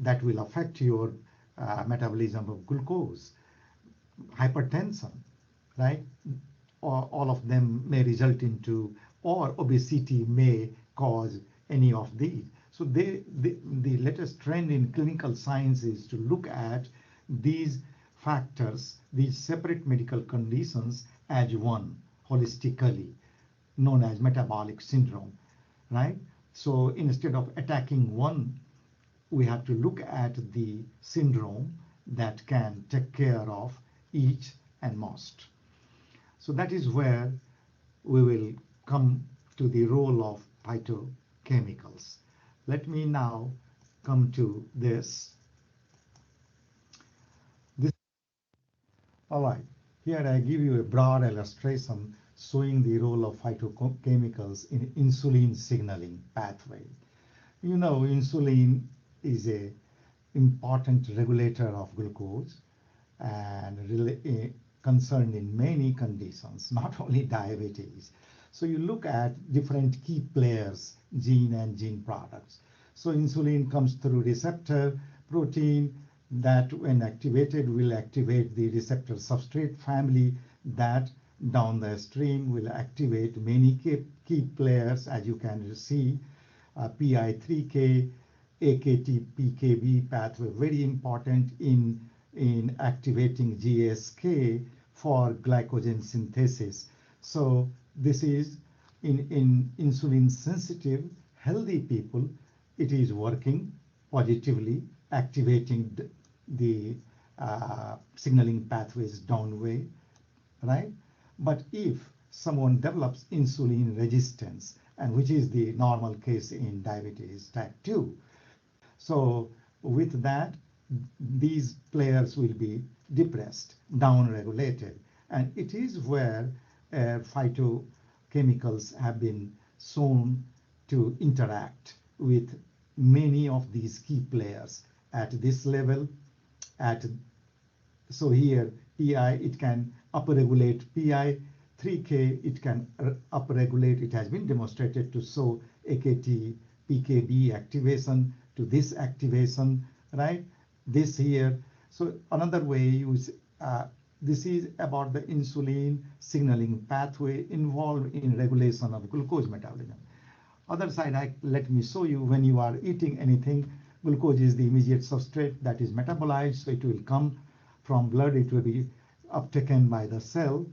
that will affect your metabolism of glucose. Hypertension, right, all of them may result into, or obesity may cause any of these. So the latest trend in clinical science is to look at these factors, these separate medical conditions, as one holistically, known as metabolic syndrome, right? So instead of attacking one, we have to look at the syndrome that can take care of each and most. So that is where we will come to the role of phytochemicals. Let me now come to this. All right, here I give you a broad illustration showing the role of phytochemicals in insulin signaling pathway. You know, insulin is a important regulator of glucose and concerned in many conditions, not only diabetes. So you look at different key players, gene and gene products. So insulin comes through receptor protein that when activated will activate the receptor substrate family that down the stream will activate many key players, as you can see, PI3K, AKT, PKB pathway, very important in activating GSK for glycogen synthesis. So this is in insulin sensitive healthy people, it is working positively, activating the signaling pathways downway, right? But if someone develops insulin resistance, and which is the normal case in diabetes type 2, so with that, these players will be depressed, downregulated, and it is where phytochemicals have been shown to interact with many of these key players at this level. So here PI, it can upregulate PI3K, it can upregulate, it has been demonstrated to show AKT PKB activation to this activation, right? This here. So another way this is about the insulin signaling pathway involved in regulation of glucose metabolism. Other side, let me show you when you are eating anything, glucose is the immediate substrate that is metabolized, so it will come from blood, it will be uptaken by the cell,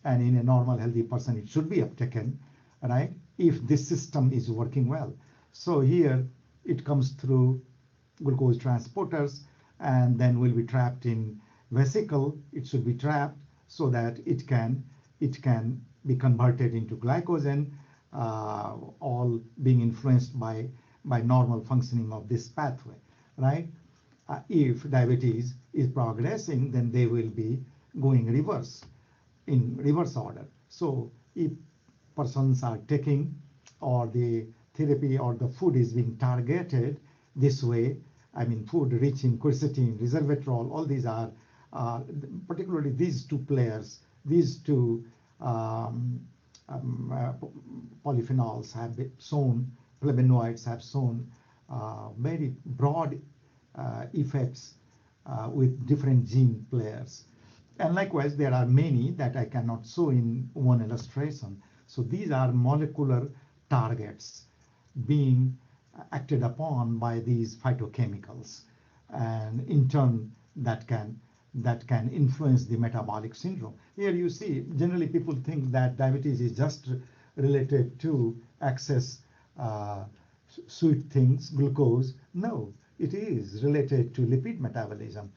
and in a normal healthy person it should be uptaken, right, if this system is working well. So here it comes through glucose transporters and then will be trapped in vesicle. It should be trapped so that it can be converted into glycogen, all being influenced by normal functioning of this pathway, right? If diabetes is progressing, then they will be going in reverse order. So if persons are taking, or the therapy or the food is being targeted this way, I mean food rich in quercetin, resveratrol, all these are, particularly these two players, these two polyphenols have been shown, flavonoids have shown very broad effects with different gene players. And likewise, there are many that I cannot show in one illustration. So these are molecular targets being acted upon by these phytochemicals, and in turn that can influence the metabolic syndrome. Here you see, generally people think that diabetes is just related to excess sweet things, glucose. No, it is related to lipid metabolism.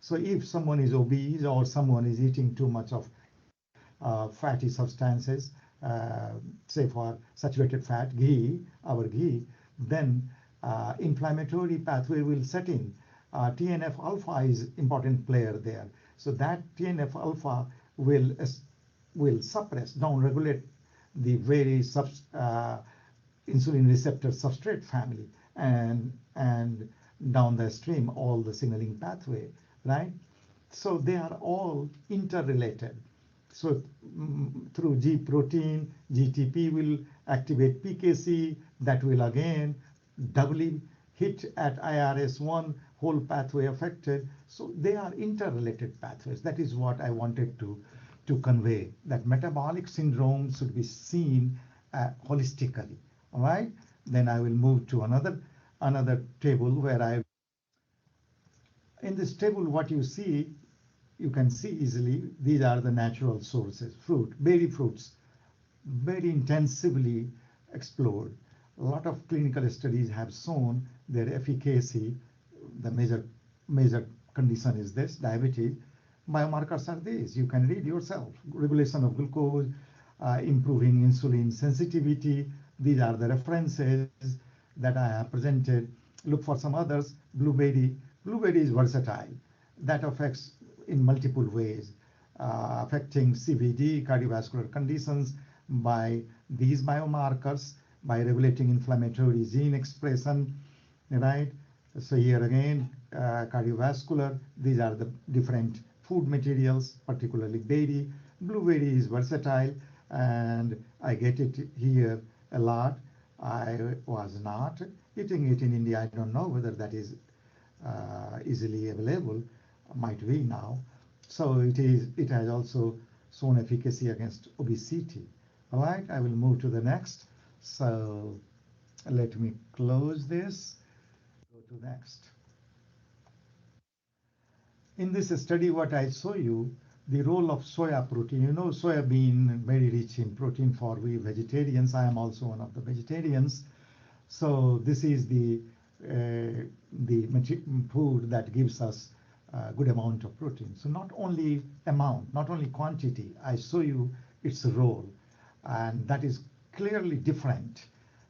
So if someone is obese or someone is eating too much of fatty substances, say for saturated fat, ghee, our ghee, then inflammatory pathway will set in. TNF alpha is important player there. So that TNF alpha will suppress, downregulate the very insulin receptor substrate family, and down the stream all the signaling pathway, right? So they are all interrelated. So through G protein, GTP will activate PKC, that will again doubly hit at IRS1, whole pathway affected. So they are interrelated pathways. That is what I wanted to convey, that metabolic syndrome should be seen holistically. All right, then I will move to another table where in this table what you see, you can see easily, these are the natural sources, berry fruits, very intensively explored. A lot of clinical studies have shown their efficacy. The major condition is this, diabetes. Biomarkers are these, you can read yourself, regulation of glucose, improving insulin sensitivity. These are the references that I have presented. Look for some others. Blueberry is versatile. That affects in multiple ways, affecting CVD, cardiovascular conditions, by these biomarkers, by regulating inflammatory gene expression, right? So here again, cardiovascular, these are the different food materials, particularly berry. Blueberry is versatile, and I get it here a lot. I was not eating it in India. I don't know whether that is easily available, might be now. So it has also shown efficacy against obesity. All right, I will move to the next. So let me close this, go to next. In this study, what I show you, the role of soya protein. You know, soya bean very rich in protein for we vegetarians. I am also one of the vegetarians. So this is the food that gives us a good amount of protein. So not only amount, not only quantity, I show you its role, and that is clearly different.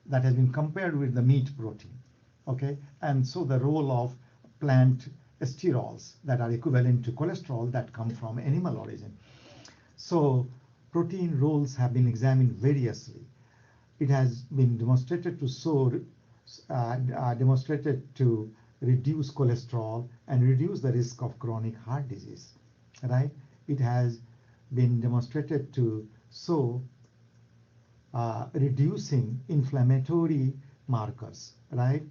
That has been compared with the meat protein, okay? And so the role of plant sterols that are equivalent to cholesterol that come from animal origin. So protein roles have been examined variously. It has been demonstrated to reduce cholesterol and reduce the risk of chronic heart disease, right? It has been demonstrated to show reducing inflammatory markers, right?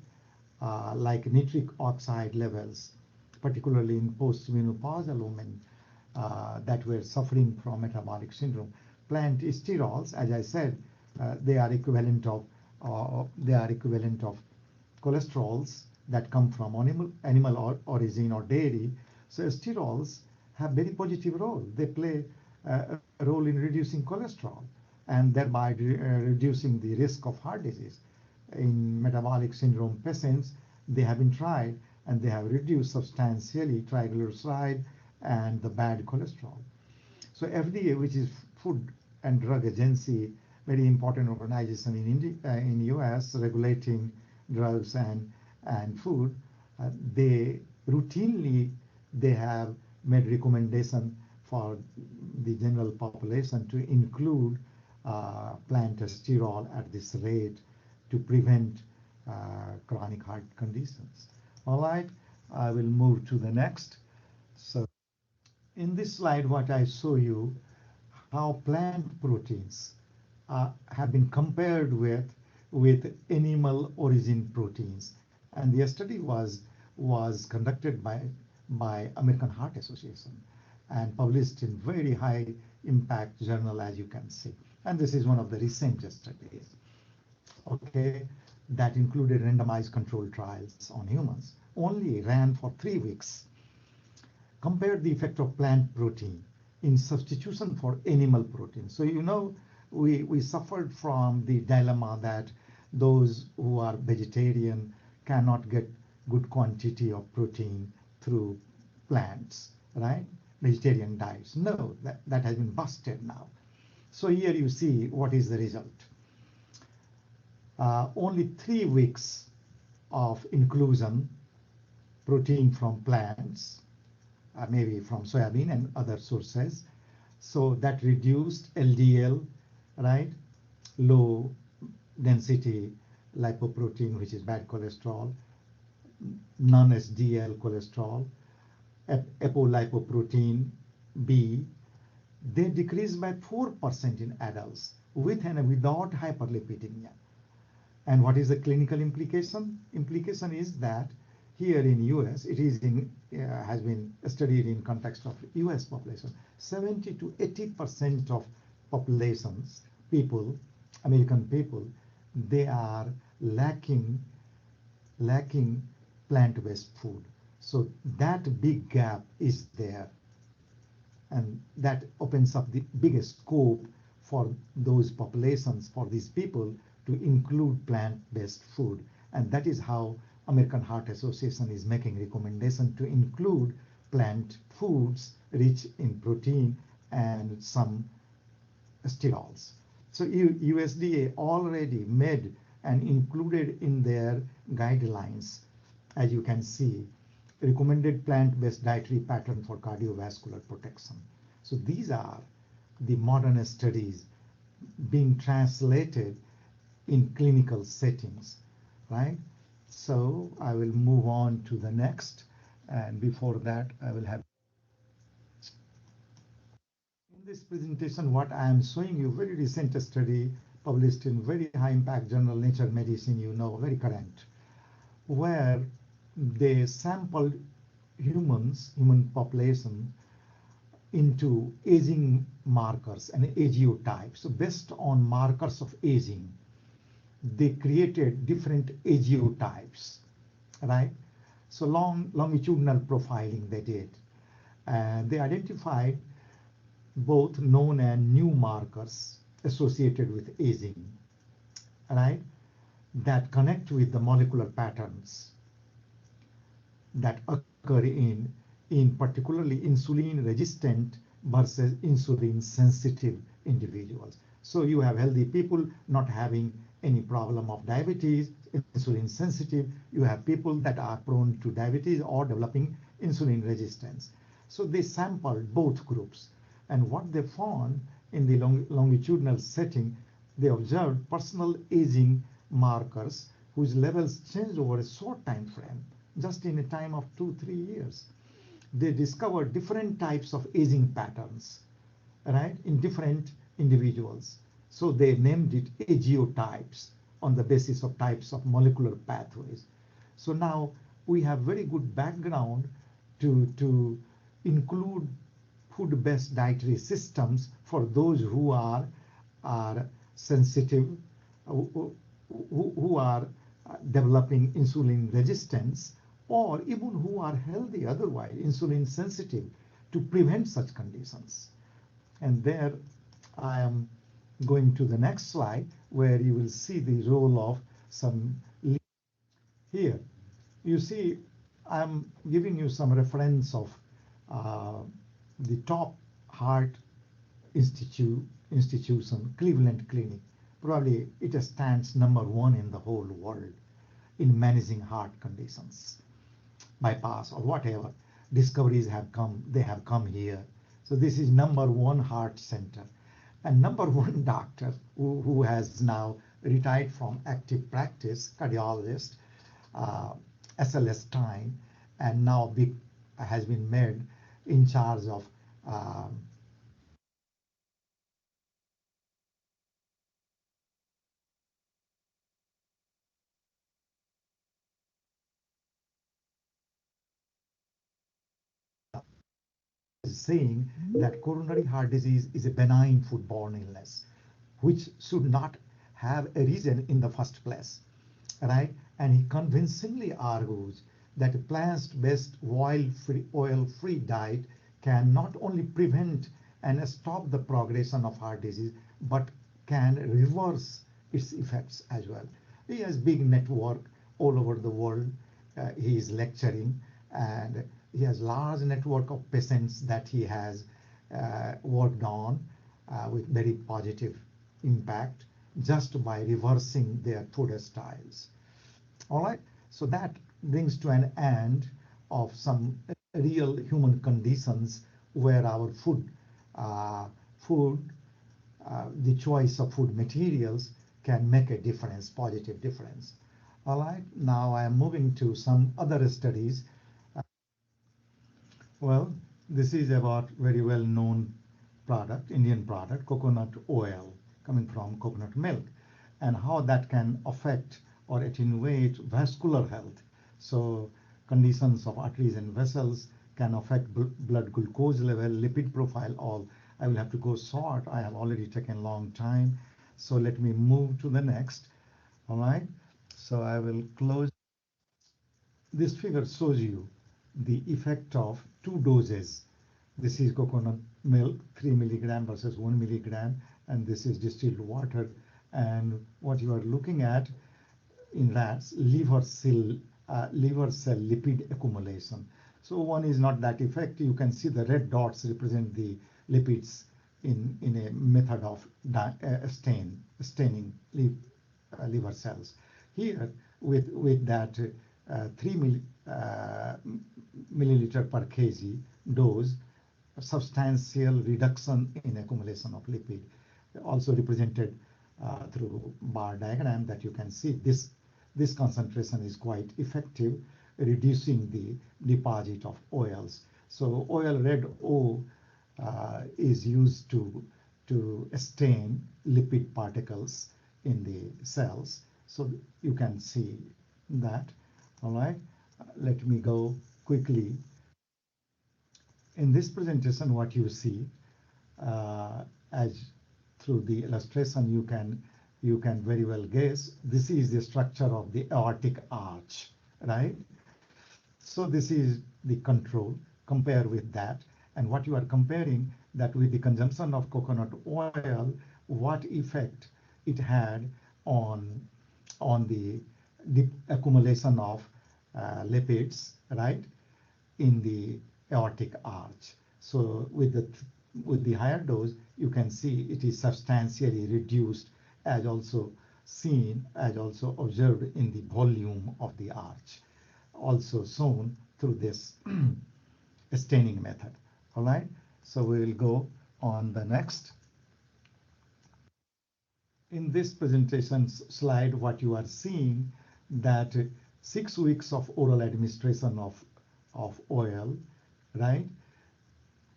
Like nitric oxide levels, particularly in postmenopausal women that were suffering from metabolic syndrome. Plant sterols, as I said, they are equivalent of they are equivalent of cholesterols that come from animal origin or dairy. So sterols have very positive role. They play a role in reducing cholesterol and thereby reducing the risk of heart disease. In metabolic syndrome patients, they have been tried and they have reduced substantially triglyceride and the bad cholesterol. So FDA, which is Food and Drug Agency, very important organization in US regulating drugs and food, they routinely they have made recommendation for the general population to include plant sterol at this rate to prevent chronic heart conditions. All right, I will move to the next. So in this slide, what I show you, how plant proteins have been compared with animal origin proteins. And the study was conducted by American Heart Association and published in very high impact journal, as you can see. And this is one of the recent studies, okay, that included randomized controlled trials on humans, only ran for 3 weeks. Compared the effect of plant protein in substitution for animal protein. So you know, we suffered from the dilemma that those who are vegetarian cannot get good quantity of protein through plants, right? Vegetarian diets. No, that has been busted now. So here you see what is the result. Only 3 weeks of inclusion protein from plants, maybe from soybean and other sources. So that reduced LDL, right? Low density lipoprotein, which is bad cholesterol, non-HDL cholesterol, apolipoprotein B. They decreased by 4% in adults with and without hyperlipidemia. And what is the clinical implication? Implication is that here in US, it is has been studied in context of US population. 70 to 80% of populations, people, American people, they are lacking plant-based food. So that big gap is there. And that opens up the biggest scope for those populations, for these people to include plant-based food. And that is how American Heart Association is making recommendation to include plant foods rich in protein and some sterols. So USDA already made and included in their guidelines, as you can see, recommended plant-based dietary pattern for cardiovascular protection. So these are the modern studies being translated in clinical settings, right? So I will move on to the next, and before that I will have in this presentation what I am showing you very recent study published in very high impact journal Nature Medicine, you know, very current, where they sampled human population into aging markers and agiotypes. So based on markers of aging, they created different agiotypes, right? So longitudinal profiling they did. And they identified both known and new markers associated with aging, right? That connect with the molecular patterns that occur in particularly insulin resistant versus insulin sensitive individuals. So you have healthy people not having any problem of diabetes, insulin sensitive. You have people that are prone to diabetes or developing insulin resistance. So they sampled both groups. And what they found in the longitudinal setting, they observed personal aging markers whose levels changed over a short time frame, just in a time of 2-3 years. They discovered different types of aging patterns, right, in different individuals. So they named it agiotypes on the basis of types of molecular pathways. So now we have very good background to include food-based dietary systems for those who are sensitive, who are developing insulin resistance, or even who are healthy otherwise, insulin sensitive, to prevent such conditions. And there I am going to the next slide where you will see the role of some. Here you see I'm giving you some reference of uh, the top heart institution, Cleveland Clinic. Probably it stands #1 in the whole world in managing heart conditions, bypass or whatever. Discoveries have come, they have come here. So this is #1 heart center. And #1 doctor who has now retired from active practice, cardiologist, SLS Stein, and now has been made in charge of saying that coronary heart disease is a benign foodborne illness, which should not have a reason in the first place, right? And he convincingly argues that a plant-based oil-free diet can not only prevent and stop the progression of heart disease, but can reverse its effects as well. He has big network all over the world. He is lecturing, and he has large network of patients that he has worked on with very positive impact just by reversing their food styles. All right, so that brings to an end of some real human conditions where our the choice of food materials can make a difference, positive difference. All right, now I am moving to some other studies. Well, this is about very well-known product, Indian product, coconut oil coming from coconut milk, and how that can affect or attenuate vascular health. So conditions of arteries and vessels can affect blood glucose level, lipid profile, all. I will have to go short. I have already taken a long time. So let me move to the next. All right. So I will close. This figure shows you the effect of 2 doses. This is coconut milk, 3 milligram versus 1 milligram, and this is distilled water. And what you are looking at in rats, liver cell lipid accumulation. So one is not that effective. You can see the red dots represent the lipids in a method of staining liver cells. Here, with that 3 milliliter per kg dose, substantial reduction in accumulation of lipid, also represented through bar diagram that you can see. This concentration is quite effective, reducing the deposit of oils. So oil red O is used to stain lipid particles in the cells. So you can see that. All right, let me go quickly. In this presentation, what you see, as through the illustration, you can very well guess, this is the structure of the aortic arch, right? So this is the control. Compare with that, and what you are comparing that with the consumption of coconut oil, what effect it had on the accumulation of lipids, right, in the aortic arch. So with the higher dose, you can see it is substantially reduced, as also observed in the volume of the arch, also shown through this staining method. All right, so we will go on the next. In this presentation slide, what you are seeing that 6 weeks of oral administration of oil, right,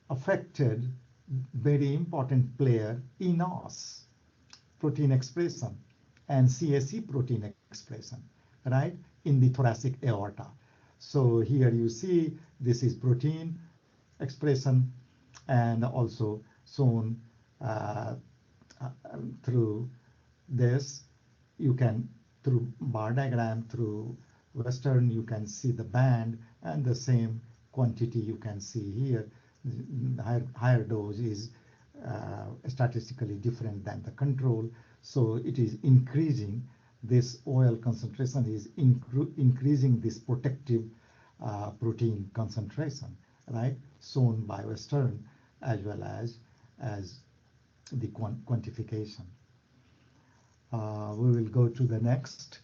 affected very important player ENOS, protein expression, and CSE protein expression, right, in the thoracic aorta. So here you see this is protein expression, and also shown through this. You can through bar diagram, through Western, you can see the band and the same quantity you can see here. Higher dose is statistically different than the control. So it is increasing, this oil concentration is increasing this protective protein concentration, right? Shown by Western as well as the quantification. We will go to the next.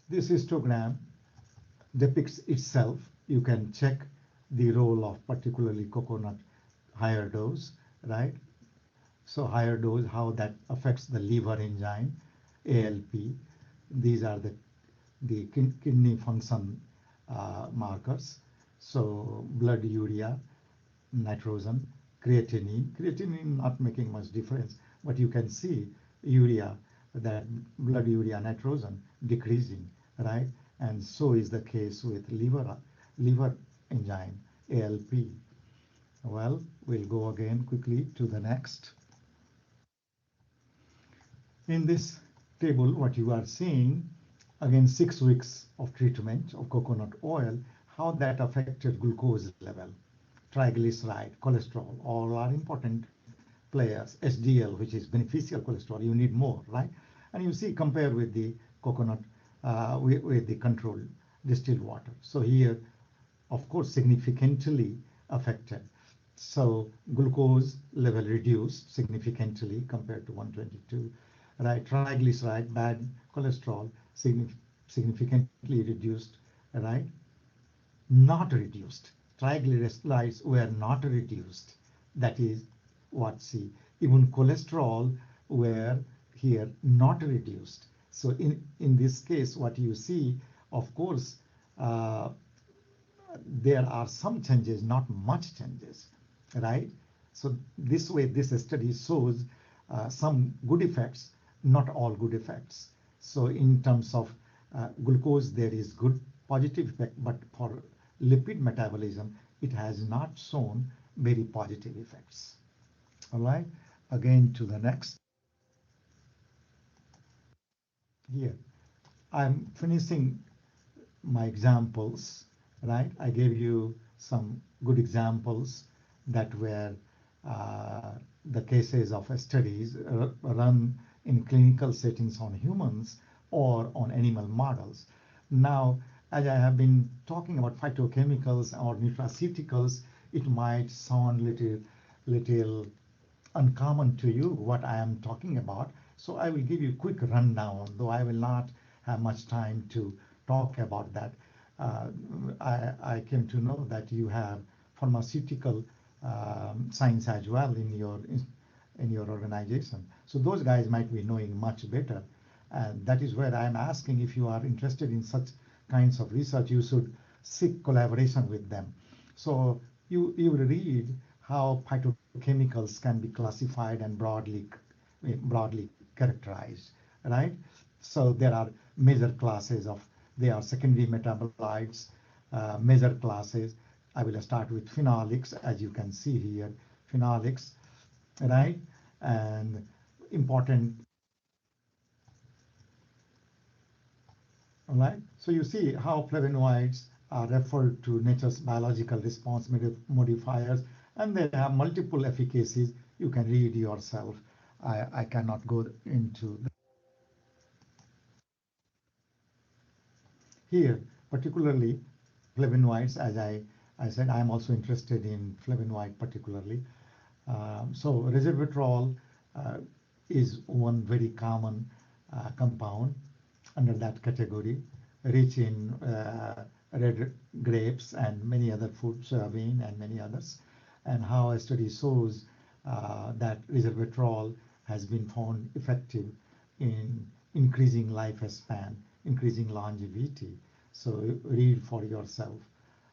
This histogram depicts itself. You can check the role of particularly coconut higher dose, right? So higher dose, how that affects the liver enzyme, ALP. These are the kidney function markers. So blood urea, nitrogen, creatinine not making much difference, but you can see urea, that blood urea nitrogen decreasing, right? And so is the case with liver enzyme, ALP. Well, we'll go again quickly to the next. In this table, what you are seeing, again, 6 weeks of treatment of coconut oil, how that affected glucose level, triglyceride, cholesterol, all are important players. HDL, which is beneficial cholesterol, you need more, right? And you see, compare with the coconut, with the controlled distilled water. So here, of course, significantly affected. So glucose level reduced significantly compared to 122, right? Triglyceride, bad cholesterol, significantly reduced, right? Not reduced. Triglycerides were not reduced. That is what see. Even cholesterol were here not reduced. So in this case, what you see, of course, there are some changes, not much changes, right? So this way, this study shows some good effects, not all good effects. So in terms of glucose, there is good positive effect, but for lipid metabolism, it has not shown very positive effects. All right, again to the next. Here, I'm finishing my examples, right? I gave you some good examples that were the cases of studies run in clinical settings on humans or on animal models. Now, as I have been talking about phytochemicals or nutraceuticals, it might sound little uncommon to you what I am talking about. So I will give you a quick rundown, though I will not have much time to talk about that. I came to know that you have pharmaceutical science as well in your organization. So those guys might be knowing much better. And that is where I'm asking, if you are interested in such kinds of research, you should seek collaboration with them. So you read how phytochemicals can be classified and broadly characterized, right? So there are major classes of, they are secondary metabolites, major classes. I will start with phenolics, as you can see here, phenolics, right? And important, all right? So you see how flavonoids are referred to nature's biological response modifiers, and they have multiple efficacies. You can read yourself. I cannot go into that. Here, particularly flavonoids, as I said, I'm also interested in flavonoid particularly. So resveratrol is one very common compound under that category, rich in red grapes and many other food, soybean and many others. And how a study shows that resveratrol has been found effective in increasing lifespan, increasing longevity. So read for yourself.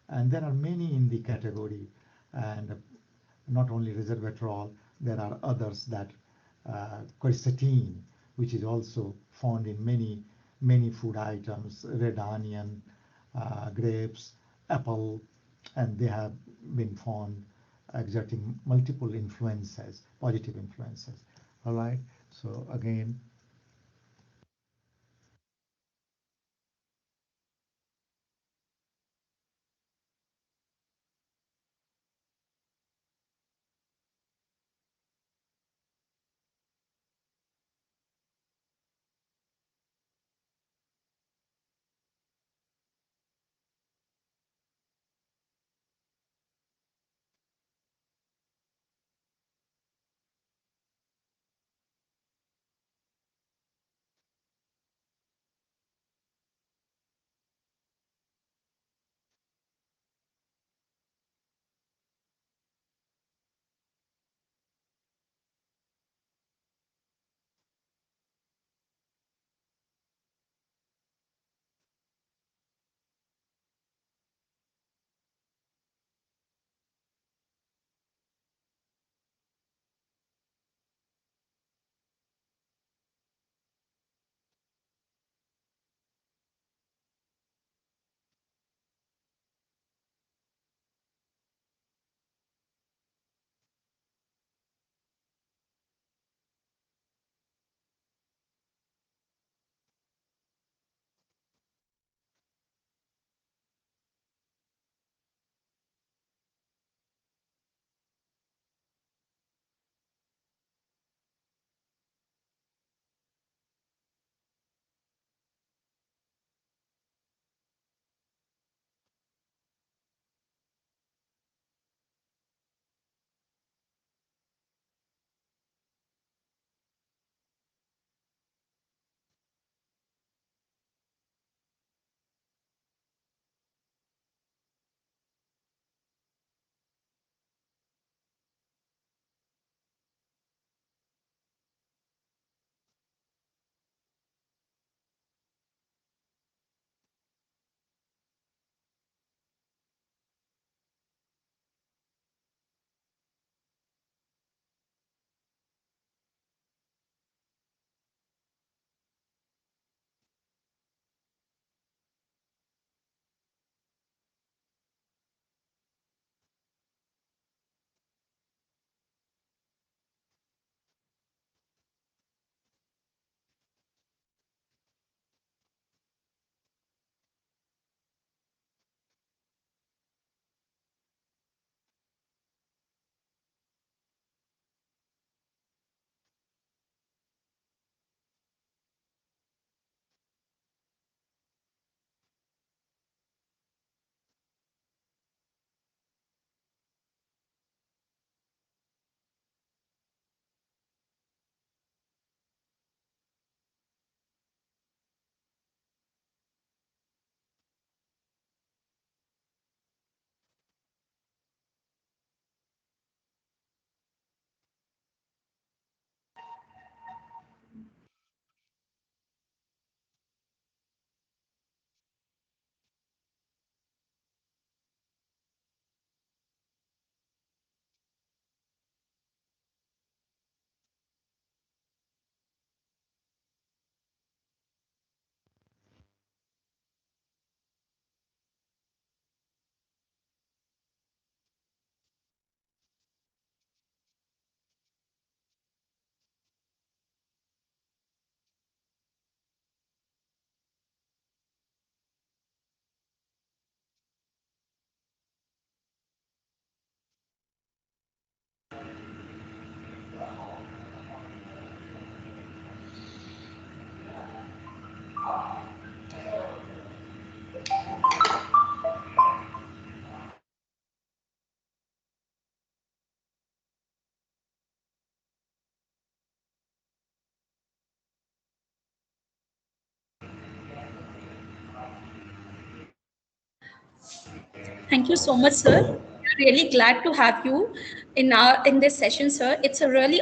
And there are many in the category, and not only resveratrol, there are others that quercetin, which is also found in many food items, red onion, grapes, apple, and they have been found exerting multiple influences, positive influences. All right. So again, Thank you so much, sir. We're really glad to have you in this session, sir. It's a very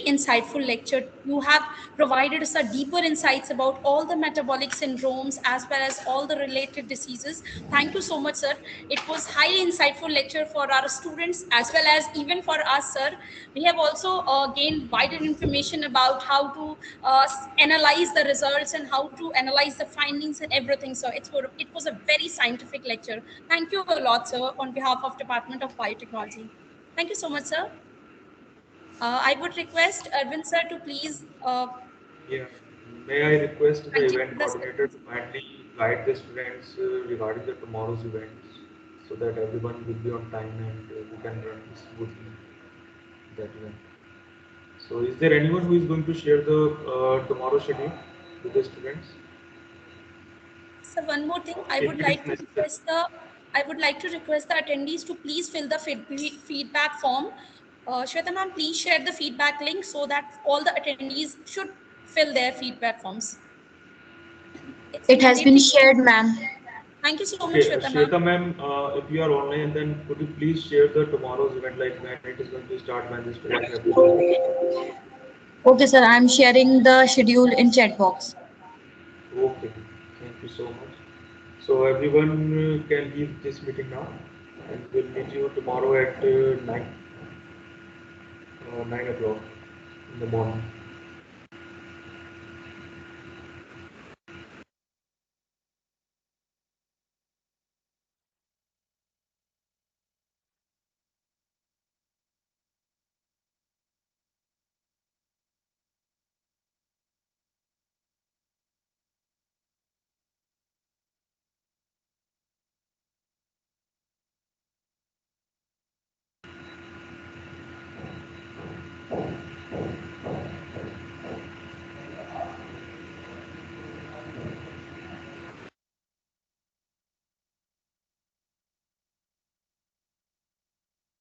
insightful lecture. You have provided us a deeper insights about all the metabolic syndromes as well as all the related diseases. Thank you so much, sir. It was highly insightful lecture for our students as well as even for us, sir. We have also gained wider information about how to analyze the results and how to analyze the findings and everything. So it was a very scientific lecture. Thank you a lot, sir, on behalf of Department of Biotechnology. Thank you so much, sir. I would request Arvind sir to please Yeah. May I request the continue event this. coordinator to kindly guide the students regarding the tomorrow's events so that everyone will be on time and we can run smoothly that event. So is there anyone who is going to share the tomorrow schedule with the students? So one more thing, If it is necessary. I would like to request the attendees to please fill the feedback form. Shweta ma'am, please share the feedback link so that all the attendees should fill their feedback forms. It's It has been mandatory. shared, ma'am. Thank you so much, Okay, Shweta ma'am. Shweta ma'am, if you are online, then could you please share the tomorrow's event, like when it is going to start, when the students have to join? Okay, sir. I'm sharing the schedule in chat box. Okay, thank you so much. So everyone can leave this meeting now, and we'll meet you tomorrow at 9 o'clock in the morning.